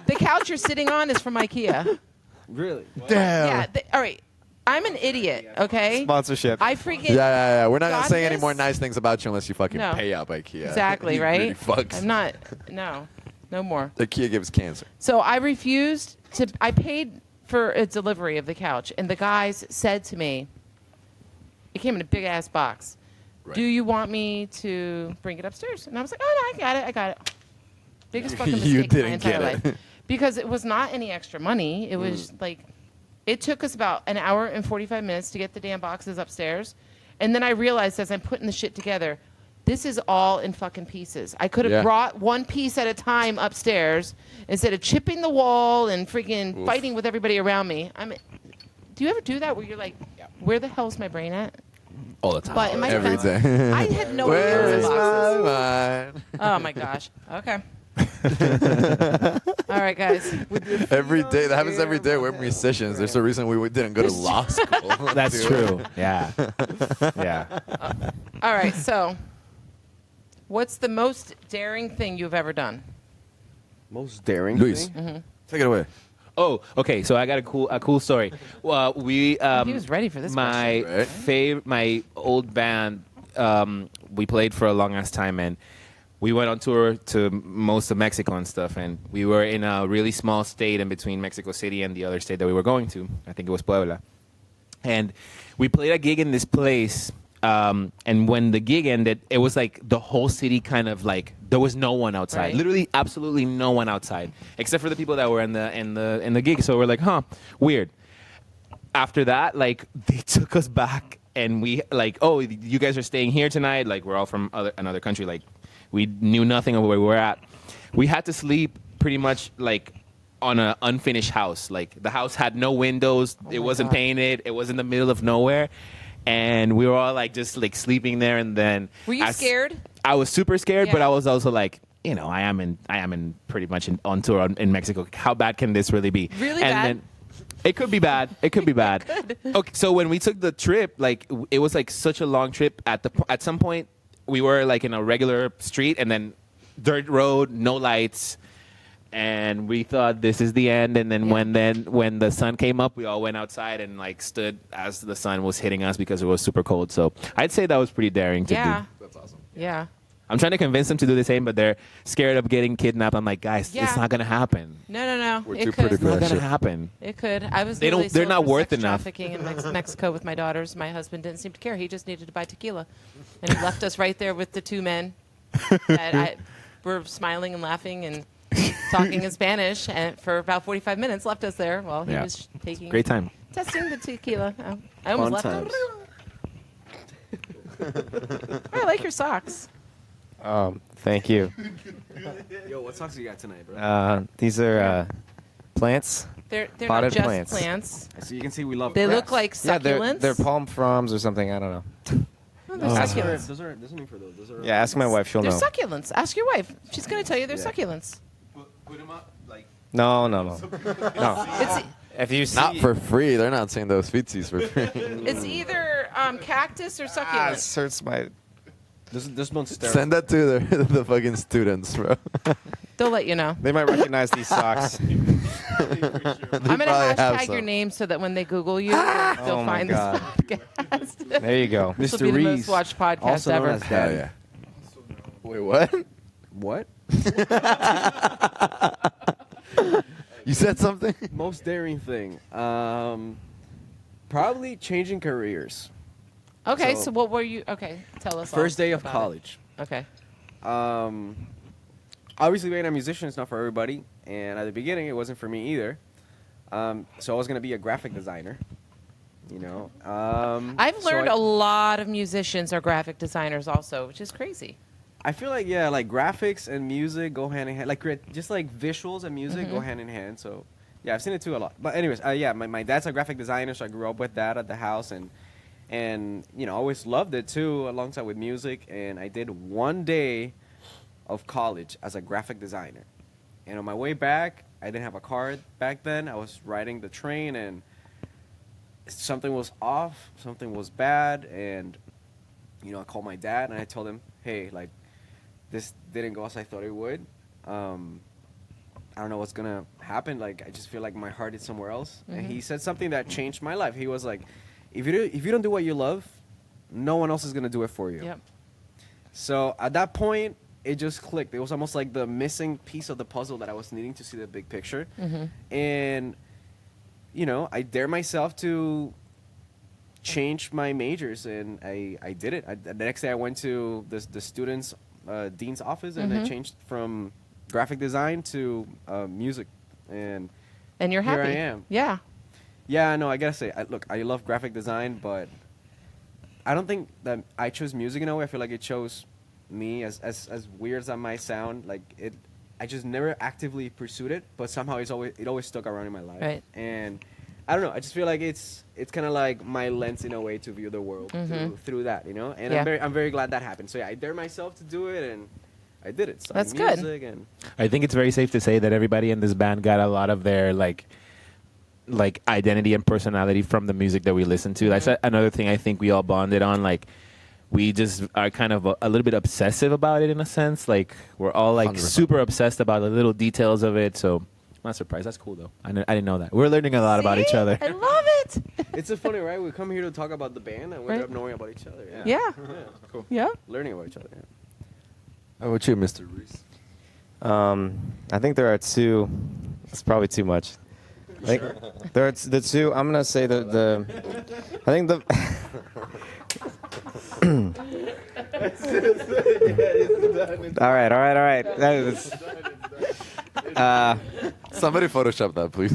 A: The couch you're sitting on is from IKEA.
E: Really?
B: Damn.
A: Yeah. All right. I'm an idiot. Okay.
C: Sponsorship.
A: I freaking
B: Yeah. We're not gonna
A: got
B: say any
A: this.
B: more nice things about you unless you fucking
A: No.
B: pay up IKEA.
A: Exactly,
B: You
A: right?
B: really fucks.
A: I'm not. No more.
B: IKEA gives cancer.
A: So I refused to. I paid for a delivery of the couch, and the guys said to me, "It came in a big ass box.
B: Right.
A: Do you want me to bring it upstairs?" And I was like, "Oh no, I got it. Biggest fucking mistake
B: You
A: of my
B: didn't
A: entire
B: get it.
A: life, because it was not any extra money. It was like, it took us about an hour and 45 minutes to get the damn boxes upstairs, and then I realized as I'm putting the shit together, this is all in fucking pieces. I could have
B: Yeah.
A: brought one piece at a time upstairs instead of chipping the wall and freaking
B: Oof.
A: fighting with everybody around me. Do you ever do that where you're like, where the hell's my brain at?
B: All the time.
A: But in my
B: Every
A: defense,
B: day.
A: I had no idea it
B: Where
A: was
B: is
A: in boxes.
B: my mind?
A: Oh my gosh. Okay. All right, guys.
B: Every day. That happens every day. We're musicians. There's a reason we didn't go to law school.
D: That's
B: dude.
D: true. Yeah. Yeah.
A: All right. So, what's the most daring thing you've ever done?
E: Most daring
B: Luis,
E: thing?
B: take it away.
D: Oh, okay. So I got a cool story. Well, we
A: He was ready for this
D: my
B: question. Right.
D: my old band. We played for a long ass time, and we went on tour to most of Mexico and stuff. And we were in a really small state in between Mexico City and the other state that we were going to. I think it was Puebla. And we played a gig in this place. And when the gig ended, it was like the whole city kind of like there was no one outside,
A: Right.
D: literally absolutely no one outside, except for the people that were in the gig. So we're like, huh, weird. After that, like they took us back, and we like, oh, you guys are staying here tonight. Like we're all from another country. Like we knew nothing of where we were at. We had to sleep pretty much like on an unfinished house. Like the house had no windows. It
A: my
D: wasn't
A: God.
D: painted. It was in the middle of nowhere. And we were all like just like sleeping there, and then
A: Were you scared?
D: I was super scared, but
A: Yeah.
D: I was also like, you know, I am in pretty much on tour in Mexico. How bad can this really be?
A: Really
D: and
A: bad?
D: Then, it could be bad. It could be bad. Okay, so when we took the trip, like it was like such a long trip. At some point, we were like in a regular street, and then dirt road, no lights. and we thought this is the end. And then when the sun came up, we all went outside and like stood as the sun was hitting us because it was super cold. So I'd say that was pretty daring to
A: Yeah.
D: do.
B: That's awesome.
A: Yeah.
D: I'm trying to convince them to do the same, but they're scared of getting kidnapped. I'm like, guys,
A: Yeah.
D: it's not gonna happen.
A: No.
B: We're
A: It
B: too
A: could.
B: pretty
D: It's
B: for
D: not
B: that
D: gonna
B: shit.
D: happen.
A: It could. I was.
D: They don't-
A: nearly
D: they're
A: sold
D: not
A: for
D: worth
A: sex
D: enough.
A: Trafficking in Mexico with my daughters. My husband didn't seem to care. He just needed to buy tequila, and he left us right there with the two men. That were smiling and laughing and talking in Spanish, and for about 45 minutes, left us there while he
D: Yeah.
A: was taking
D: Great time.
A: testing the tequila. I almost
E: Fun
A: left
E: times.
A: him. I like your socks.
C: Thank you.
E: Yo, what socks you got tonight, bro?
C: These are plants.
A: They're not
C: Potted
A: just
C: plants.
A: plants.
E: So you can see we love.
A: They
E: grass.
A: look like
C: Yeah,
A: succulents.
C: they're palm fronds or something. I don't know.
A: Oh, they're
C: Oh.
A: succulents.
E: Those are. There's something for those. Those are.
C: Yeah, ask my wife. She'll
A: They're
C: know.
A: succulents. Ask your wife. She's going to tell you they're
E: Yeah.
A: succulents.
D: Put them up like.
C: No. No.
A: It's
C: If you see,
B: Not for free. They're not saying those feetsies for free.
A: it's either cactus or succulent.
C: this hurts my.
E: This one's sterile.
B: Send that to the fucking students, bro.
A: They'll let you know.
C: They might recognize these socks.
A: I'm gonna
B: probably have
A: hashtag your
B: some.
A: name so that when they Google you, they'll
C: Oh my
A: find
C: God.
A: this podcast.
C: There you go.
A: This will
E: Mr.
A: be the
E: Reese,
A: most watched podcast
E: also known
A: ever.
E: as
B: Hell
E: Daddy.
B: yeah. Wait, what?
E: What?
B: You said something?
E: Most daring thing. Probably changing careers.
A: Okay,
E: So-
A: so what were you? Okay, tell us.
E: First
A: all
E: day of
A: about
E: college.
A: it. Okay.
E: Obviously, being a musician is not for everybody, and at the beginning, it wasn't for me either. So I was gonna be a graphic designer. You know.
A: I've
E: so
A: learned
E: I-
A: a lot of musicians are graphic designers also, which is crazy.
E: I feel like like graphics and music go hand in hand. Like just like visuals and music go hand in hand. So yeah, I've seen it too a lot. But anyways, my dad's a graphic designer, so I grew up with that at the house, and you know, always loved it too, alongside with music. And I did one day of college as a graphic designer. And on my way back, I didn't have a car back then. I was riding the train, and something was off, something was bad, and you know, I called my dad and I told him, hey, like, this didn't go as I thought it would. I don't know what's gonna happen. Like, I just feel like my heart is somewhere else. And he said something that changed my life. He was like, if you don't do what you love, no one else is gonna do it for you.
A: Yep.
E: So at that point, it just clicked. It was almost like the missing piece of the puzzle that I was needing to see the big picture. And you know, I dare myself to change my majors, and I did it. The next day, I went to the student's dean's office, and I changed from graphic design to music. And
A: And you're
E: Here
A: happy.
E: I am.
A: Yeah.
E: yeah, no, I gotta say, look, I love graphic design, but I don't think that I chose music in a way. I feel like it chose me. As weird as that might sound, like it, I just never actively pursued it, but somehow it always stuck around in my life.
A: Right.
E: And I don't know. I just feel like it's kind of like my lens in a way to view the world through that, you know. And
A: Yeah.
E: I'm very glad that happened. So yeah, I dare myself to do it, and I did it.
A: That's
E: Studying
A: good.
E: music and
D: I think it's very safe to say that everybody in this band got a lot of their like identity and personality from the music that we listen to. That's another thing I think we all bonded on. Like, we just are kind of a little bit obsessive about it in a sense. Like, we're all like
B: 100%.
D: super obsessed about the little details of it. So, I'm not surprised. That's cool though. I didn't know that. We're learning a lot about each
A: See?
D: other.
A: I love it.
E: it's so funny, right? We come here to talk about the band, and we end
A: Right.
E: up knowing about each other. Yeah.
A: Yeah.
E: Cool.
A: Yeah.
E: Learning about each other. Yeah.
B: How about you, Mr. Reese?
C: I think there are two. It's probably too much. Like, there are the two. I'm gonna say the. I think the. all right. That is,
B: Somebody Photoshop that, please.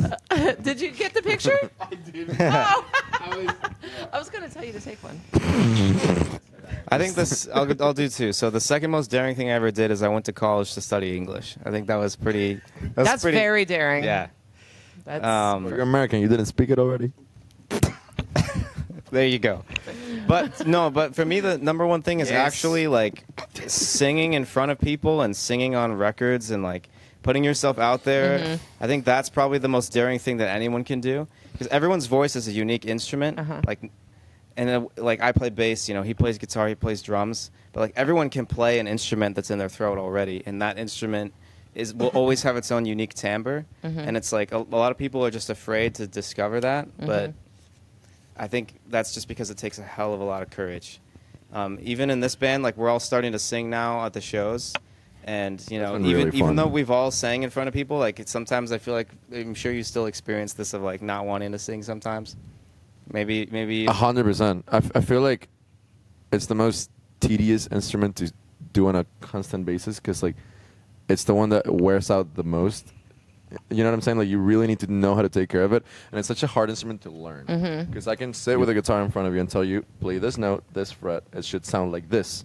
A: Did you get the picture? I did. Oh. I was going to tell you to take one.
C: I think this. I'll do two. So the second most daring thing I ever did is I went to college to study English. I think that was pretty.
A: That's
C: pretty,
A: very daring.
C: Yeah.
A: That's
B: You're American. You didn't speak it already?
C: There you go. But for me, the number one thing is
E: Yes.
C: actually like singing in front of people and singing on records and like putting yourself out there. I think that's probably the most daring thing that anyone can do, because everyone's voice is a unique instrument. Like, and like I play bass, you know, he plays guitar, he plays drums, but like everyone can play an instrument that's in their throat already, and that instrument will always have its own unique timbre, and it's like a lot of people are just afraid to discover that. But I think that's just because it takes a hell of a lot of courage. Even in this band, like we're all starting to sing now at the shows, and you know,
B: been really
C: even
B: fun.
C: though we've all sang in front of people, like sometimes I feel like I'm sure you still experience this of like not wanting to sing sometimes. Maybe
B: 100%. I feel like it's the most tedious instrument to do on a constant basis because like it's the one that wears out the most. You know what I'm saying? Like you really need to know how to take care of it, and it's such a hard instrument to learn. Because I can sit with a guitar in front of you and tell you play this note, this fret, it should sound like this.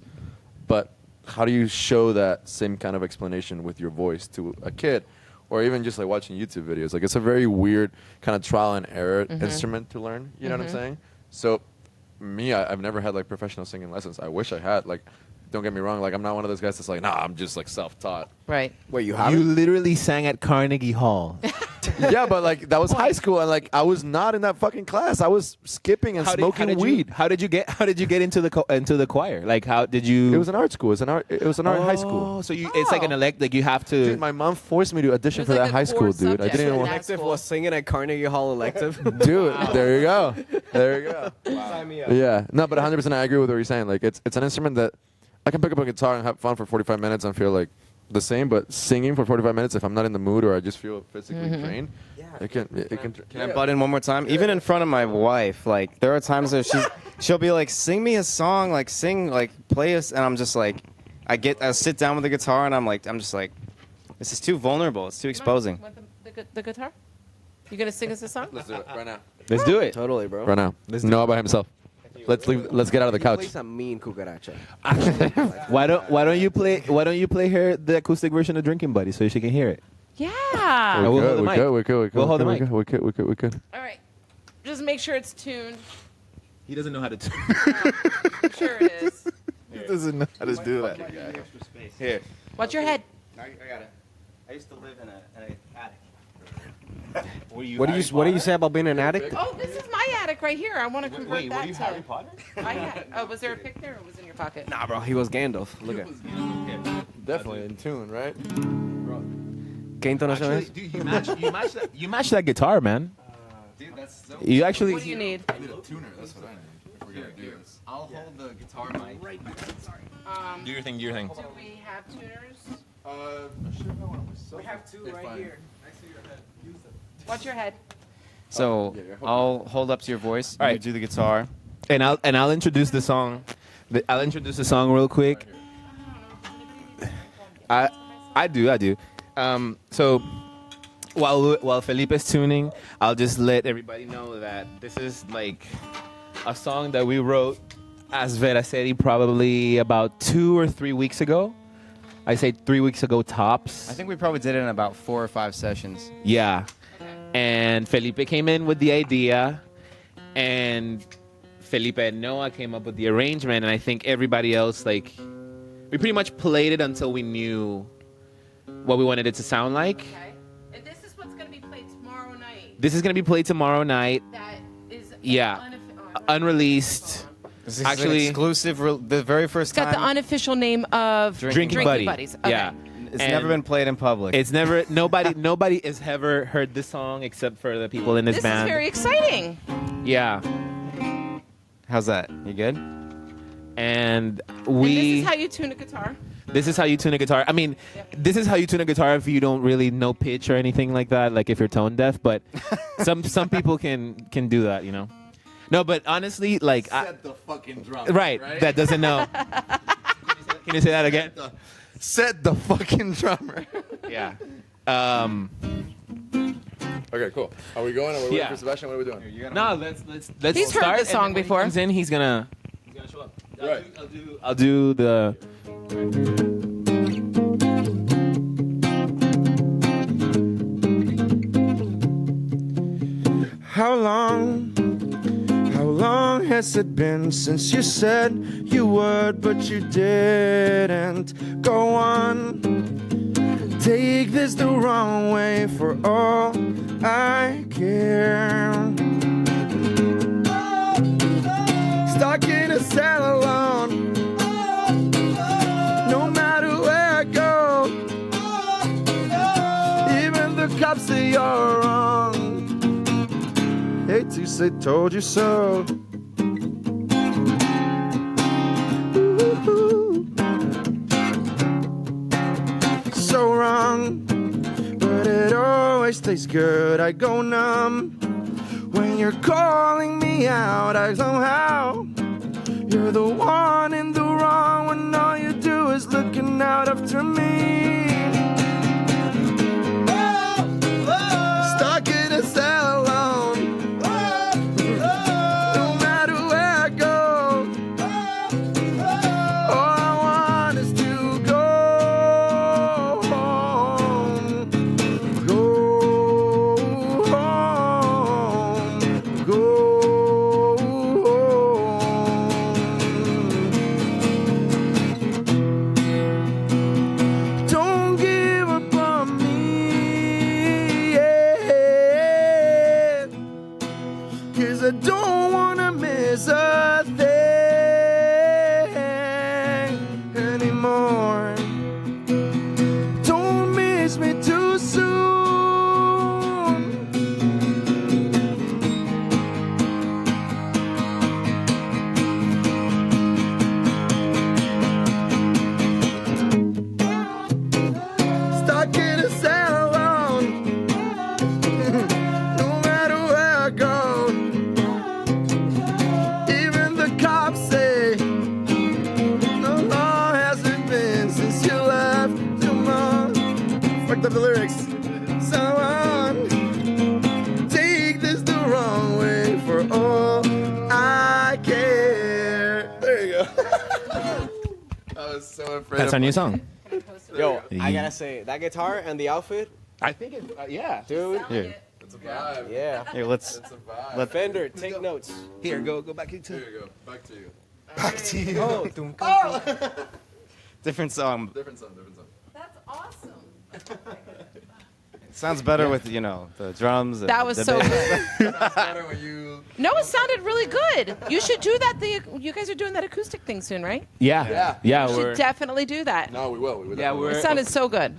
B: But how do you show that same kind of explanation with your voice to a kid, or even just like watching YouTube videos? Like it's a very weird kind of trial and error instrument to learn. You know what I'm saying? So me, I've never had like professional singing lessons. I wish I had. Like, don't get me wrong. Like I'm not one of those guys that's like, nah, I'm just like self-taught.
A: Right.
E: Wait, you
D: You
E: haven't?
D: literally sang at Carnegie Hall.
B: Yeah, but like that was high school, and like I was not in that fucking class. I was skipping and smoking weed.
D: How did you get into the choir? Like how did you?
B: It was an art school. It was an art high school.
D: Oh, so it's like an elect. Like you have to.
B: Dude, my mom forced me to audition
A: It was
B: for
A: like
B: that
A: a
B: high
A: core
B: school, dude. I
A: subject
B: didn't even
A: in
B: want.
A: that
E: Elective
A: school.
E: was singing at Carnegie Hall elective.
B: Dude, there you go. There you go.
E: Sign me up.
B: Yeah, no, but 100% I agree with what you're saying. Like it's an instrument that I can pick up a guitar and have fun for 45 minutes and feel like the same, but singing for 45 minutes if I'm not in the mood or I just feel physically drained, it can.
C: Can I butt in one more time? Even in front of my wife, like there are times that she'll be like, "Sing me a song, like play us," and I'm just like, I sit down with the guitar and I'm just like, this is too vulnerable. It's too exposing.
A: Want the guitar? You gonna sing us a song?
B: Let's do it right now.
D: Let's do it.
E: Totally, bro.
B: Right now.
D: Let's do
B: Noah by himself. Let's leave. Let's get out of the couch.
E: Play some mean cucaracha.
D: Why don't you play her the acoustic version of Drinking Buddy so she can hear it?
A: Yeah.
D: we'll hold the
B: We
D: mic.
B: could.
D: We'll hold the mic.
B: We could.
A: All right. Just make sure it's tuned.
D: He doesn't know how to.
A: I'm sure it is.
D: He doesn't know how to do that.
C: Here,
A: Watch your head.
C: I got it. I used to live in an attic.
E: What do you say about being an addict?
A: Oh, this is my attic right here. I want to convert that to.
D: Harry Potter?
A: I had. Oh, was there a pic there or was it in your pocket?
E: Nah, bro, he was Gandalf. Look at.
B: Definitely in tune, right?
E: ¿Qué entonación es?
D: Dude, you match that guitar, man.
C: Dude, that's so.
D: You actually.
A: What do you need?
B: I need a tuner. That's what I need. We're gonna do this.
C: I'll hold the guitar mic.
D: Do your thing. Do your thing.
A: Do we have tuners?
B: I should have one myself.
E: We have two
B: If
E: right
B: I-
E: here. Next to your head. Use them.
A: Watch your head.
C: So
B: Yeah, you're
C: I'll hold up to your voice.
D: All
C: You
D: right.
C: do the guitar.
D: And I'll introduce the song. I'll introduce the song real quick. I do. So while Felipe's tuning, I'll just let everybody know that this is like a song that we wrote as Veta Ceti probably about 2 or 3 weeks ago. I say 3 weeks ago tops.
C: I think we probably did it in about 4 or 5 sessions.
D: Yeah. And Felipe came in with the idea, and Felipe and Noah came up with the arrangement, and I think everybody else, like, we pretty much played it until we knew what we wanted it to sound like.
A: Okay. And this is what's going to be played tomorrow night.
D: This is going to be played tomorrow night,
A: That is
D: unreleased.
C: This is
D: Actually-
C: an exclusive. The very first
A: It's got
C: time.
A: the unofficial name of
D: Drinking Buddy.
A: Buddies. Okay.
D: Yeah.
C: It's
D: And
C: never been played in public.
D: It's never, nobody has ever heard this song except for the people in this
A: This
D: band.
A: is very exciting.
D: Yeah.
C: How's that? You good?
D: And
A: And
D: we.
A: this is how you tune a guitar.
D: This is how you tune a guitar. I mean, this is how you tune a guitar if you don't really know pitch or anything like that, like if you're tone deaf, but some people can do that, you know. No, but honestly, like
B: Set the fucking drum.
D: right, that doesn't know. Can you say that again?
B: Set the fucking drummer.
D: Yeah.
B: Okay, cool. Are we going? Are we waiting
D: Yeah.
B: for Sebastian? What are we doing?
D: No, let's
A: He's heard
D: start.
A: this song
D: and then when
A: before.
D: He comes in, he's gonna show up.
B: Right.
D: I'll do the.
F: How long has it been since you said you would, but you didn't? Go on, take this the wrong way for all I care. Stuck in a cell alone, no matter where I go, you're wrong. Hate to say told you so. Ooh. So wrong, but it always tastes good. I go numb when you're calling me out. I somehow, you're the one in the wrong when all you do is looking out after me. Stuck in a cell alone. No matter where I go, all I want is to go home. Go home. Go home. Don't give up on me, yeah. 'Cause I don't wanna miss a thing anymore. Don't miss me too soon. Stuck in a cell alone. No matter where I go, even the cops say, how long has it been since you left? Come on, fucked up the lyrics. Someone take this the wrong way for all I care. There you go. I was so afraid.
D: That's our new song.
E: Yo, I gotta say, that guitar and the outfit,
D: I think it. Yeah.
E: dude.
C: Here,
B: It's a vibe.
E: Yeah.
C: here, let's.
B: It's a vibe.
E: Fender, take notes.
D: Here, go back into.
B: Here you go. Back to you.
E: Oh,
C: Different song.
B: Different song. Different song.
A: That's awesome.
C: Sounds better with the drums. And
A: That was
C: the
A: so
C: bass.
A: good.
B: Sounds better when you.
A: No, it sounded really good. You should do that. You guys are doing that acoustic thing soon, right?
D: Yeah.
B: Yeah.
A: You should definitely do that.
B: No, we will. We will.
D: Yeah,
B: definitely
A: It
D: we're-
A: sounded so good.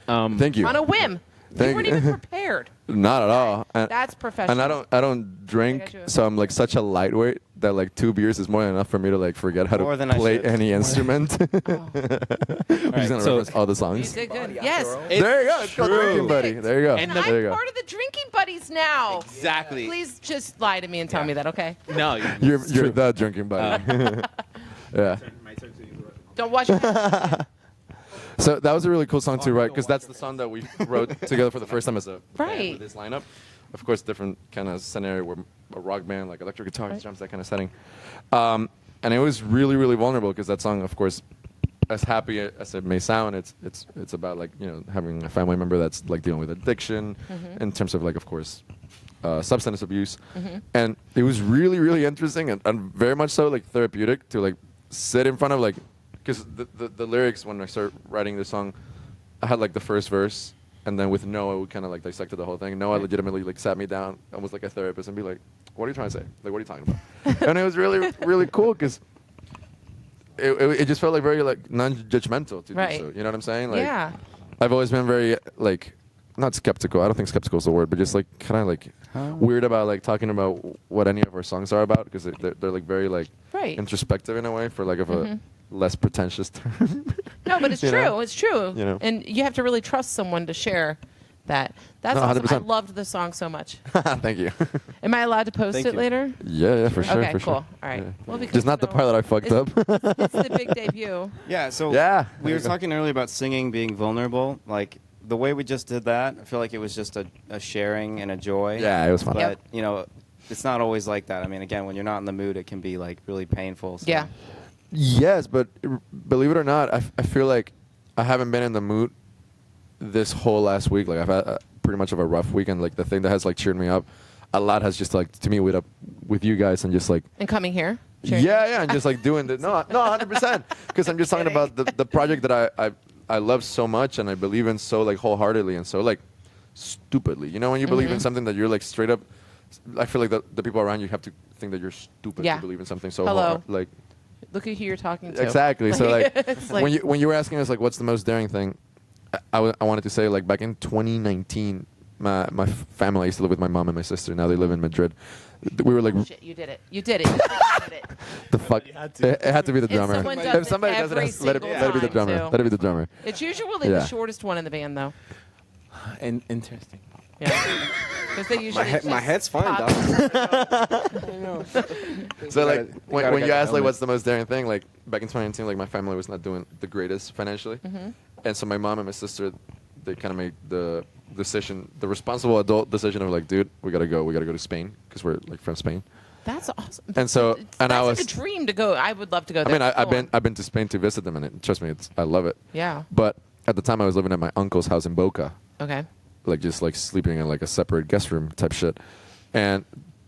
B: Thank you.
A: On a whim. You
B: Thank
A: weren't
B: you.
A: even prepared.
B: Not at all. And,
A: That's professional.
B: and I don't drink,
A: got you.
B: so I'm like such a lightweight that like 2 beers is more than enough for me to like forget how
C: More
B: to
C: than I
B: play
C: should.
B: any instrument. He's gonna
D: so-
B: reference all the
A: You
B: songs.
A: did good.
E: Body after
A: Yes.
E: all.
B: There you go. It's called
D: true.
B: Drinking Buddy. There you go.
D: And
B: there you
A: I'm
B: go.
A: part of the drinking buddies now.
D: Exactly.
A: Please just lie to me and tell me that, okay?
D: No.
B: You're the drinking buddy. Yeah.
A: Don't watch your hands.
B: So that was a really cool song to write because that's the song that we wrote together for the first time as a band
A: Right.
B: with this lineup. Of course, different kind of scenario where a rock band, like electric guitars,
A: Right.
B: drums, that kind of setting. And it was really, really vulnerable because that song, of course, as happy as it may sound, it's about like having a family member that's like dealing with addiction, in terms of like of course, substance abuse, and it was really, really interesting and very much so like therapeutic to like sit in front of like. Because the lyrics, when I started writing the song, I had like the first verse, and then with Noah, we kind of like dissected the whole thing. Noah legitimately like sat me down and was like a therapist and be like, "What are you trying to say? Like, what are you talking about?" And it was really, really cool because it just felt like very like non-judgmental to
A: Right.
B: do so. You know what I'm saying? Like,
A: Yeah.
B: I've always been very like not skeptical. I don't think skeptical is the word, but just like kind of like weird about like talking about what any of our songs are about because they're like very like
A: Right.
B: introspective in a way, for like of a less pretentious term.
A: No, but it's
B: You
A: true.
B: know?
A: It's true.
B: You know?
A: And you have to really trust someone to share that. That's
B: No,
A: awesome. I
B: 100%.
A: loved the song so much.
B: Thank you.
A: Am I allowed to post
C: Thank
A: it
C: you.
A: later?
B: Yeah, for sure.
A: Okay,
B: for
A: cool.
B: Sure.
A: All right.
B: Yeah.
A: Well, because,
B: Just not the part that I fucked up.
A: It's the big debut.
C: Yeah, so
B: Yeah,
C: we
B: there
C: were
B: you go.
C: talking earlier about singing being vulnerable. Like the way we just did that, I feel like it was just a sharing and a joy.
B: Yeah, it was fun.
C: But it's not always like that. I mean, again, when you're not in the mood, it can be like really painful. So.
A: Yeah.
B: Yes, but believe it or not, I feel like I haven't been in the mood this whole last week. Like I've had pretty much of a rough weekend. Like the thing that has like cheered me up a lot has just like to me with you guys and just like
A: And coming here. Sharing.
B: yeah, and just like doing the 100% because I'm just talking about the project that I love so much and I believe in so like wholeheartedly and so like stupidly. You know, when you believe in something that you're like straight up, I feel like the people around you have to think that you're stupid
A: Yeah.
B: to believe in something so
A: Hello.
B: hard. Like
A: Look at who you're talking to.
B: exactly. So like,
A: it's like
B: when you were asking us like what's the most daring thing, I wanted to say like back in 2019 my family. I used to live with my mom and my sister. Now they live in Madrid. We were like,
A: Shit, you did it. You did it. You did it.
B: the fuck? It had to be the drummer.
A: someone does
B: If somebody
A: it
B: does it,
A: every
B: let it be the
A: single
B: drummer.
A: time,
B: Let it be the drummer.
A: It's usually
B: Yeah.
A: the shortest one in the band, though.
D: And interesting.
A: Yeah. Because they usually
E: My
A: just
E: head's fine,
A: pop-
E: dog.
B: So like when
C: gotta
B: you
C: get the
B: ask like
C: helmet.
B: what's the most daring thing, like back in 2019, like my family was not doing the greatest financially, and so my mom and my sister, they kind of made the decision, the responsible adult decision of like, dude, we gotta go to Spain because we're like from Spain.
A: That's awesome.
B: And so and I
A: That's
B: was,
A: like a dream to go. I would love to go
B: I
A: there.
B: mean,
A: Go on.
B: I've been to Spain to visit them, and trust me, I love it.
A: Yeah.
B: But at the time, I was living at my uncle's house in Boca,
A: Okay.
B: like just like sleeping in like a separate guest room type shit. And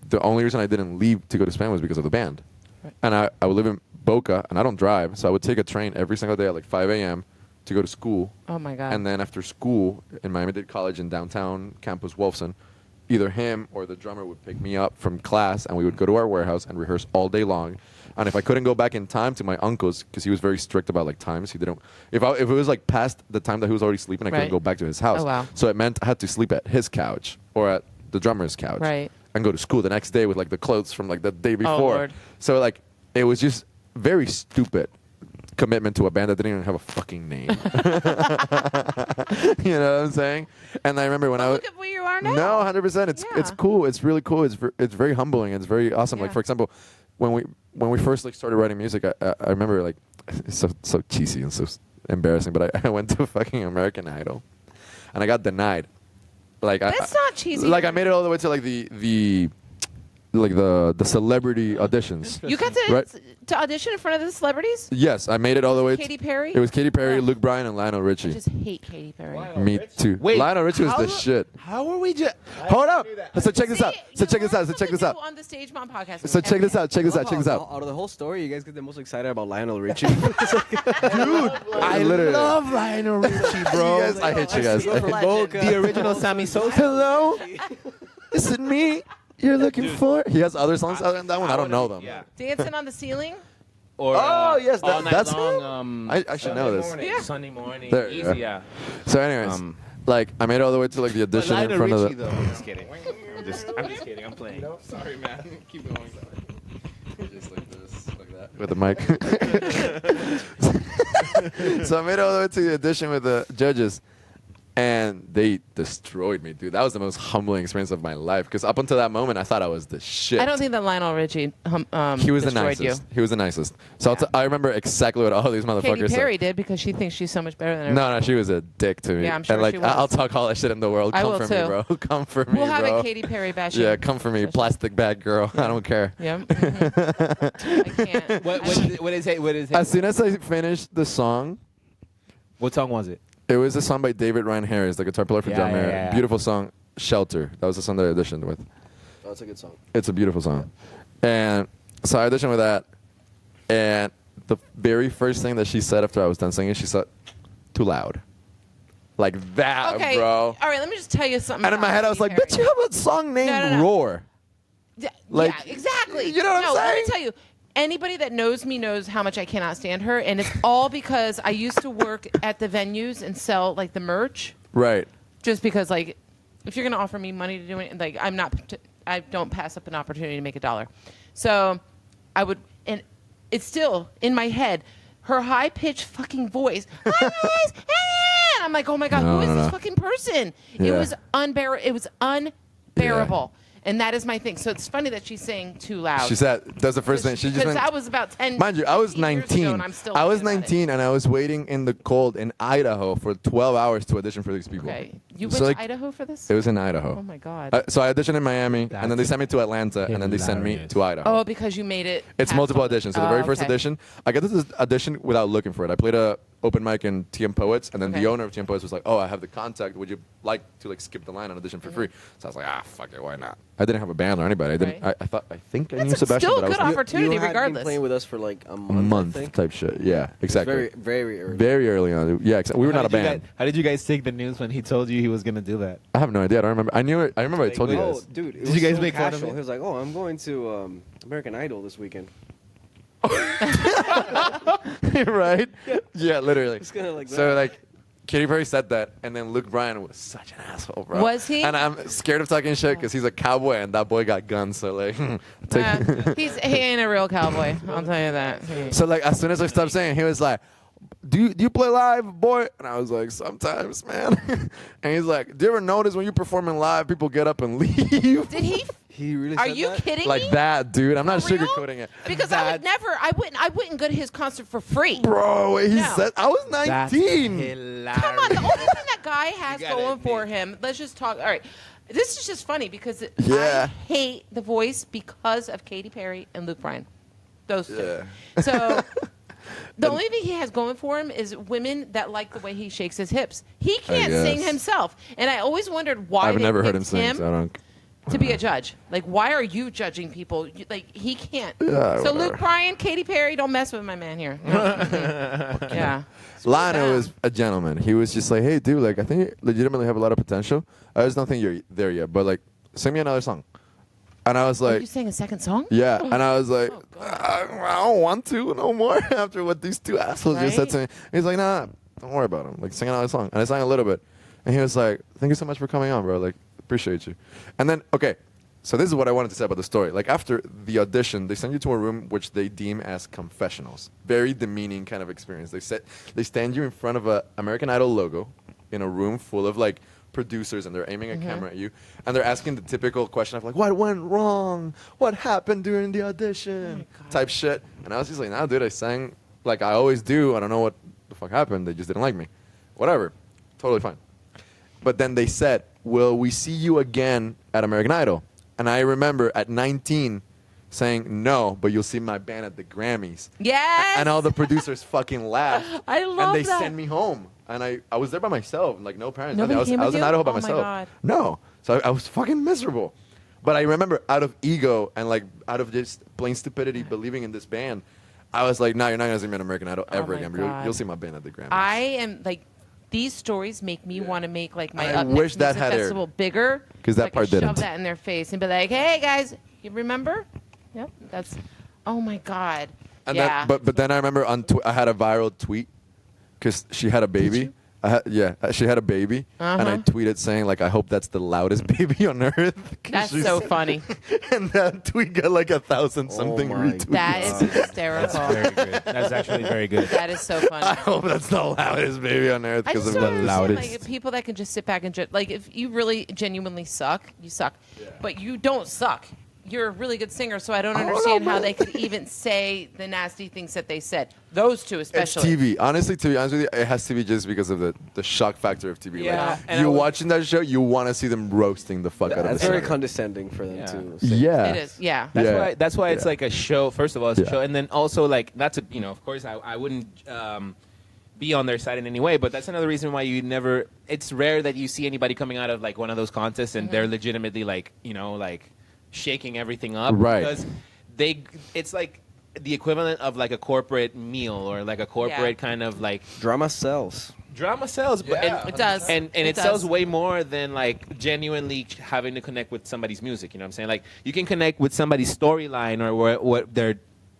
B: the only reason I didn't leave to go to Spain was because of the band.
A: Right.
B: And I would live in Boca, and I don't drive, so I would take a train every single day at like 5 a.m. to go to school.
A: Oh my God.
B: And then after school in Miami-Dade College in downtown campus Wolfson, either him or the drummer would pick me up from class, and we would go to our warehouse and rehearse all day long. And if I couldn't go back in time to my uncle's, because he was very strict about like times, he didn't. If it was like past the time that he was already sleeping, I couldn't
A: Right.
B: go back to his house.
A: Oh, wow.
B: So it meant I had to sleep at his couch or at the drummer's couch,
A: Right.
B: and go to school the next day with like the clothes from like the day before.
A: Lord.
B: So like it was just very stupid commitment to a band that didn't even have a fucking name. You know what I'm saying? And I remember when I was
A: Look at where you are now.
B: no, 100%. It's
A: Yeah.
B: cool. It's really cool. It's very humbling. It's very awesome. Like
A: Yeah.
B: for example, when we first like started writing music, I remember like it's so cheesy and so embarrassing, but I went to fucking American Idol, and I got denied. Like
A: That's not cheesy.
B: Like I made it all the way to like the celebrity auditions.
A: You got to
B: Right.
A: to audition in front of the celebrities?
B: Yes, I made it all the way.
A: Katy Perry?
B: It was Katy Perry,
A: Ugh.
B: Luke Bryan, and Lionel
A: I
B: Richie.
A: just hate Katy Perry.
B: Me too.
D: Wait,
B: Lionel Richie was
D: how-
B: the shit.
D: How are we just?
B: Hold up. So check this
A: See,
B: out. So
A: you
B: check this out. So
A: learn
B: check this out.
A: something new on the Stage Mom podcast.
B: So check this out. Check this out. Check this out.
E: Out of the whole story, you guys get the most excited about Lionel Richie.
D: I
B: Literally.
D: love Lionel Richie, bro.
B: You guys, I hate you guys. I hate-
E: Boca.
D: The original Sammy Sosa.
B: Hello, is it me you're looking for? He has other songs other than that one. I don't know them.
D: Yeah.
A: Dancing on the Ceiling?
D: Or,
B: Oh, yes,
D: all
B: that-
D: night
B: that's
D: long,
B: him? I should know this.
D: Morning,
A: Yeah.
D: Sunday morning.
B: There you
D: Easy,
B: go.
D: yeah.
B: So, anyways, like I made it all the way to like the
D: But
B: audition in
D: Lionel
B: front
D: Richie,
B: of the.
D: though. I'm just kidding. I'm just kidding. I'm playing.
B: Sorry, man. Keep going. Just like this, like that. With the mic. So I made it all the way to the audition with the judges, and they destroyed me, dude. That was the most humbling experience of my life. Because up until that moment, I thought I was the shit.
A: I don't think that Lionel Richie
B: he was the
A: destroyed
B: nicest.
A: you.
B: He was the nicest. So I remember exactly what all these motherfuckers
A: Katy
B: said.
A: Perry did because she thinks she's so much better than her.
B: No, she was a dick to me.
A: Yeah, I'm sure
B: and like
A: she was.
B: I'll talk all that shit in the world.
A: I
B: Come
A: will
B: for
A: too.
B: me, bro. Come for me,
A: We'll have
B: bro.
A: a Katy Perry bashing.
B: Yeah, come for me,
A: session.
B: plastic bag girl. I don't care.
A: Yeah. I can't.
D: What is it? What is it?
B: As soon as I finished the song,
D: What song was it?
B: it was a song by David Ryan Harris, the guitar player for
D: Yeah,
B: John Mayer.
D: yeah, yeah.
B: Beautiful song, Shelter. That was the song that I auditioned with.
E: Oh, that's a good song.
B: It's a beautiful song. And so I auditioned with that. And the very first thing that she said after I was done singing, she said, too loud. Like that,
A: Okay.
B: bro.
A: All right, let me just tell you something.
B: And in my
A: about
B: head, I was
A: Katy
B: like, bitch,
A: Perry.
B: you have a song named
A: No.
B: Roar.
A: Yeah,
B: Like,
A: yeah, exactly.
B: you know what I'm
A: no, Let
B: saying?
A: me tell you. Anybody that knows me knows how much I cannot stand her, and it's all because I used to work at the venues and sell like the merch.
B: Right.
A: Just because, like, if you're gonna offer me money to do it, like, I don't pass up an opportunity to make $1. So I would, and it's still in my head. Her high pitched fucking voice. Hi guys, hey! And I'm like, oh my god,
B: No,
A: who is
B: no,
A: this
B: no.
A: fucking person? It
B: Yeah.
A: was unbearable. It was unbearable. And that is my thing. So it's funny that she's saying too loud.
B: She said, that's the first thing. She just
A: Because
B: went,
A: that was about 10
B: mind you, I was
A: 15 years ago,
B: 19.
A: and I'm still
B: I was
A: thinking about it.
B: 19 and I was waiting in the cold in Idaho for 12 hours to audition for these people.
A: Okay. You
B: So,
A: went
B: like,
A: to Idaho for this?
B: It was in Idaho.
A: Oh my god.
B: So I auditioned in Miami, and then they
D: That's
B: sent me to Atlanta, and then they sent me
D: hilarious.
B: to Idaho.
A: Oh, because you made it.
B: It's
A: past
B: multiple
A: all the-
B: auditions. So the
A: Oh,
B: very first
A: okay.
B: audition, I got to this audition without looking for it. I played a open mic in TM Poets, and then
A: Okay.
B: the owner of TM Poets was like, "Oh, I have the contact. Would you like to like skip the line and audition for
A: Mm-hmm.
B: free?" So I was like, "Ah, fuck it, why not?" I didn't have a band or anybody. I didn't.
A: Right.
B: I think I knew
A: That's
B: Sebastian,
A: still
B: but I
A: a
B: was
A: good
B: like,
A: opportunity,
E: you had
A: regardless.
E: been playing with us for like a
B: a
E: month, I
B: month
E: think.
B: type shit. Yeah, exactly.
E: Very, very early.
B: Very early on. Yeah, we were not a band.
D: How did you guys take the news when he told you he was gonna do that?
B: I have no idea. I don't remember. I knew it. I remember I told you
E: Oh,
B: guys.
E: dude, it
D: Did
E: was
D: you guys
E: so
D: make fun of
E: casual.
D: it?
E: He was like, "Oh, I'm going to American Idol this weekend."
B: Right? Yeah, literally.
E: It's kinda like
B: So
E: that.
B: like, Katy Perry said that, and then Luke Bryan was such an asshole, bro.
A: Was he?
B: And I'm scared of talking shit because he's a cowboy, and that boy got guns. So like,
A: He ain't a real cowboy. I'll tell you that.
B: so like as soon as I stopped saying, he was like, do you play live, boy? And I was like, sometimes, man. And he's like, do you ever notice when you're performing live, people get up and leave?
A: Did he?
E: He really
A: Are
E: said
A: you
E: that?
A: kidding
B: Like
A: me?
B: that, dude. I'm not
A: For real?
B: sugarcoating it.
A: Because I would never. I wouldn't go to his concert for free.
B: Bro, he
A: No.
B: said I was
D: That's
B: 19.
D: hilarious.
A: Come on, the only thing that guy has
D: You gotta
A: going for
D: admit.
A: him. Let's just talk. All right, this is just funny because
B: Yeah.
A: I hate The Voice because of Katy Perry and Luke Bryan. Those two.
B: Yeah.
A: So the only thing he has going for him is women that like the way he shakes his hips. He can't sing
B: guess.
A: himself, and I always wondered why
B: I've
A: they
B: never heard him
A: picked
B: sing, so I don't.
A: to be a judge. Like, why are you judging people? Like, he can't.
B: Yeah,
A: so
B: whatever.
A: Luke Bryan, Katy Perry, don't mess with my man here. No. Yeah.
B: Lionel
A: down.
B: was a gentleman. He was just like, hey, dude, like, I think you legitimately have a lot of potential. I just don't think you're there yet, but, like, sing me another song. And I was
A: Are
B: like,
A: you saying a second song?
B: yeah. And I was like,
A: Oh, God.
B: I don't want to no more after what these two assholes just said
A: Right?
B: to me. He's like, nah, don't worry about him. Like, sing another song. And I sang a little bit. And he was like, thank you so much for coming on, bro. Like, appreciate you. And then, okay, so this is what I wanted to say about the story. Like, after the audition, they send you to a room which they deem as confessionals. Very demeaning kind of experience. They stand you in front of a American Idol logo in a room full of, like, producers, and they're aiming a camera at you, and they're asking the typical question of, like, what went wrong? What happened during the audition? Type shit. And I was just like, nah, dude, I sang like I always do. I don't know what the fuck happened. They just didn't like me. Whatever. Totally fine. But then they said, will we see you again at American Idol? And I remember at 19 saying, no, but you'll see my band at the Grammys.
A: Yes.
B: And all the producers fucking laughed.
A: I love
B: And they
A: that.
B: sent me home. And I was there by myself, like no parents.
A: Nobody
B: nothing.
A: came
B: I
A: with
B: was in
A: you?
B: Idaho by
A: Oh my
B: myself.
A: God.
B: No. So I was fucking miserable. But I remember out of ego and like out of just plain stupidity believing in this band, I was like, no, you're not going to see me at American Idol
A: Oh
B: ever
A: my
B: again.
A: God.
B: You'll see my band at the Grammys.
A: I am like, these stories make me want to make like my
B: I
A: Up
B: wish
A: Next
B: that
A: Music
B: had aired.
A: Festival bigger.
B: 'Cause
A: so
B: that
A: I could
B: part didn't.
A: Shove that in their face and be like, hey guys, you remember? Yep. That's. Oh my God.
B: And
A: yeah.
B: then, but then I remember I had a viral tweet because she had a baby. She had a baby, and I
A: Uh-huh.
B: tweeted saying like, "I hope that's the loudest baby on earth." 'Cause
A: That's
B: she's-
A: so funny.
B: And that tweet got like 1,000 something
E: my
B: retweets.
A: That is hysterical.
D: Very good. That's actually very good.
A: That is so
B: I
A: funny.
B: hope that's the loudest baby on earth
A: I
B: because
A: just
B: of
A: don't
B: the
A: understand,
B: loudest.
A: like people that can just sit back and like if you really genuinely suck, you suck, but you don't suck. You're a really good singer, so I don't
B: don't know,
A: understand how
B: man.
A: they could even say the nasty things that they said. Those two
B: It's
A: especially.
B: TV. Honestly, to be honest with you, it has to be just because of the shock factor of TV.
D: Yeah,
B: Like,
D: and
B: you
D: I was-
B: watching that show, you want to see them roasting the fuck out of
E: That's
B: the
E: very
B: show.
E: condescending for them
D: Yeah.
E: to say.
B: Yeah.
A: It is, yeah.
D: That's
B: Yeah.
D: why. That's why it's
B: Yeah.
D: like a show. First of all, it's a
B: Yeah.
D: show, and then also like that's a of course I wouldn't be on their side in any way, but that's another reason why you never. It's rare that you see anybody coming out of like one of those contests and they're legitimately like like shaking everything up,
B: Right.
D: Because it's like the equivalent of like a corporate meal or like a corporate kind of like
E: Drama sells.
D: drama sells, but
B: Yeah.
A: It does.
D: and
A: It
D: it sells
A: does.
D: way more than like genuinely having to connect with somebody's music. You know what I'm saying? Like you can connect with somebody's storyline or what their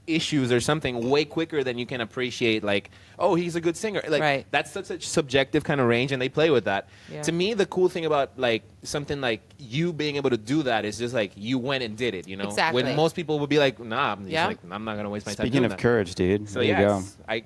D: issues or something way quicker than you can appreciate like, oh, he's a good singer. Like
A: Right.
D: that's such a subjective kind of range, and they play with that.
A: Yeah.
D: To me, the cool thing about like something like you being able to do that is just like you went and did it. You know,
A: Exactly.
D: when most people would be like, nah, I'm just
A: Yeah.
D: like I'm not gonna waste my time.
C: Speaking
D: doing
C: of
D: that.
C: courge, dude.
D: So
C: there
D: yeah,
C: you go.
D: I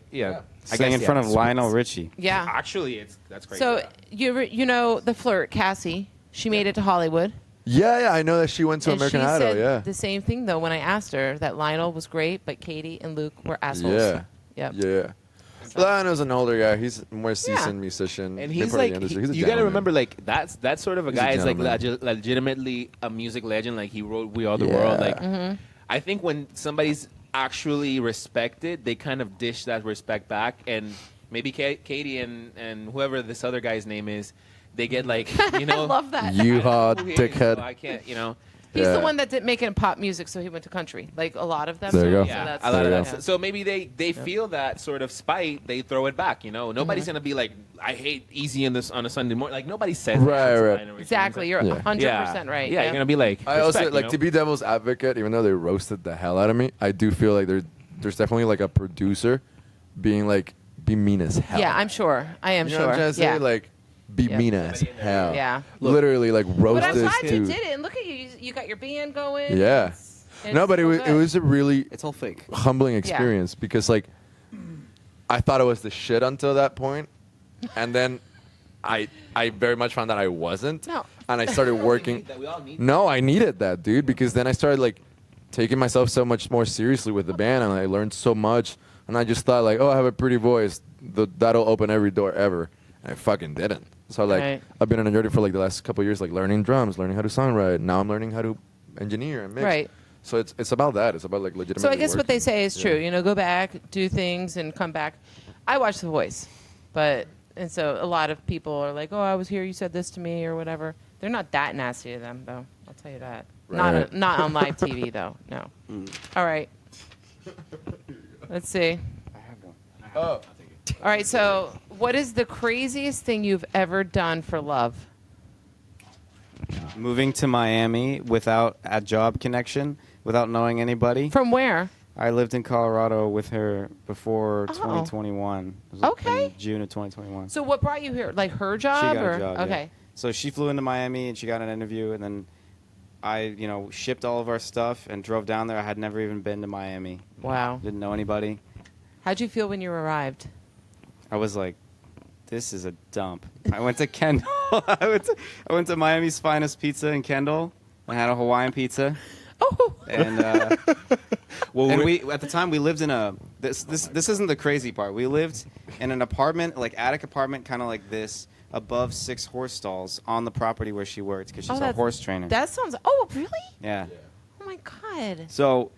C: Sing in
D: guess,
C: front
D: yeah,
C: of
D: it's-
C: Lionel Richie.
A: Yeah.
D: Actually, that's great.
A: So you know the flirt, Cassie. She made it to Hollywood.
B: Yeah, I know that she went to
A: And
B: American
A: she
B: Idol.
A: said
B: Yeah.
A: the same thing though when I asked her that Lionel was great, but Katie and Luke were assholes.
B: Yeah.
A: Yep.
B: Yeah. Lionel's an older guy. He's a more seasoned musician.
D: And
B: Been
D: he's
B: part of
D: like,
B: the industry. He's a
D: you got to
B: gentleman.
D: remember, like that's sort of a
B: He's a
D: guy is like
B: gentleman.
D: legitimately a music legend. Like he wrote "We Are the World."
B: Yeah.
D: Like
A: Mm-hmm.
D: I think when somebody's actually respected, they kind of dish that respect back, and maybe Katie and whoever this other guy's name is, they get like
A: I love that.
B: You
D: I don't know
B: hot
D: who he is, so
B: dickhead.
D: I can't,
A: He's
B: Yeah.
A: the one that did making pop music, so he went to country. Like a lot of them.
B: There you go.
A: So
D: Yeah,
A: that's,
D: a lot of
B: There
D: that.
B: you go.
D: So maybe they feel that sort of spite. They throw it back. Nobody's gonna be like, I hate Easy on a Sunday morning. Like nobody says
B: Right,
D: that.
B: right.
D: Line or
A: Exactly. You're
B: Yeah.
A: 100% right.
D: Yeah, you're gonna be like.
B: I also
D: respect,
B: like to be devil's advocate, even though they roasted the hell out of me. I do feel like there's definitely like a producer being like be mean as hell.
A: Yeah, I'm sure. I am
B: You know
A: sure.
B: what I'm trying to say?
A: Yeah.
B: Like, be
A: Yeah.
B: mean as hell.
A: Yeah.
B: Literally, like, roast
A: But I'm
B: this
A: glad you
B: dude.
A: did it. And look at you. You got your band going.
B: Yeah. No, but it was a really
E: It's all fake.
B: humbling experience because, like, I thought it was the shit until that point, and then I very much found that I wasn't.
A: No.
B: And I started working.
D: That we all need.
B: No, I needed that, dude, because then I started like taking myself so much more seriously with the band, and I learned so much. And I just thought like, oh, I have a pretty voice. That'll open every door ever. And I fucking didn't. So like,
A: Right.
B: I've been on a journey for like the last couple of years, like learning drums, learning how to songwrite. Now I'm learning how to engineer and mix.
A: Right.
B: So it's about that. It's about like legitimately.
A: So I guess what they
B: working.
A: say is true.
B: Yeah.
A: You know, go back, do things, and come back. I watch The Voice, and so a lot of people are like, "Oh, I was here. You said this to me, or whatever." They're not that nasty to them, though. I'll tell you that.
B: Right.
A: Not on live TV, though. No. All right. Let's see.
B: Oh.
A: All right. So, what is the craziest thing you've ever done for love?
C: Moving to Miami without a job connection, without knowing anybody.
A: From where?
C: I lived in Colorado with her before
A: Oh.
C: 2021. It was
A: Okay.
C: in June of 2021.
A: So, what brought you here? Like her
C: She
A: job,
C: got
A: or
C: a job. yeah.
A: okay?
C: So she flew into Miami and she got an interview, and then I, shipped all of our stuff and drove down there. I had never even been to Miami.
A: Wow.
C: Didn't know anybody.
A: How'd you feel when you arrived?
C: I was like, this is a dump. I went to Kendall. I went to Miami's Finest Pizza in Kendall. I had a Hawaiian pizza.
A: Oh.
C: And and we at the time we lived in a this isn't the crazy part. We lived in an apartment, like attic apartment, kind of like this, above 6 horse stalls on the property where she worked because she's a
A: that's-
C: horse trainer.
A: That sounds. Oh, really?
C: Yeah.
A: Oh my God.
C: So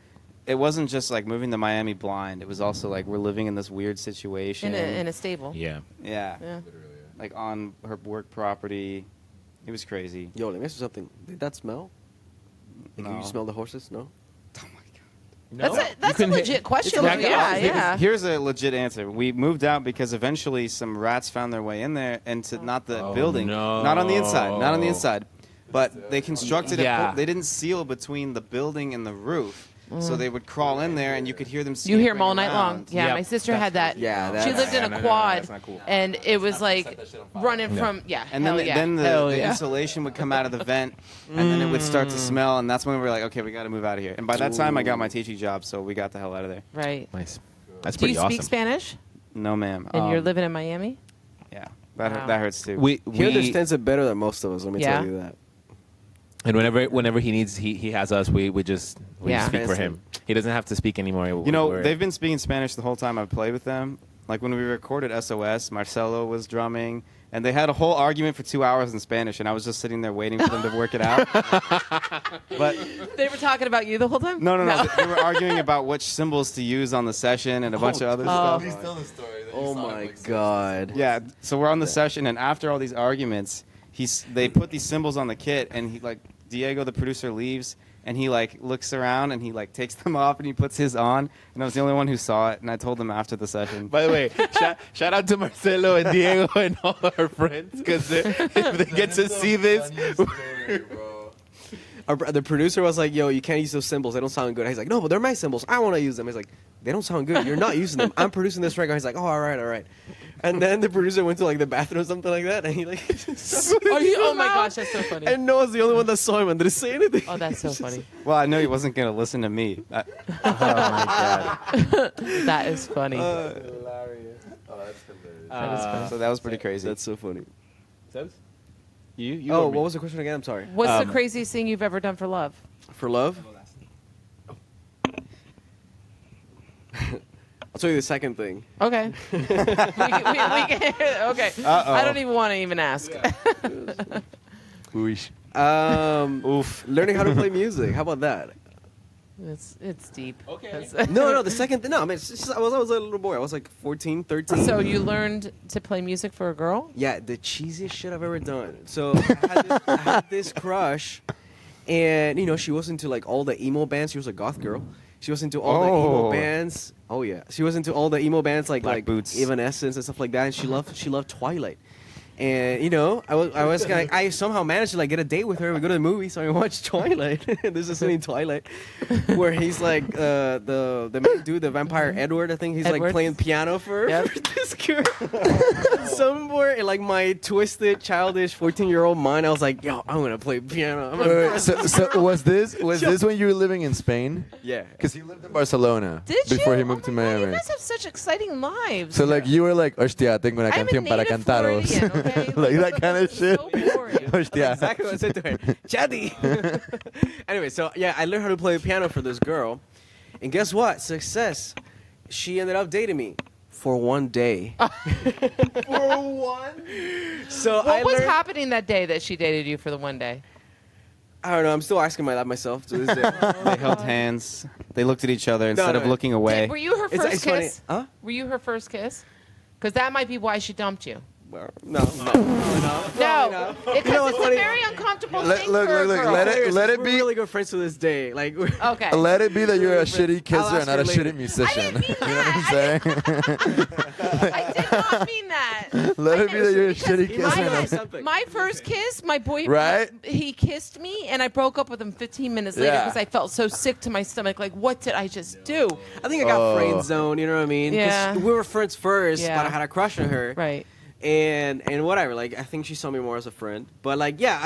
C: it wasn't just like moving to Miami blind. It was also like we're living in this weird situation.
A: In a stable.
D: Yeah.
C: Yeah.
A: Yeah.
C: Like on her work property. It was crazy.
E: Yo, let me ask you something. Did that smell? Like,
C: No.
E: you smell the horses? No?
C: Oh my god.
A: That's a legit question.
C: Like,
A: Yeah, yeah.
C: Here's a legit answer. We moved out because eventually some rats found their way in there, into not the building,
D: no.
C: not on the inside, but they constructed
D: Yeah.
C: it. They didn't seal between the building and the roof, so they would crawl in there, and you could hear them.
A: You hear them all
C: scampering
A: night long.
C: around.
A: Yeah,
D: Yep.
A: my sister had that.
E: Yeah,
A: She
E: that's-
A: lived in
D: Yeah,
A: a
D: no,
A: quad,
D: that's not cool.
A: and it was like running from
C: And then,
A: hell yeah.
C: the insulation would come out of the vent, and then it would start to smell, and that's when we were like, okay, we got to move out of here. And by that time, I got my teaching job, so we got the hell out of there.
A: Right.
D: Nice. That's
A: Do
D: pretty
A: you
D: awesome.
A: speak Spanish?
C: No, ma'am.
A: And you're living in Miami?
C: Yeah, that
A: Wow.
C: that hurts too.
E: He understands it better than most of us, let me
A: Yeah.
E: tell you that.
D: And whenever he needs, he has us. We just
A: Yeah.
D: speak for him. He doesn't have to speak anymore.
C: You know, they've been speaking Spanish the whole time I've played with them. Like when we recorded SOS, Marcelo was drumming, and they had a whole argument for 2 hours in Spanish, and I was just sitting there waiting for them to work it out. But
A: They were talking about you the whole time?
C: no. They were arguing about which symbols to use on the session and a bunch of other stuff.
B: Please tell the story.
E: Oh my god.
C: Yeah, so we're on the session, and after all these arguments, they put these symbols on the kit, and Diego, the producer, leaves, and he looks around, and he takes them off, and he puts his on, and I was the only one who saw it, and I told them after the session.
D: By the way, shout out to Marcelo and Diego and all our friends because if they get to see this.
E: The producer was like, yo, you can't use those symbols. They don't sound good. He's like, no, but they're my symbols. I want to use them. He's like, they don't sound good. You're not using them. I'm producing this record. He's like, oh, all right. And then the producer went to the bathroom or something like that, and he
A: Oh my gosh, that's so funny.
E: And Noah's the only one that saw him and didn't say anything.
A: Oh, that's so funny.
C: Well, I know he wasn't going to listen to me. Oh, my God.
A: That is funny.
B: Hilarious. Oh, that's hilarious.
C: So that was pretty crazy.
E: That's so funny.
D: You
E: Oh,
D: or me?
E: what was the question again? I'm sorry.
A: What's the craziest thing you've ever done for love?
E: For love? I'll tell you the second thing.
A: Okay. we can, okay.
C: Uh-oh.
A: I don't even want to even ask.
E: Learning how to play music. How about that?
A: It's deep.
D: Okay.
E: No, the second thing. No, I mean, it's just, I was a little boy. I was like 14, 13.
A: So you learned to play music for a girl?
E: Yeah, the cheesiest shit I've ever done. So I had this crush, and she was into all the emo bands. She was a goth girl. She was into all the emo bands. Oh yeah, she was into all the emo bands like
C: Black Boots.
E: Evanescence and stuff like that. And she loved Twilight. And I somehow managed to like get a date with her. We go to the movie, so we watch Twilight. There's a scene in Twilight where he's like the main dude, the vampire Edward. I think he's like
A: Edward.
E: playing piano for
A: Yep.
E: this girl. Somewhere in like my twisted, childish 14-year-old mind, I was like, "Yo, I'm gonna play piano." I'm gonna
B: Wait, so was this when you were living in Spain?
E: yeah.
B: Because he lived in Barcelona
A: Did
B: before
A: you?
B: he moved to
A: Oh my God,
B: Miami.
A: you guys have such exciting lives.
B: So like you were like, hostia, tengo una
A: I'm a
B: canción para
A: native
B: cantaros.
A: Floridian, okay?
B: Like that kind of
A: It's
B: shit.
A: so boring.
B: Hostia.
E: Exactly what I said to her. Chatty. Anyway, so yeah, I learned how to play the piano for this girl. And guess what? Success. She ended up dating me for one day.
A: For one?
E: So
A: What was happening that day that she dated you for the one day?
E: I don't know. I'm still asking that myself to this day.
C: They held hands. They looked at each other instead of
E: no.
C: looking away.
A: Were you her
E: It's-
A: first
E: it's funny.
A: kiss?
E: Huh?
A: Were you her first kiss? Because that might be why she dumped you.
E: No.
A: No, because
E: You know what's
A: it's
E: funny?
A: a very uncomfortable
B: Let-
A: thing
B: look,
A: for a
B: look,
A: girl.
B: let it-
E: Serious,
B: let it
E: we're
B: be-
E: really good friends to this day. Like,
A: Okay.
B: Let it be that you're a shitty
E: I'll
B: kisser
E: ask
B: and not
E: her
B: a
E: later.
B: shitty musician.
A: mean
B: You know what I'm saying?
A: I did not mean that.
B: Let it be that you're a
A: Because
B: shitty
E: He
B: kisser.
E: must
B: and
E: have
B: not-
E: said something.
A: My first kiss, my boyfriend,
B: Right?
A: he kissed me, and I broke up with him 15 minutes later
B: Yeah.
A: because I felt so sick to my stomach. Like, what did I just do?
E: I think I got friend zoned. You know what I mean? 'Cause
A: Yeah.
E: we were friends first,
A: Yeah.
E: but I had a crush on her.
A: Right.
E: And whatever. Like, I think she saw me more as a friend. But like, yeah,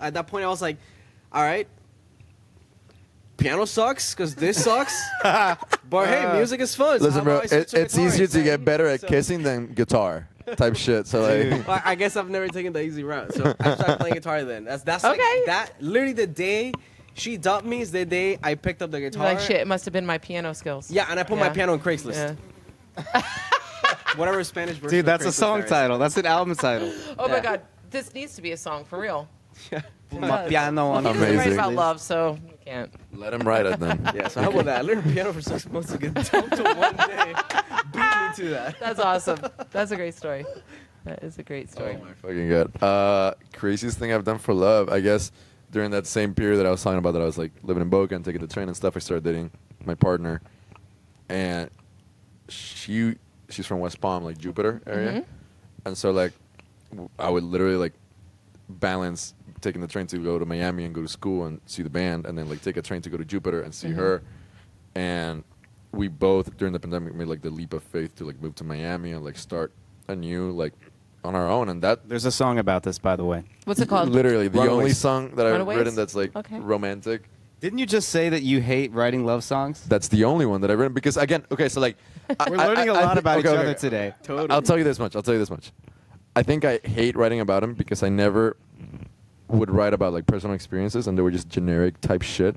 E: at that point I was like, all right, piano sucks because this sucks. But hey, music is fun. So
B: Listen,
E: how
B: bro,
E: about I switch to
B: it's
E: guitar
B: easier to
E: instead?
B: get better at
E: So-
B: kissing than guitar type shit. So like,
E: Well, I guess I've never taken the easy route. So I started playing guitar then. That's like
A: Okay.
E: that. Literally the day she dumped me is the day I picked up the
A: You're
E: guitar.
A: like, shit, it must have been my piano skills.
E: Yeah, and I put my
A: Yeah.
E: piano on Craigslist.
A: Yeah.
E: Whatever Spanish version.
C: Dude,
E: of
C: that's a
E: Craigslist
C: song
E: there is.
C: title. That's an album title.
A: Oh my
E: Yeah.
A: God, this needs to be a song for real.
C: My piano on
A: He doesn't write
B: Amazing.
A: about love, so you can't.
B: let him write it then.
E: Yeah, so how about that? I learned piano for 6 months to get dumped to one day. Beat me to that.
A: That's awesome. That's a great story. That is a great story.
B: Oh my fucking god. Craziest thing I've done for love, I guess during that same period that I was talking about that I was like living in Boca and taking the train and stuff, I started dating my partner. And she's from West Palm, like Jupiter area.
A: Mhm.
B: And so like I would literally like balance taking the train to go to Miami and go to school and see the band and then like take a train to go to Jupiter and see her. And we both during the pandemic made like the leap of faith to like move to Miami and like start anew like on our own, and that
C: There's a song about this, by the way.
A: What's it called?
B: literally the
E: Runaways.
B: only song that I've
A: Runaways?
B: written that's like
A: Okay.
B: romantic.
C: Didn't you just say that you hate writing love songs?
B: That's the only one that I've written because again, okay, so like
C: We're learning a lot
B: think-
C: about
B: okay,
C: each
B: okay,
C: other
B: okay.
C: today.
E: Totally.
B: I'll tell you this much. I think I hate writing about him because I never would write about like personal experiences and they were just generic type shit.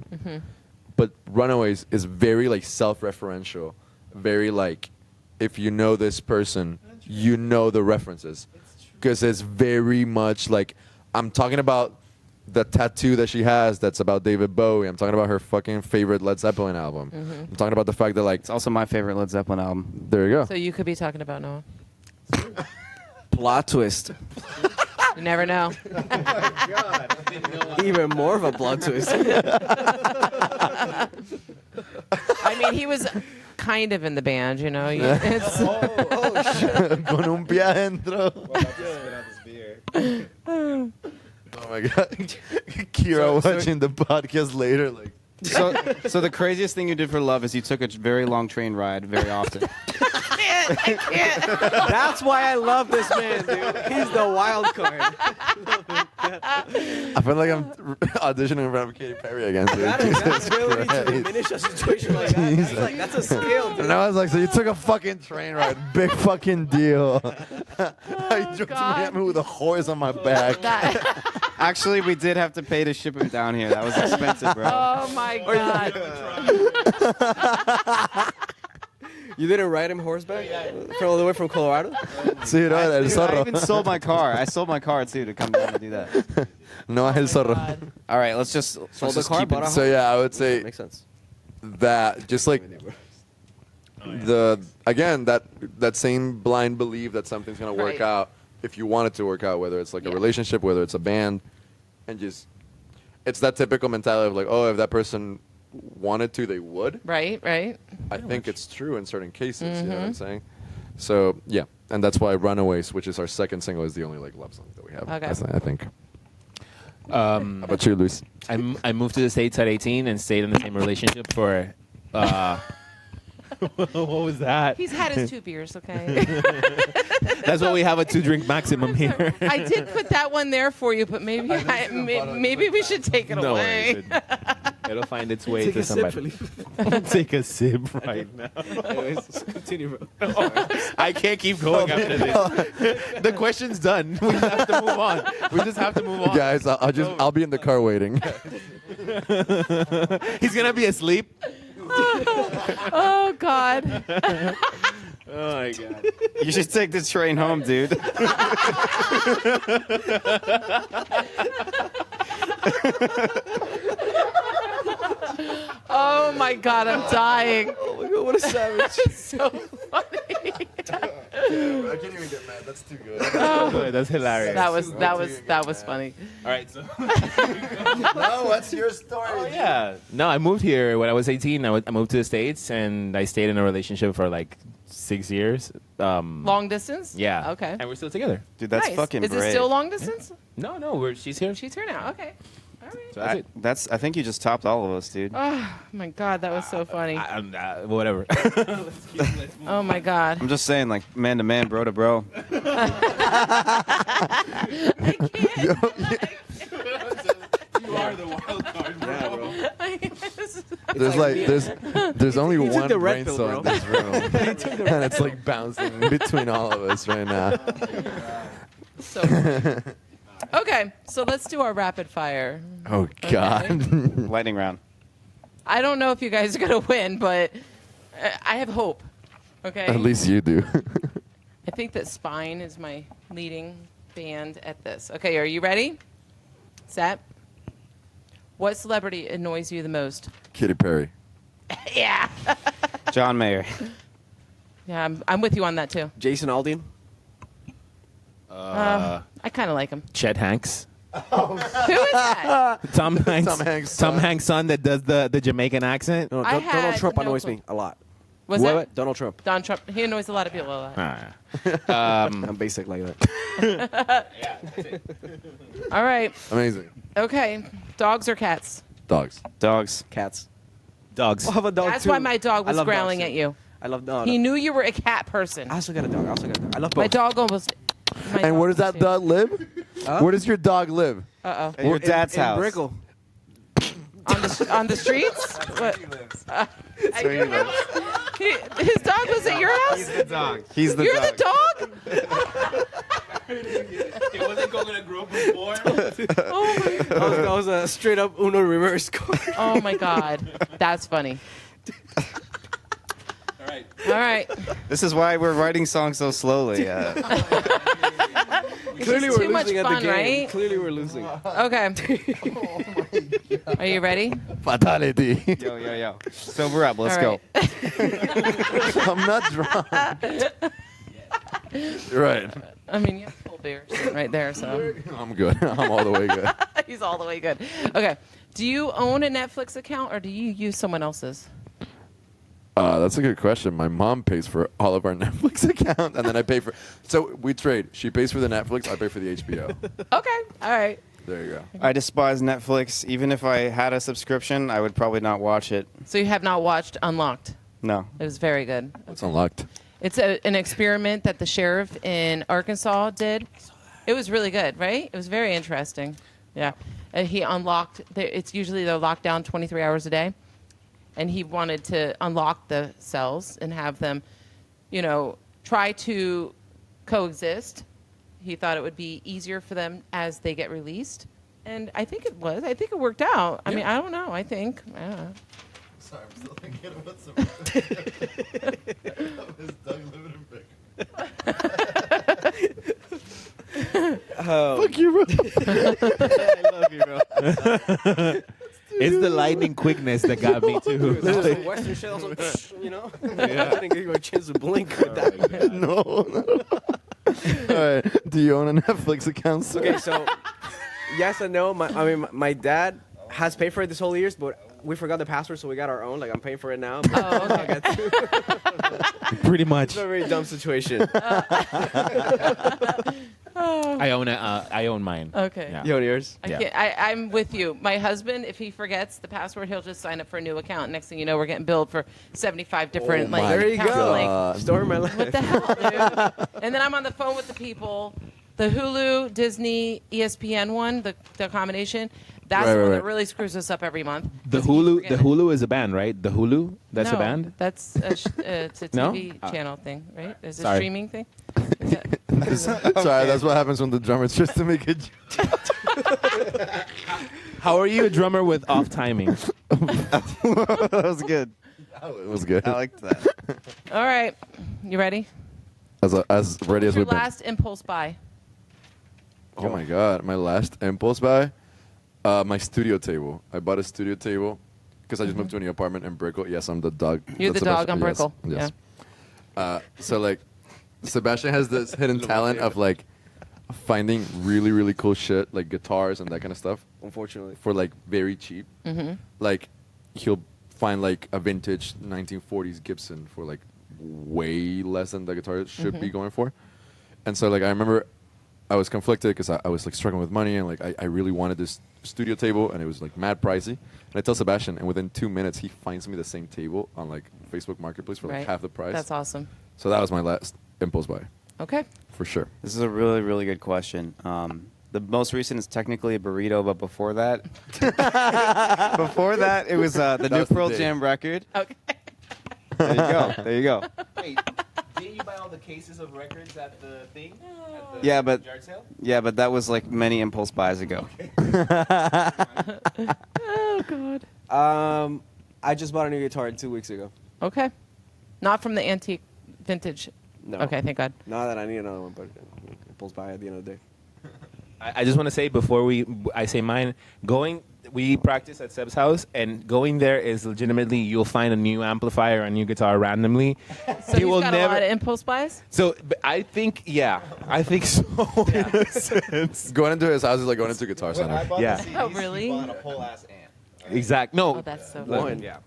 B: But Runaways is very like self-referential, very like if you know this person, you know the references because it's very much like I'm talking about the tattoo that she has that's about David Bowie. I'm talking about her fucking favorite Led Zeppelin album. I'm talking about the fact that like
C: It's also my favorite Led Zeppelin album.
B: there you go.
A: So you could be talking about Noah.
E: Plot twist.
A: You never know.
E: Even more of a plot twist.
A: I mean, he was kind of in the band, you know. It's,
B: Con un pie adentro. Oh my god. Kira watching the podcast later like
C: So the craziest thing you did for love is you took a very long train ride very often.
A: I can't.
E: That's why I love this man, dude. He's the wild card.
B: I feel like I'm auditioning in front of Katy Perry again. Dude.
E: That's
B: Jesus
E: ability to
B: Christ.
E: diminish a situation like that. That's, like, that's a skill, dude.
B: And I was like, so you took a fucking train ride. Big fucking deal. I drove to
A: God.
B: Miami with a horse on my back.
A: That-
C: Actually, we did have to pay to ship him down here. That was expensive, bro.
A: oh my God.
E: You didn't ride him horseback from all the way from Colorado?
B: Sí, no, el
C: Dude, I
B: zorro.
C: even sold my car. I sold my car too to come down and do that.
B: No, el zorro.
A: God.
C: All right, let's just
E: Sold the car,
C: keep
E: bought
C: it.
E: a
B: So yeah, I would say
E: Makes sense.
B: that just like that same blind belief that something's gonna work
A: Right.
B: out if you want it to work out, whether it's like a
A: Yeah.
B: relationship, whether it's a band, and just it's that typical mentality of like, oh, if that person wanted to, they would.
A: Right, right.
B: I think it's true in certain cases. You know what I'm saying? So yeah, and that's why "Runaways," which is our second single, is the only like love song that we have.
A: Okay.
B: I think. How about you, Luis?
D: I moved to the States at 18 and stayed in the same relationship for. What was that?
A: He's had his 2 beers, okay?
D: That's why we have a 2-drink maximum here.
A: I did put that one there for you, but maybe maybe we should take it
D: No
A: away.
D: worries. It'll find its way
E: Take
D: to
E: a sip,
D: somebody.
E: Felipe.
D: Take a sip right now.
E: Anyways, continue, bro.
D: I can't keep going after this. The question's done. We just have to move on. We just have to move on.
B: Guys, I'll be in the car waiting.
D: He's gonna be asleep.
A: Oh God.
D: Oh my god.
C: You should take the train home, dude.
A: Oh my God, I'm dying.
E: Oh my god, what a savage.
A: It's so funny.
B: I can't even get mad. That's too good.
D: Good, that's hilarious.
A: That was funny.
D: All right. So.
B: No, what's your story?
D: Oh, yeah. No, I moved here when I was 18. I moved to the States and I stayed in a relationship for like 6 years.
A: Long distance?
D: Yeah.
A: Okay.
D: And we're still together.
C: Dude, that's
A: Nice.
C: fucking
A: Is
C: brave.
A: it still long distance?
D: No, she's here.
A: She's here now. Okay. All right.
D: So that's it.
C: I think you just topped all of us, dude.
A: Oh my God, that was so funny.
D: Whatever.
A: Oh my God.
C: I'm just saying, like, man to man, bro to bro.
A: I can't.
D: You are the wild card, bro.
B: There's only
E: You took
B: one
E: the red
B: brain
E: pill,
B: cell
E: bro.
B: in this room, and it's like bouncing between all of us right now.
A: So funny. Okay, so let's do our rapid fire.
B: Oh God.
C: Lightning round.
A: I don't know if you guys are gonna win, but I have hope. Okay.
B: At least you do.
A: I think that Spine is my leading band at this. Okay, are you ready? Set. What celebrity annoys you the most?
B: Katy Perry.
A: Yeah.
C: John Mayer.
A: Yeah, I'm with you on that too.
E: Jason Aldean.
A: I kind of like him.
D: Chet Hanks.
A: Who is that?
D: Tom Hanks.
B: Tom Hanks'
D: Tom
B: son.
D: Hanks' son that does the Jamaican accent.
E: No,
A: I
E: Donald
A: had
E: Trump
A: no
E: annoys
A: clue.
E: me a lot.
A: Was
D: What?
A: that
E: Donald Trump.
A: Don Trump? He annoys a lot of people a lot.
E: I'm basic like that.
A: All right.
B: Amazing.
A: Okay. Dogs or cats?
B: Dogs.
C: Dogs.
E: Cats.
D: Dogs.
E: I have a dog
A: That's
E: too.
A: why my dog
E: I
A: was
E: love dogs,
A: growling
E: too.
A: at you.
E: I love dogs.
A: He knew you were a cat person.
E: I also got a dog. I love both.
A: My dog almost. my
B: And
A: dog
B: where does that
A: too.
B: dog live? Where does your dog live?
A: Uh-oh.
C: At your dad's
E: in
C: house.
E: Brickell.
A: On the streets? What? At
C: where
A: your
C: he lives.
A: house? His dog was at your house?
C: the dog. He's the
A: You're
C: dog.
A: the dog?
D: It wasn't going to grow before.
A: Oh my God.
E: That was a straight up Uno reverse card.
A: Oh my God. That's funny.
D: All right.
A: All right.
C: This is why we're writing songs so slowly.
E: Clearly
A: just
E: we're
A: too much
E: losing at
A: fun,
E: the game.
A: right?
E: Clearly we're losing.
A: Okay. Are you ready?
B: Fatality.
C: Yo. Sober up. Let's
A: All
C: go.
A: right.
B: I'm not drunk. You're right.
A: I mean, you have full beer sitting right there, so
B: I'm good. I'm all the way good.
A: he's all the way good. Okay. Do you own a Netflix account or do you use someone else's?
B: That's a good question. My mom pays for all of our Netflix account, and then I pay for. So we trade. She pays for the Netflix. I pay for the HBO.
A: Okay. All right.
B: There you go.
C: I despise Netflix. Even if I had a subscription, I would probably not watch it.
A: So you have not watched Unlocked.
C: No.
A: It was very good.
B: It's unlocked.
A: It's an experiment that the sheriff in Arkansas did. It was really good, right? It was very interesting. Yeah. He unlocked, it's usually they're locked down 23 hours a day. And he wanted to unlock the cells and have them, try to coexist. He thought it would be easier for them as they get released. And I think it was. I think it worked out. I mean, I don't know. I don't know.
B: Sorry, I'm still thinking about some. Is Doug living in Fuck you, bro.
C: I love you, bro.
D: It's the lightning quickness that got me too.
E: There's some Western shells, I didn't give you a chance to blink with that.
B: No. All right. Do you own a Netflix account, sir?
E: Okay, so yes and no. My dad has paid for it this whole years, but we forgot the password, so we got our own. Like, I'm paying for it now.
A: Oh, okay.
D: Pretty much.
E: It's a very dumb situation.
D: I own mine.
A: Okay.
D: Yeah.
E: You own yours?
A: I
D: Yeah.
A: can't, I'm with you. My husband, if he forgets the password, he'll just sign up for a new account. Next thing you know, we're getting billed for 75 different
B: my
E: There you
A: accounts.
E: go.
A: Like,
E: Story of my life.
A: what the hell, dude? And then I'm on the phone with the people. The Hulu, Disney, ESPN one, the combination. That's
B: Right,
A: the one
B: right,
A: that
B: right.
A: really screws us up every month.
D: The
A: 'Cause he keeps
D: Hulu,
A: forgetting
D: the Hulu is a band, right? The Hulu, that's
A: no,
D: a band.
A: That's it's a
D: No?
A: TV channel thing, right? It's a
D: Sorry.
A: streaming thing. Yeah.
B: Sorry, that's what happens when the drummer tries to make it.
D: How are you a drummer with off timing?
C: That was good.
B: It was good.
C: I liked that.
A: All right, you ready?
B: As ready as
A: Your
B: we've been.
A: last impulse buy.
B: Oh my god, my last impulse buy, my studio table. I bought a studio table because I just moved to a new apartment in Brickell. Yes, I'm the dog.
A: You're
B: That's
A: the dog
B: Sebastian.
A: on Brickell.
B: Yes. So like, Sebastian has this hidden talent of like finding really really cool shit like guitars and that kind of stuff
E: Unfortunately.
B: for like very cheap.
A: Mm-hmm.
B: Like he'll find like a vintage 1940s Gibson for like way less than the guitar should be going for. And so like I remember I was conflicted because I was like struggling with money and like I really wanted this studio table and it was like mad pricey. And I tell Sebastian and within 2 minutes he finds me the same table on like Facebook Marketplace for like
A: Right.
B: half the price.
A: That's awesome.
B: So that was my last impulse buy
A: Okay.
B: for sure.
C: This is a really, really good question. The most recent is technically a burrito, but before that, it was the new
B: was the
C: Pearl
B: day.
C: Jam record.
A: Okay.
C: There you go. There you go.
D: Wait, didn't you buy all the cases of records at the thing? At the
C: Yeah, but-
D: yard sale?
C: Yeah, but that was like many impulse buys ago.
A: Oh God.
E: I just bought a new guitar 2 weeks ago.
A: Okay. Not from the antique vintage.
E: No.
A: Okay, thank God.
E: Not that I need another one, but impulse buy at the end of the day.
D: I just want to say before I say mine, we practice at Seb's house, and going there is legitimately you'll find a new amplifier, a new guitar randomly.
A: So he's got a lot of impulse buys.
D: So but I think so. In a sense.
B: Going into his house is like going into Guitar Center.
D: Yeah.
A: Oh, really?
C: He bought a whole ass amp.
D: Exact. No.
A: Oh, that's so
E: One.
A: funny.
D: Yeah.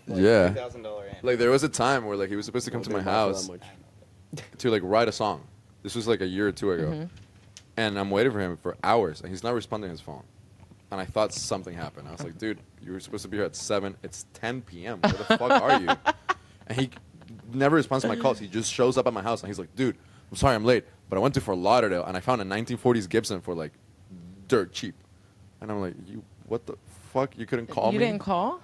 B: Yeah.
C: $2,000 amp.
B: Like there was a time where like he was supposed to come to my house to like write a song. This was like a year or two ago. And I'm waiting for him for hours and he's not responding to his phone. And I thought something happened. I was like, dude, you were supposed to be here at 7. It's 10 p.m. Where the fuck are you? And he never responds to my calls. He just shows up at my house and he's like, dude, I'm sorry I'm late, but I went to Fort Lauderdale and I found a 1940s Gibson for like dirt cheap. And I'm like, you, what the fuck? You couldn't call
A: You
B: me?
A: didn't call?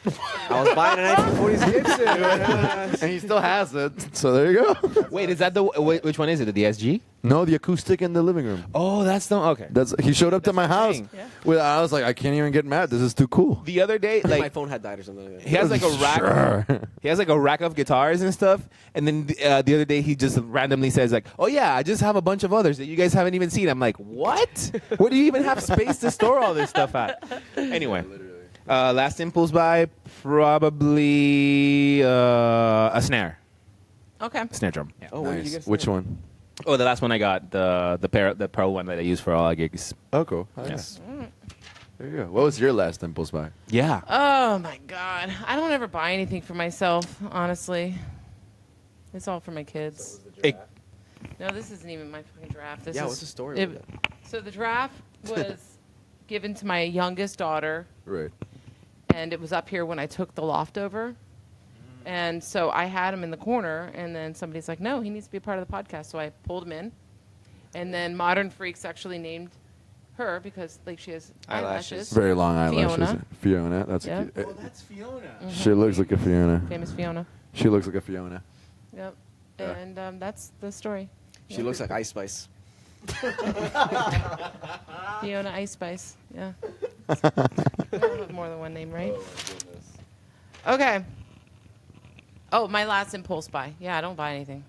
E: I was buying a 1940s Gibson.
B: And he still has it. So there you go.
D: Wait, is that which one is it? The DSG?
B: No, the acoustic in the living room.
D: Oh, that's the okay.
B: He showed up to my
D: what I'm
B: house.
D: saying.
A: Yeah.
B: Well, I was like, I can't even get mad. This is too cool.
D: The other day,
E: My
D: like
E: phone had died or something like that.
D: he has like a rack.
B: Sure.
D: He has like a rack of guitars and stuff. And then the other day, he just randomly says like, "Oh yeah, I just have a bunch of others that you guys haven't even seen." I'm like, "What? Where do you even have space to store all this stuff at?" Anyway, last impulse buy probably a snare
A: Okay.
D: drum. Yeah.
E: Oh, what did you
B: Nice.
E: get?
B: Which one?
D: Oh, the last one I got, the Pro one that I use for all our gigs.
B: Oh, cool.
D: Yes.
B: There you go. What was your last impulse buy?
D: Yeah.
A: Oh my God. I don't ever buy anything for myself, honestly. It's all for my kids. No, this isn't even my fucking draft. This
E: Yeah,
A: is,
E: what's the story
A: it-
E: with
A: So the draft was given to my youngest daughter,
B: Right.
A: and it was up here when I took the loft over. And so I had him in the corner, and then somebody's like, no, he needs to be a part of the podcast. So I pulled him in. And then Modern Freaks actually named her because like she has eyelashes.
B: Very long eyelashes.
A: Fiona.
B: Fiona. That's
A: Yeah.
B: cute.
D: that's Fiona.
B: She looks like a Fiona.
A: Famous Fiona.
B: She looks like a Fiona.
A: Yep.
B: Yeah.
A: And that's the story.
E: She looks like Ice Spice.
A: Fiona Ice Spice. Yeah. We all have more than one name, right? Okay. Oh, my last impulse buy. Yeah, I don't buy anything.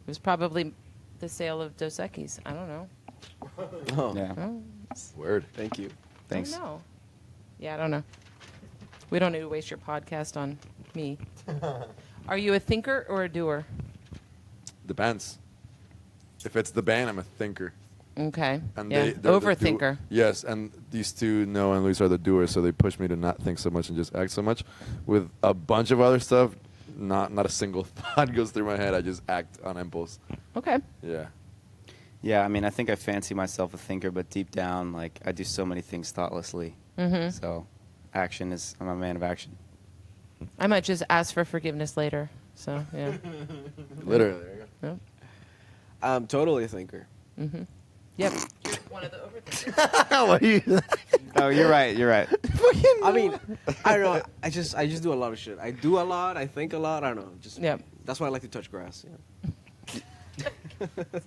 A: It was probably the sale of Dos Equis. I don't know.
E: Oh,
C: Yeah.
A: Oh,
B: Word.
E: thank you.
C: Thanks.
A: I don't know. Yeah, I don't know. We don't need to waste your podcast on me. Are you a thinker or a doer?
B: Depends. If it's the band, I'm a thinker.
A: Okay.
B: And
A: Yeah.
B: they're the
A: Overthinker.
B: yes, and these two, Noah and Luis, are the doers, so they push me to not think so much and just act so much. With a bunch of other stuff, not a single thought goes through my head. I just act on impulse.
A: Okay.
B: Yeah.
C: Yeah, I mean, I think I fancy myself a thinker, but deep down, like, I do so many things thoughtlessly.
A: Mm-hmm.
C: So, I'm a man of action.
A: I might just ask for forgiveness later. So yeah.
B: Literally. There you go.
A: Yep.
E: I'm totally a thinker.
A: Mm-hmm. Yep. You're one of the overthinkers.
B: What are you?
C: Oh, you're right. You're right.
E: I mean, I don't know. I just do a lot of shit. I do a lot. I think a lot. I don't know. Just
A: Yep.
E: That's why I like to touch grass. Yeah.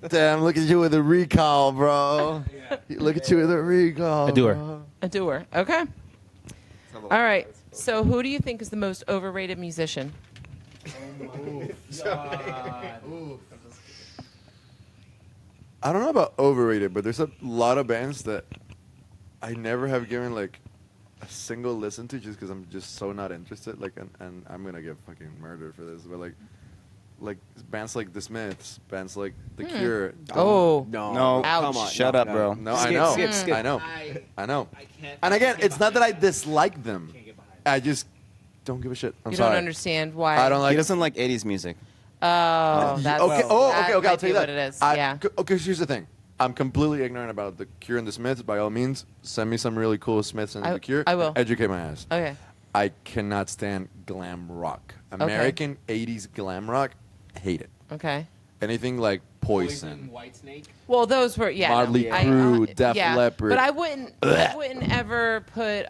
B: Damn, look at you with a recall, bro. Look at you with a recall.
D: A doer.
B: bro.
A: A doer. Okay. All right. So who do you think is the most overrated musician?
B: I don't know about overrated, but there's a lot of bands that I never have given like a single listen to just because I'm just so not interested. Like, and I'm gonna get fucking murdered for this, but like bands like The Smiths, bands like The Cure.
A: Oh.
C: No,
A: Ouch.
E: come on,
C: shut
E: no,
C: up,
E: no.
C: bro.
B: No, I
E: Skip,
B: know,
E: skip, skip.
B: I know, I know.
D: can't.
B: And again, it's not that I dislike them. I just don't give a shit. I'm
A: You
B: sorry.
A: don't understand why.
B: I don't like.
C: He doesn't like 80s music.
A: Oh, that's
B: okay.
A: that
B: Okay. I'll
A: might
B: tell you
A: be
B: that.
A: what it is.
B: I-
A: Yeah.
B: Okay. Here's the thing. I'm completely ignorant about The Cure and The Smiths. By all means, send me some really cool Smiths and The Cure.
A: I will.
B: Educate my ass.
A: Okay.
B: I cannot stand glam rock. American 80s glam rock, hate it.
A: Okay.
B: Anything like Poison,
D: White Snake.
A: Well, those were
B: Motley
A: no,
B: Crue, Def
A: yeah,
B: Leppard.
A: But I wouldn't ever put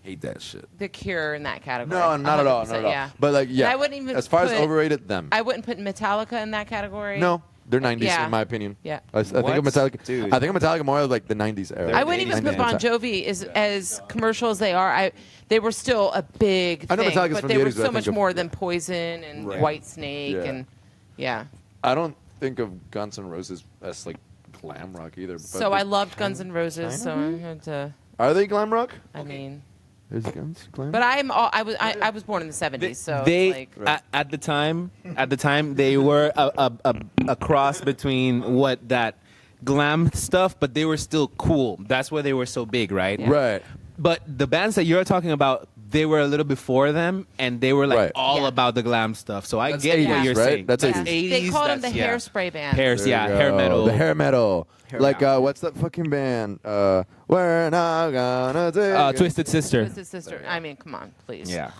B: hate that shit.
A: The Cure in that category.
B: No, not at all. Not
A: 100%,
B: at all.
A: Yeah.
B: But like, yeah.
A: And I wouldn't even
B: as far as
A: put-
B: overrated, them.
A: I wouldn't put Metallica in that category.
B: No, they're 90s
A: Yeah.
B: in my opinion.
A: Yeah.
B: I think of
C: What?
B: Metallica.
C: Dude.
B: I think of Metallica more of like the 90s era.
A: I wouldn't even
C: 80s,
A: put Bon
B: 90s.
A: Jovi as commercial as they are. They were still a big
B: I know
A: thing,
B: Metallica's
A: but
B: from
A: they
B: the
A: were
B: 80s, but I
A: so much
B: think of-
A: more than Poison and
B: Right.
A: White Snake
B: Yeah.
A: and yeah.
B: I don't think of Guns N' Roses as like glam rock either. But
A: So I
B: they-
A: loved Guns N' Roses, so I had to.
B: Are they glam rock?
A: I mean,
B: Is Guns glam?
A: but I was born in the '70s, so
D: they
A: it's like
D: at the time they were a cross between what that glam stuff, but they were still cool. That's why they were so big, right?
A: Yeah.
B: Right.
D: But the bands that you're talking about, they were a little before them, and they were like
B: Right.
D: all
A: Yeah.
D: about the glam stuff. So I
B: That's
D: get
B: 80s,
D: what you're
B: right?
D: saying.
B: That's
A: yeah.
B: 80s.
A: They called them the
D: that's- yeah.
A: hairspray band.
D: Hairs,
B: There
D: yeah,
B: you
D: hair
B: go.
D: metal.
B: The hair metal.
E: Hair
B: like
E: metal.
B: what's that fucking band? We're not gonna take it.
D: Twisted Sister.
A: Twisted Sister. I mean, come on, please.
D: Yeah.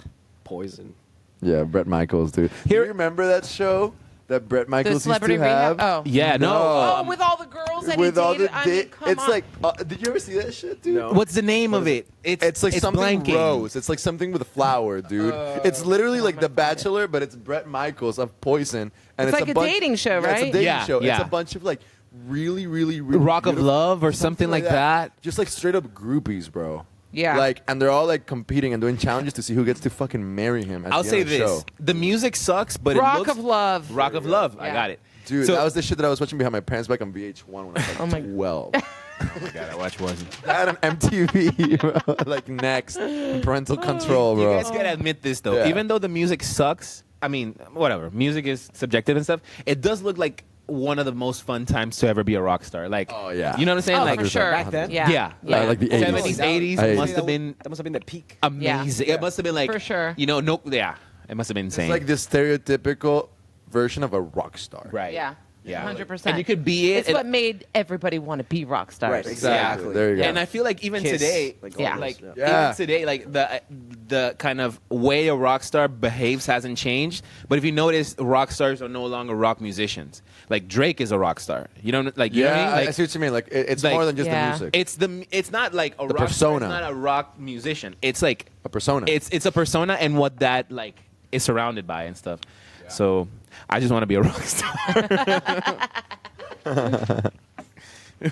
E: Poison.
B: Yeah, Brett Michaels, dude. Do you remember that show that Brett Michaels used
A: Celebrity
B: to have?
A: Rehab. Oh.
D: Yeah, no.
A: Oh, with all the girls that
B: with
A: he
B: all
A: dated.
B: the
A: I mean, come
B: it's
A: on.
B: like did you ever see that shit, dude?
E: No.
D: What's the name of it?
B: It's like something
D: blanking.
B: rose. It's like something with a flower, dude. it's literally like The Bachelor, but it's Brett Michaels of Poison, and
A: It's
B: it's
A: like a dating show,
B: Yeah, it's
A: right?
B: a dating
D: Yeah,
B: show. It's
D: yeah.
B: a bunch of like really
D: Rock of
B: beautiful-
D: Love or something like that.
B: Just like straight up groupies, bro.
A: Yeah.
B: Like, and they're all like competing and doing challenges to see who gets to fucking marry him. At
D: I'll
B: the
D: say
B: end of the
D: this:
B: show.
D: the music sucks, but
A: Rock
D: it looks
A: of Love.
D: Rock of Love. I
A: Yeah.
D: got it,
B: Dude,
D: So-
B: that was the shit that I was watching behind my parents' back on VH1 when I was like
A: Oh my-
B: 12.
D: Oh my god, I watch wasn't.
B: That on MTV, bro. Like Next, parental control,
D: You
B: bro.
D: guys gotta admit this though.
B: Yeah.
D: Even though the music sucks, I mean, whatever. Music is subjective and stuff. It does look like one of the most fun times to ever be a rock star. Like,
B: Oh, yeah.
D: you know what I'm saying?
A: Oh,
D: like
A: for sure.
E: Back then?
A: Yeah.
D: Yeah,
A: Yeah.
B: Like the 80s.
D: 70s, 80s
B: Hey.
D: must have been
E: That must have been the peak.
D: amazing.
A: Yeah.
D: It must have been like
A: For sure.
D: You know, no, yeah, it must have been insane.
B: It's like the stereotypical version of a rock star.
D: right?
A: Yeah.
D: Yeah.
A: 100%.
D: And you could be it.
A: It's what made everybody want to be rock stars.
E: Right,
B: Exactly. There you go.
D: And I feel like even
E: Kiss,
D: today,
E: like
A: Yeah.
E: all
D: like
E: those,
B: Yeah.
D: even today, like the kind of way a rock star behaves hasn't changed. But if you notice, rock stars are no longer rock musicians. Like Drake is a rock star. You know, like you know what I mean?
B: I
D: Like,
B: see what you mean. Like it's
D: like-
B: more than just
A: Yeah.
B: the music.
D: it's not like a rock
B: persona.
D: star. It's not a rock musician. It's like
B: A persona.
D: It's a persona and what that like is surrounded by and stuff. So I just want to be a rock star.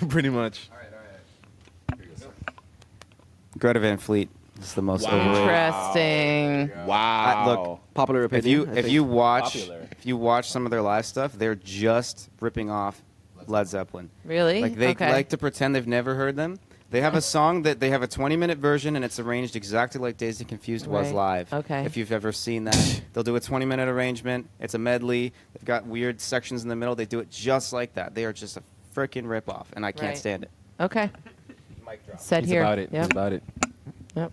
D: Pretty much.
C: Greta Van Fleet is the most
D: Wow.
C: overrated.
A: Interesting.
D: Wow.
C: Look,
E: Popular
C: If
E: opinion.
C: you
E: I
C: if
E: think.
C: you watch
D: Popular.
C: if you watch some of their live stuff, they're just ripping off Led Zeppelin.
A: Really?
C: Like they
A: okay.
C: like to pretend they've never heard them. They have a song that they have a 20-minute version and it's arranged exactly like Dazed and Confused was
A: Right.
C: live.
A: Okay.
C: If you've ever seen that, they'll do a 20-minute arrangement. It's a medley. They've got weird sections in the middle. They do it just like that. They are just a freaking ripoff, and I can't
A: Right.
C: stand it.
A: Okay. Said
D: He's
A: here.
D: about it.
A: Yep.
D: He's about it.
A: Yep.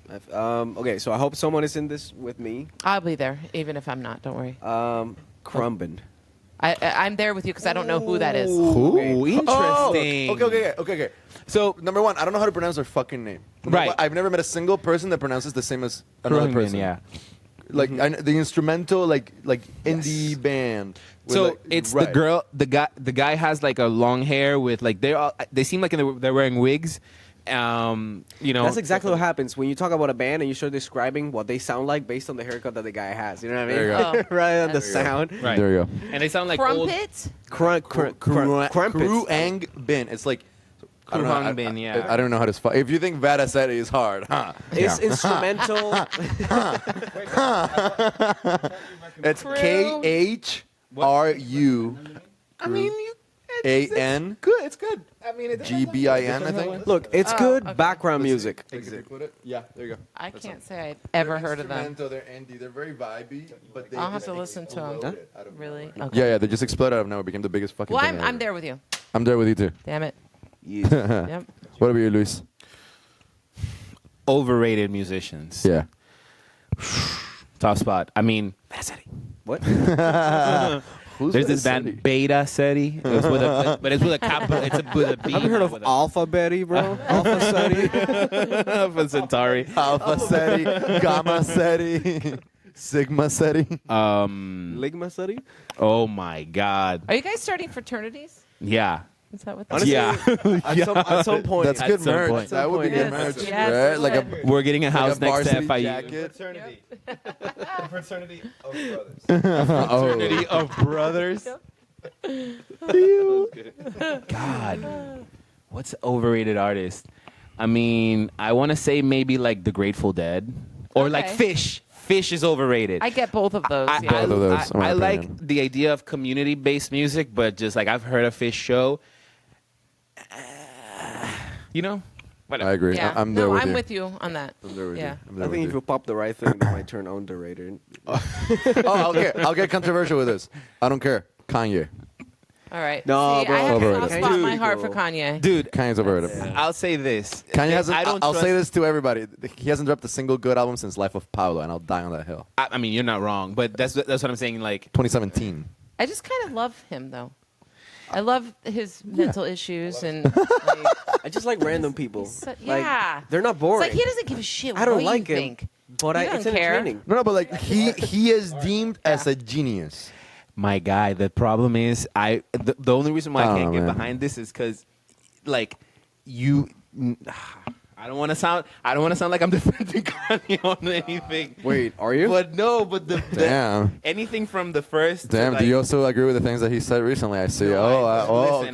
E: Okay, so I hope someone is in this with me.
A: I'll be there, even if I'm not. Don't worry.
E: Crumbin.
A: I'm there with you because I don't know who that is.
D: Ooh,
B: Oh,
D: interesting.
B: okay.
D: So,
B: Number one, I don't know how to pronounce their fucking name. Number
D: Right.
B: one, I've never met a single person that pronounces the same as another
D: Krugman,
B: person.
D: yeah.
B: Like the instrumental, like indie band. with,
D: So
B: like-
D: it's
B: right.
D: the girl. The guy has like a long hair with like they seem like they're wearing wigs.
E: That's exactly what happens when you talk about a band and you start describing what they sound like based on the haircut that the guy has. You know what I mean?
B: There you
A: go.
E: Right on the
B: There you go.
E: sound.
D: Right.
B: There you go.
D: And they sound like old.
A: Crumpet?
B: Crew Ang Bin. It's like I don't know,
D: Kruhang Bin, yeah.
B: I don't know how to spell. If you think Veta Ceti is hard, huh?
E: It's instrumental.
B: It's
A: Crew.
B: KHRU
D: I mean,
B: AN
D: good. It's good. I mean,
B: GBIN. I think.
E: Look, it's
A: Oh,
E: good
A: okay.
E: background music.
B: Yeah, there you go.
A: I can't say I've ever heard of them.
B: Instrumental, they're indie. They're very vibey, but they
A: I'll have
B: just
A: to listen to them.
B: exploded out of
A: Really?
B: nowhere.
A: Okay.
B: Yeah, they just exploded out of nowhere. Became the biggest fucking.
A: Well,
B: thing
A: I'm
B: ever.
A: there with you.
B: I'm there with you too.
A: Damn it.
E: Yeah.
A: Yep.
B: What about you, Luis?
D: Overrated musicians.
B: Yeah.
D: Tough spot. I mean,
E: What?
D: there's this band Beta Ceti. But it's with a capital. It's with a B.
E: Have you heard of
D: with a-
E: Alpha Betty, bro? Alpha Ceti?
D: Alpha Centauri?
B: Alpha Ceti, Gamma Ceti, Sigma Ceti.
E: Ligma Ceti?
D: Oh my God.
A: Are you guys starting fraternities?
D: Yeah.
A: Is that what
E: Honestly,
D: Yeah.
E: At some point.
B: That's
D: At
B: good
D: some
B: merch.
D: point.
B: That would be good
A: Yes,
B: merch,
A: yes,
B: right?
A: it
B: Like a
A: would.
D: We're getting a house
B: like a
D: next to
B: varsity
D: FIU.
B: jacket.
C: Fraternity of brothers.
D: Fraternity of brothers. God, what's overrated artist? I mean, I want to say maybe like the Grateful Dead or like
A: Okay.
D: Fish. Fish is overrated.
A: I get both of those.
D: I,
A: yeah.
B: Both of those, in my
D: I like
B: opinion.
D: the idea of community-based music, but just like I've heard a Fish show, whatever.
B: I agree.
A: Yeah.
B: I'm there
A: no,
B: with
A: I'm
B: you.
A: with you on that.
B: I'm there with
A: Yeah.
B: you. I'm
E: I
B: there
E: think if
B: with
E: you pop the right thing, that might turn underrated.
B: Oh, I'll get controversial with this. I don't care. Kanye.
A: All right.
E: No,
A: See,
E: bro.
A: I have a
B: Overrated.
A: soft spot in my
E: Dude,
A: heart for
E: bro.
A: Kanye.
D: Dude,
B: Kanye's overrated.
D: I'll say this.
B: Kanye hasn't.
D: I don't
B: I'll say
D: trust-
B: this to everybody. He hasn't dropped a single good album since Life of Pablo, and I'll die on that hill.
D: I mean, you're not wrong, but that's what I'm saying. Like,
B: 2017.
A: I just kind of love him, though. I love his mental issues and like,
E: I just like random people.
A: so-
E: Like,
A: yeah.
E: they're not
A: It's
E: boring.
A: like he doesn't give a shit.
E: I don't
A: what
E: like
A: you
E: him,
A: think.
E: but
A: He
E: it's
A: doesn't care.
E: entertaining.
B: No, but like he is deemed as a genius.
D: my guy, the problem is the only reason why I
B: I
D: can't
B: don't
D: get
B: know, man.
D: behind this is because, like, I don't want to sound like I'm defending Kanye on anything.
E: Wait, are you?
D: But no, but
B: Damn.
D: anything from the first. to,
B: Damn.
D: like,
B: do you also agree with the things that he said recently? I see.
D: listen,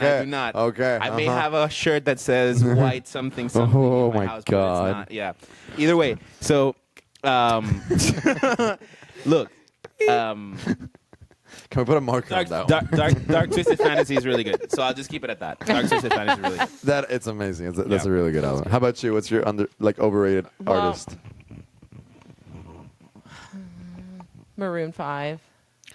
B: okay.
D: I do not.
B: Okay.
D: I may
B: uh-huh.
D: have a shirt that says white something something.
B: Oh
D: in my
B: my
D: house, but it's
B: God.
D: not- yeah. Either way, so look.
B: Can we put a marker on that one?
D: Dark Twisted Fantasy is really good, so I'll just keep it at that. Dark Twisted Fantasy is really good.
B: That it's amazing. That's
D: Yeah.
B: a really good album. How about you? What's your overrated
A: Well,
B: artist?
A: Maroon 5.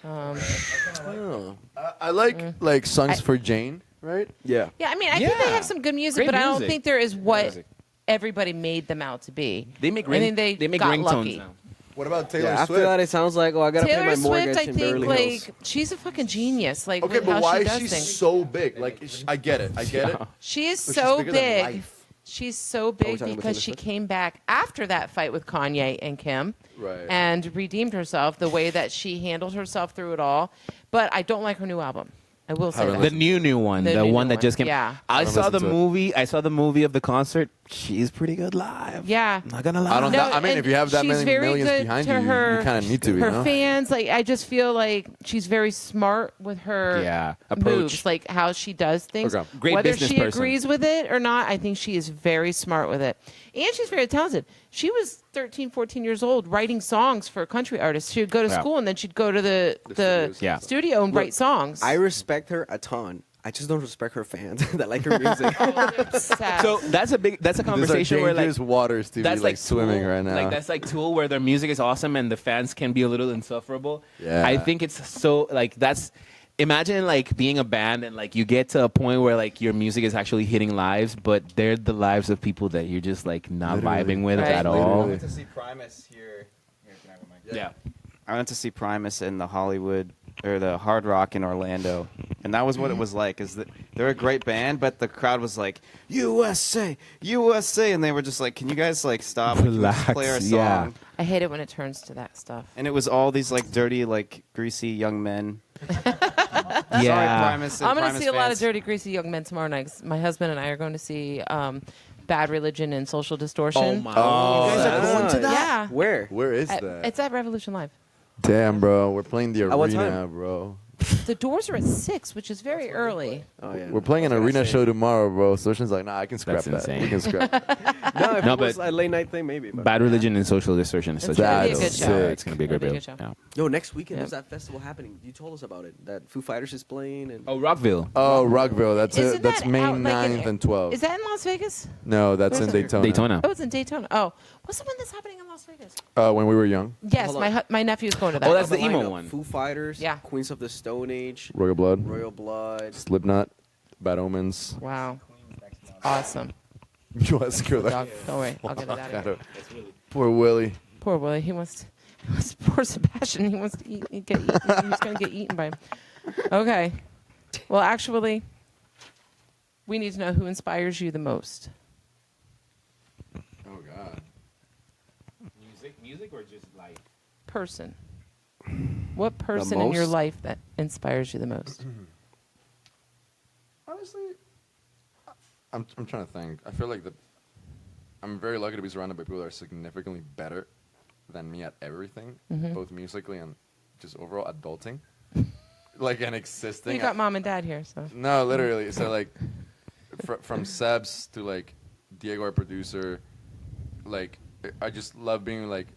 E: Oh.
B: I like songs for Jane, right?
E: Yeah.
A: Yeah, I mean, I think they
D: Yeah.
A: have some good music,
D: Great
A: but I don't
D: music.
A: think they're as what
D: music.
A: everybody made them out to be.
D: They make
A: I think they
D: make
A: got
D: ringtones
A: lucky.
D: now.
B: What about Taylor
E: Yeah, after
B: Swift?
E: that, it sounds like, I gotta pay
A: Taylor
E: my mortgage
A: Swift, I
E: in
A: think,
E: Beverly Hills.
A: like, she's a fucking genius. Like,
B: Okay,
A: with
B: but
A: how
B: why
A: she
B: is
A: does
B: she
A: things.
B: so big? Like, I get it.
A: She is
B: But she's
A: so
B: bigger than
A: big.
B: life.
A: She's so
E: we're
A: big
E: talking about
A: because
E: Taylor
A: she
E: Swift?
A: came back after that fight with Kanye and Kim
B: Right.
A: and redeemed herself the way that she handled herself through it all. But I don't like her new album. I will say
B: Haven't
A: that.
D: The new one,
A: The
D: the
A: new
D: one that
A: one,
D: just came.
A: yeah.
D: I
B: haven't
D: saw the
B: listened to it.
D: movie. I saw the movie of the concert. She's pretty good live.
A: Yeah.
D: I'm not gonna lie.
B: I don't.
A: No,
B: I mean,
A: and
B: if you have that
A: she's
B: many
A: very
B: millions
A: good
B: behind
A: to
B: you,
A: her-
B: you kind of need to.
A: her
B: You know?
A: fans, like, I just feel like she's very smart with her
D: approach.
A: moves, like how she does things.
B: Okay.
D: Great
A: Whether
D: business
A: she
D: person.
A: agrees with it or not, I think she is very smart with it. And she's very talented. She was 13, 14 years old writing songs for country artists. She would go to
D: Yeah.
A: school and then she'd go to the
B: studios.
D: Yeah.
A: studio and write songs.
E: I respect her a ton. I just don't respect her fans that like her music.
A: Sad.
D: So that's a
B: These are
D: conversation where like
B: dangerous waters to be
D: that's
B: like swimming
D: Tool.
B: right now.
D: Like that's like Tool, where their music is awesome and the fans can be a little insufferable.
B: Yeah.
D: I think it's so like imagine like being a band and like you get to a point where like your music is actually hitting lives, but they're the lives of people that you're just like not
B: Literally.
D: vibing with
A: Right.
D: at all.
B: Literally.
C: I went to see Primus here. Here, can I have a mic?
D: Yeah.
C: I went to see Primus in the Hollywood or the Hard Rock in Orlando, and that was what it was like. Is that they're a great band, but the crowd was like USA, USA, and they were just like, "Can you guys like stop? Like, can we just play our
D: Relax,
C: song?"
D: yeah.
A: I hate it when it turns to that stuff.
C: And it was all these like dirty, like greasy young men. Sorry,
D: Yeah.
C: Primus and
A: I'm going to
C: Primus
A: see a lot of
C: fans.
A: dirty, greasy young men tomorrow night. 'Cause my husband and I are going to see Bad Religion and Social Distortion.
D: Oh my.
B: Oh,
E: You guys are going to that?
A: Yeah.
E: Where?
B: Where is that?
A: It's at Revolution Live.
B: Damn, bro. We're playing the
E: At what
B: arena,
E: time?
B: bro.
A: The doors are at 6, which is very early.
E: Oh yeah.
B: We're playing an
E: I was gonna
B: arena
E: say-
B: show tomorrow, bro. So Ocean's like, nah, I can scrap
D: That's
B: that.
D: insane.
B: We can scrap that.
E: No, if
D: No,
E: it was
D: but-
E: a late night thing, maybe. But.
D: Bad Religion and Social Distortion is such
A: It's gonna
B: be a
D: a
B: good
D: dope-
B: show.
D: Yeah, it's gonna be a good
A: It'll be a
D: deal.
A: good show.
D: Yeah.
E: Yo, next weekend
A: Yep.
E: there's that festival happening. You told us about it. That Foo Fighters is playing. And
D: Oh, Rockville.
B: Oh, Rockville. That's
A: Isn't
B: it. That's
A: that
B: May
A: out, like,
B: 9th and 12th.
A: Is that in Las Vegas?
B: No, that's in
A: Where's it?
B: Daytona.
A: Oh, it's in Daytona. Oh, what's the one that's happening in Las Vegas?
B: When we were young.
A: Yes,
E: Hold on.
A: my nephew's going to that.
D: Oh, that's
E: the
D: the emo
E: lineup,
D: one.
E: Foo Fighters.
A: Yeah.
E: Queens of the Stone Age.
B: Royal Blood.
E: Royal Blood.
B: Slipknot. Bad Omens.
A: Wow. Awesome.
B: You want to screw that?
A: Dog. Don't worry. I'll get it out of here.
B: Poor Willie.
A: Poor Willie. He wants poor Sebastian. He wants to eat. He's going to get eaten by him. Okay. Well, actually, we need to know who inspires you the most.
B: Oh, God.
D: Music or just life?
A: Person. What person in your
E: most?
A: life that inspires you the most?
B: Honestly, I'm trying to think. I feel like I'm very lucky to be surrounded by people that are significantly better than me at everything, both musically and just overall adulting. Like, and existing.
A: You got mom and dad here, so.
B: No, literally. So, like, from Sebs to, like, Diego, our producer, like, I just love being, like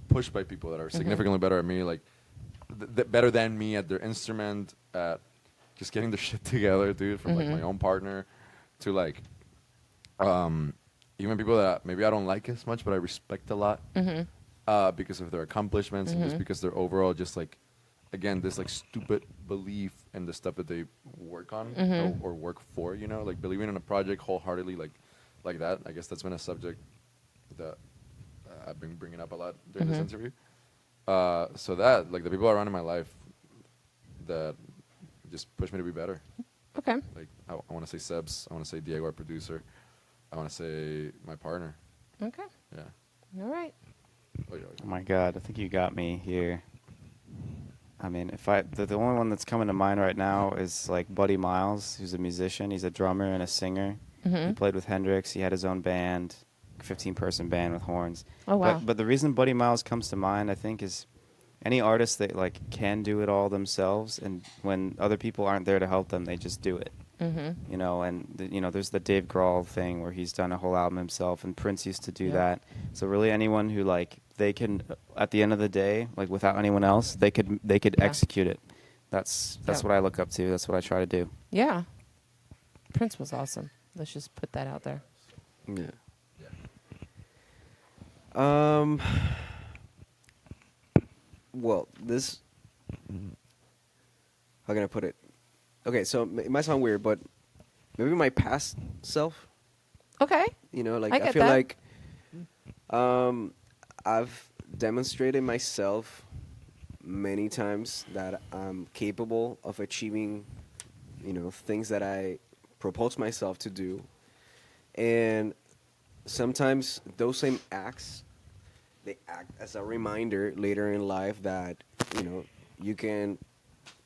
B: pushed by people that are significantly better at me, like, better than me at their instrument, at just getting their shit together, dude, from, like, my own partner to, like, even people that maybe I don't like as much, but I respect a lot because of their accomplishments and just because they're overall just, like, again, this, like, stupid belief in the stuff that they work on or work for, you know? Like, believing in a project wholeheartedly like that. I guess that's been a subject that I've been bringing up a lot during this interview. So that, like, the people around in my life that just push me to be better.
A: Okay.
B: Like, I want to say Sebs. I want to say Diego, our producer. I want to say my partner.
A: Okay.
B: Yeah.
A: All right.
B: Oh, yeah.
C: Oh my God, I think you got me here. I mean, if the only one that's coming to mind right now is like Buddy Miles, who's a musician. He's a drummer and a singer. He played with Hendrix. He had his own band, 15-person band with horns.
A: Oh, wow.
C: But the reason Buddy Miles comes to mind, I think, is any artist that like can do it all themselves, and when other people aren't there to help them, they just do it. You know, and there's the Dave Grohl thing where he's done a whole album himself, and Prince used to do that. So really, anyone who like they can, at the end of the day, like without anyone else, they could
A: Yeah.
C: execute it. That's
A: Yeah.
C: what I look up to. That's what I try to do.
A: Yeah. Prince was awesome. Let's just put that out there.
E: Yeah. Well, this. How can I put it? Okay, so it might sound weird, but maybe my past self.
A: Okay.
E: You know, like
A: I
E: I,
A: get
E: feel
A: that.
E: like I've demonstrated myself many times that I'm capable of achieving, things that I propose myself to do. And sometimes those same acts, they act as a reminder later in life that, you can.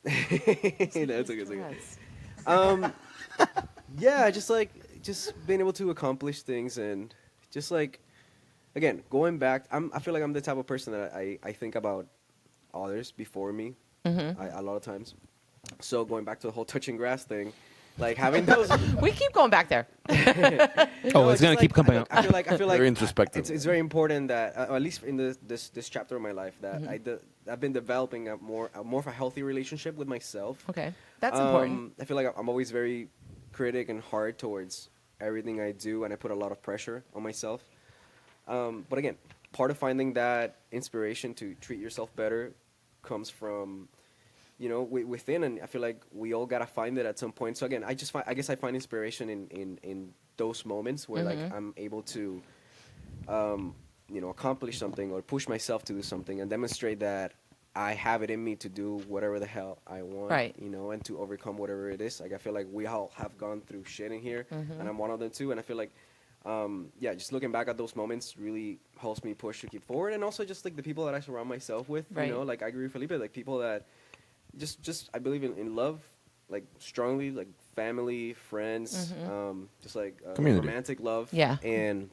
E: That's okay.
A: Yes.
E: Yeah, just being able to accomplish things and just like, again, going back, I feel like I'm the type of person that I think about others before me a lot of times. So going back to the whole touching grass thing, like having those.
A: We keep going back there.
D: Oh, it's gonna keep coming up.
E: I feel like
B: Very introspective.
E: It's very important that at least in this chapter of my life that I've been developing a more of a healthy relationship with myself.
A: Okay. That's important.
E: I feel like I'm always very critic and hard towards everything I do, and I put a lot of pressure on myself. But again, part of finding that inspiration to treat yourself better comes from within, and I feel like we all gotta find it at some point. So again, I guess I find inspiration in those moments where like I'm able to, accomplish something or push myself to do something and demonstrate that I have it in me to do whatever the hell I want,
A: Right.
E: and to overcome whatever it is. Like I feel like we all have gone through shit in here, and I'm one of them too. And I feel like, just looking back at those moments really helps me push to keep forward. And also just like the people that I surround myself with,
A: Right.
E: like I agree with Felipe, like people that just I believe in love, like strongly, like family, friends, just like
B: Community.
E: romantic love,
A: Yeah.
E: and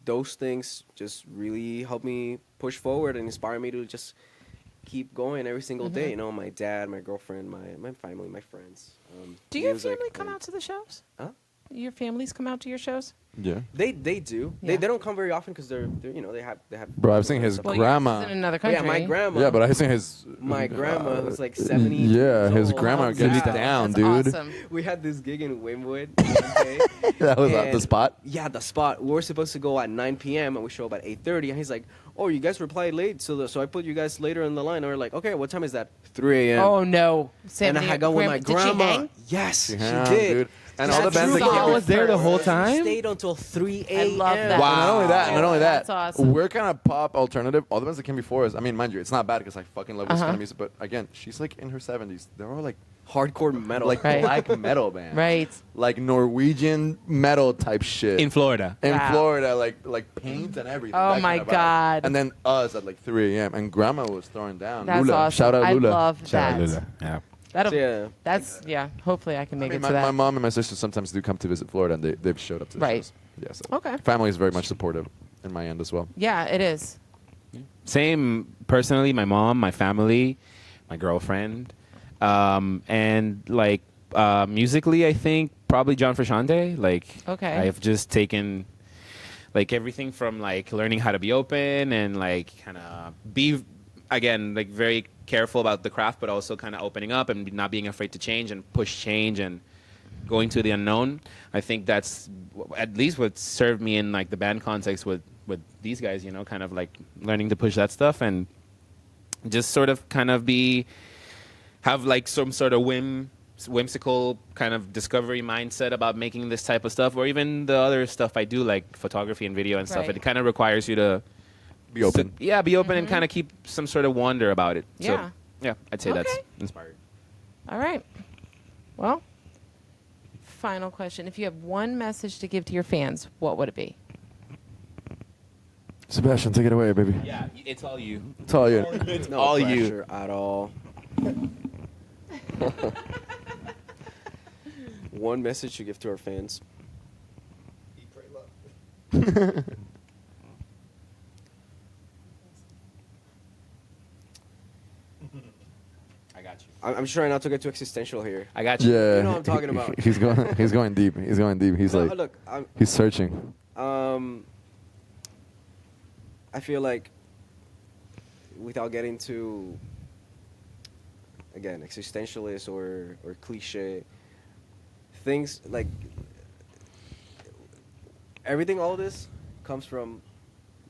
E: those things just really help me push forward and inspire me to just keep going every single day. You know, my dad, my girlfriend, my family, my friends.
A: Do your
E: music,
A: family come
E: and-
A: out to the shows?
E: Huh?
A: Your families come out to your shows?
B: Yeah.
E: They do.
A: Yeah.
E: They don't come very often because they're they have.
B: Bro, I've seen his
E: stuff.
A: Well,
B: grandma.
A: yours is in another
E: Oh,
A: country.
E: yeah, my grandma.
B: Yeah, but I've seen his.
E: My grandma who's like 70.
B: Yeah,
E: years
B: his
E: old.
B: grandma gets
E: Yeah.
B: down,
A: That's
B: dude.
A: awesome.
E: We had this gig in Wynwood. Okay?
B: That was at the
E: And-
B: spot.
E: Yeah, the spot. We were supposed to go at 9 p.m. and we show up at 8:30. And he's like, "Oh, you guys replied late, so I put you guys later in the line." And we're like, "Okay, what time is that?" 3 a.m.
A: Oh no!
E: and
A: 70
E: I got with my
A: Did she
E: grandma.
A: hang?
E: Yes, she
B: Yeah,
E: did.
B: dude. And
A: That's
B: all the bands that
A: true.
B: came.
A: I was there the whole
E: She
D: time?
E: stayed until 3
A: I
E: a.m.
A: love that.
B: Wow. Not only that, not only that,
A: That's awesome.
B: we're kind of pop alternative. All the bands that came before us, I mean, mind you, it's not bad because I fucking love this kind of music. But again, she's like in her 70s. They're all like
E: Hardcore metal.
B: like
A: Right.
B: black metal band,
A: Right.
B: like Norwegian metal type shit
D: In Florida.
B: in
A: Wow.
B: Florida, like paint and everything.
A: Oh
B: that
A: my
B: kind of vibe.
A: God.
B: And then us at like 3 a.m. and Grandma was throwing down.
A: That's
B: Lula.
A: awesome.
B: Shout out
A: I
B: Lula.
A: love that.
D: Yeah.
A: That'll,
E: So, yeah.
A: That's hopefully I can
B: I
A: make
B: mean,
A: it
B: my,
A: to that.
B: my mom and my sister sometimes do come to visit Florida, and they've showed up to the
A: Right.
B: shows. Yeah, so
A: Okay.
B: family is very much supportive in my end as well.
A: Yeah, it is.
D: Same personally, my mom, my family, my girlfriend, and like musically, I think probably John Frusciante. Like,
A: Okay.
D: I've just taken like everything from like learning how to be open and like kind of be again like very careful about the craft, but also kind of opening up and not being afraid to change and push change and going to the unknown. I think that's at least what served me in like the band context with these guys, kind of like learning to push that stuff and just sort of kind of have like some sort of whimsical kind of discovery mindset about making this type of stuff, or even the other stuff I do like photography and video and stuff.
A: Right.
D: It kind of requires you to
B: Be open.
D: be open and kind of keep some sort of wonder about it.
A: Yeah.
D: So, yeah, I'd say that's
A: Okay.
D: inspired.
A: All right. Well, final question. If you have one message to give to your fans, what would it be?
B: Sebastian, take it away, baby.
D: Yeah, it's all you.
B: It's all you.
E: It's no
D: all you.
E: pressure at all. One message to give to our fans.
D: I got you.
E: I'm trying not to get too existential here.
D: I got you.
B: Yeah,
E: You know what I'm talking about.
B: He's going. He's going deep. He's going deep. He's
E: No,
B: like.
E: look,
B: He's searching.
E: I feel like without getting too, again, existentialist or cliche, things like everything, all this comes from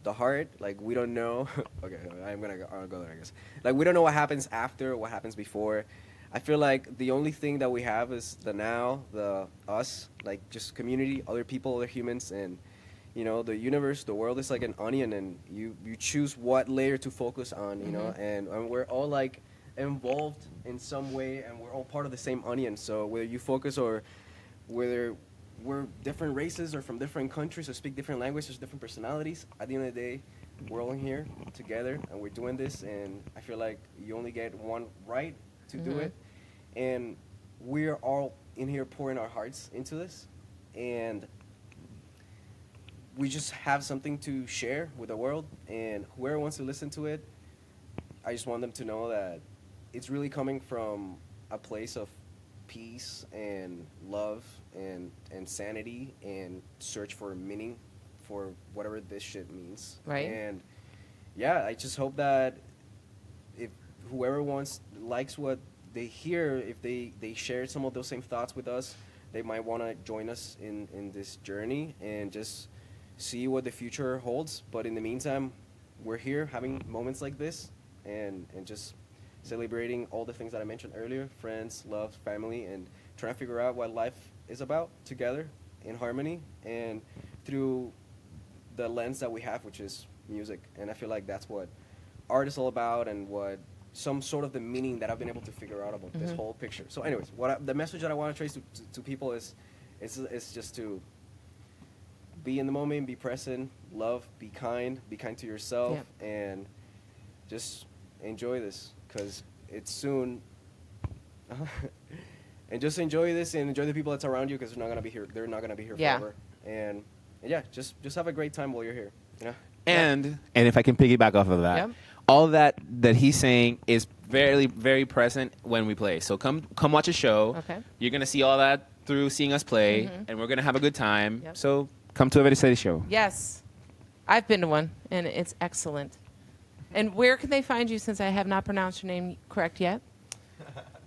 E: the heart. Like, we don't know. Okay, I'll go there, I guess. Like, we don't know what happens after, what happens before. I feel like the only thing that we have is the now, the us, like just community, other people, other humans, and the universe, the world is like an onion, and you choose what layer to focus on, and we're all like involved in some way, and we're all part of the same onion. So whether you focus or whether we're different races or from different countries or speak different languages, different personalities, at the end of the day, we're all in here together, and we're doing this, and I feel like you only get one right to do it, and we're all in here pouring our hearts into this, and we just have something to share with the world, and whoever wants to listen to it, I just want them to know that it's really coming from a place of peace and love and sanity and search for meaning for whatever this shit means.
A: Right.
E: And yeah, I just hope that if whoever likes what they hear, if they share some of those same thoughts with us, they might want to join us in this journey and just see what the future holds. But in the meantime, we're here having moments like this and just celebrating all the things that I mentioned earlier, friends, love, family, and trying to figure out what life is about together in harmony and through the lens that we have, which is music. And I feel like that's what art is all about and what some sort of the meaning that I've been able to figure out about this whole picture. So anyways, the message that I want to trace to people is just to be in the moment, be present, love, be kind to yourself, and just enjoy this because it's soon. And just enjoy this and enjoy the people that's around you because they're not gonna be here. They're not gonna be here forever. And yeah, just have a great time while you're here. You know?
D: And if I can piggyback off of that,
A: Yep.
D: all that he's saying is very, very present when we play. So come watch a show.
A: Okay.
D: You're gonna see all that through seeing us play, and we're gonna have a good time.
A: Yep.
D: So come to a Veta Ceti show.
A: Yes. I've been to one, and it's excellent. And where can they find you since I have not pronounced your name correct yet?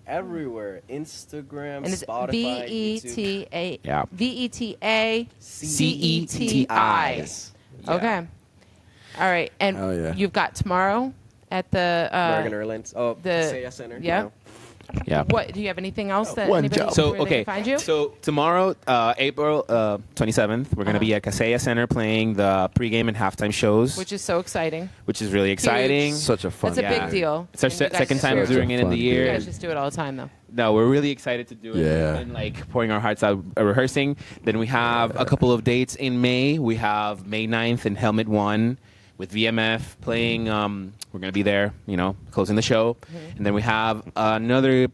E: Everywhere, Instagram,
A: And it's
E: Spotify, YouTube.
A: VETA.
D: Yeah.
A: VETA
D: CETI.
E: Yes.
A: Okay. All right. And
B: Oh, yeah.
A: you've got tomorrow at the
E: American Airlines. Oh,
A: the-
E: Kaseya Center.
A: yeah.
E: You know?
D: Yeah.
A: What do you have anything else that
B: one
A: anybody
B: job.
D: So
A: where they
D: okay,
A: can find you?
D: so tomorrow, April 27th, we're gonna be at Kaseya Center playing the pregame and halftime shows,
A: Which is so exciting.
D: which is really exciting.
B: Such a fun.
A: That's a
D: Yeah.
A: big deal.
D: It's our
A: And you guys
D: second
A: just
D: time
A: do
B: Such a
D: doing it in
B: fun
D: the
B: deal.
A: You
D: year.
A: guys just do it all the time, though.
D: No, we're really excited to do it.
B: Yeah.
D: And like pouring our hearts out rehearsing. Then we have a couple of dates in May. We have May 9th in Helmet 1 with VMF playing. We're going to be there, closing the show. And then we have another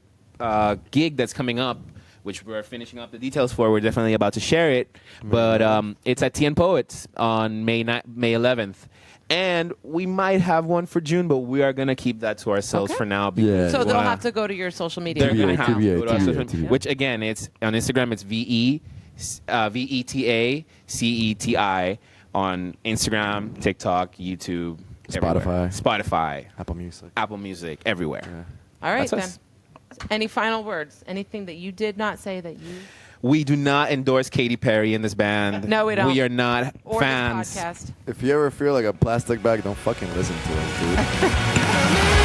D: gig that's coming up, which we're finishing up the details for. We're definitely about to share it. But it's at TN Poets on May 11th. And we might have one for June, but we are going to keep that to ourselves
A: Okay.
D: for now.
B: Yeah.
A: So they'll
D: Wow.
A: have to go to your social media.
D: They're
B: TBA,
D: going to have to
B: TBA,
D: go to our social-
B: TBA.
D: which again, it's on Instagram. It's VETA CETI on Instagram, TikTok, YouTube, everywhere. Spotify,
B: Apple Music.
D: everywhere.
B: Yeah.
A: All right,
D: That's
A: then.
D: us.
A: Any final words? Anything that you did not say that you...
D: We do not endorse Katy Perry in this band.
A: No, we don't.
D: We are not
A: Or
D: fans.
A: this podcast.
B: If you ever feel like a plastic bag, don't fucking listen to us, dude.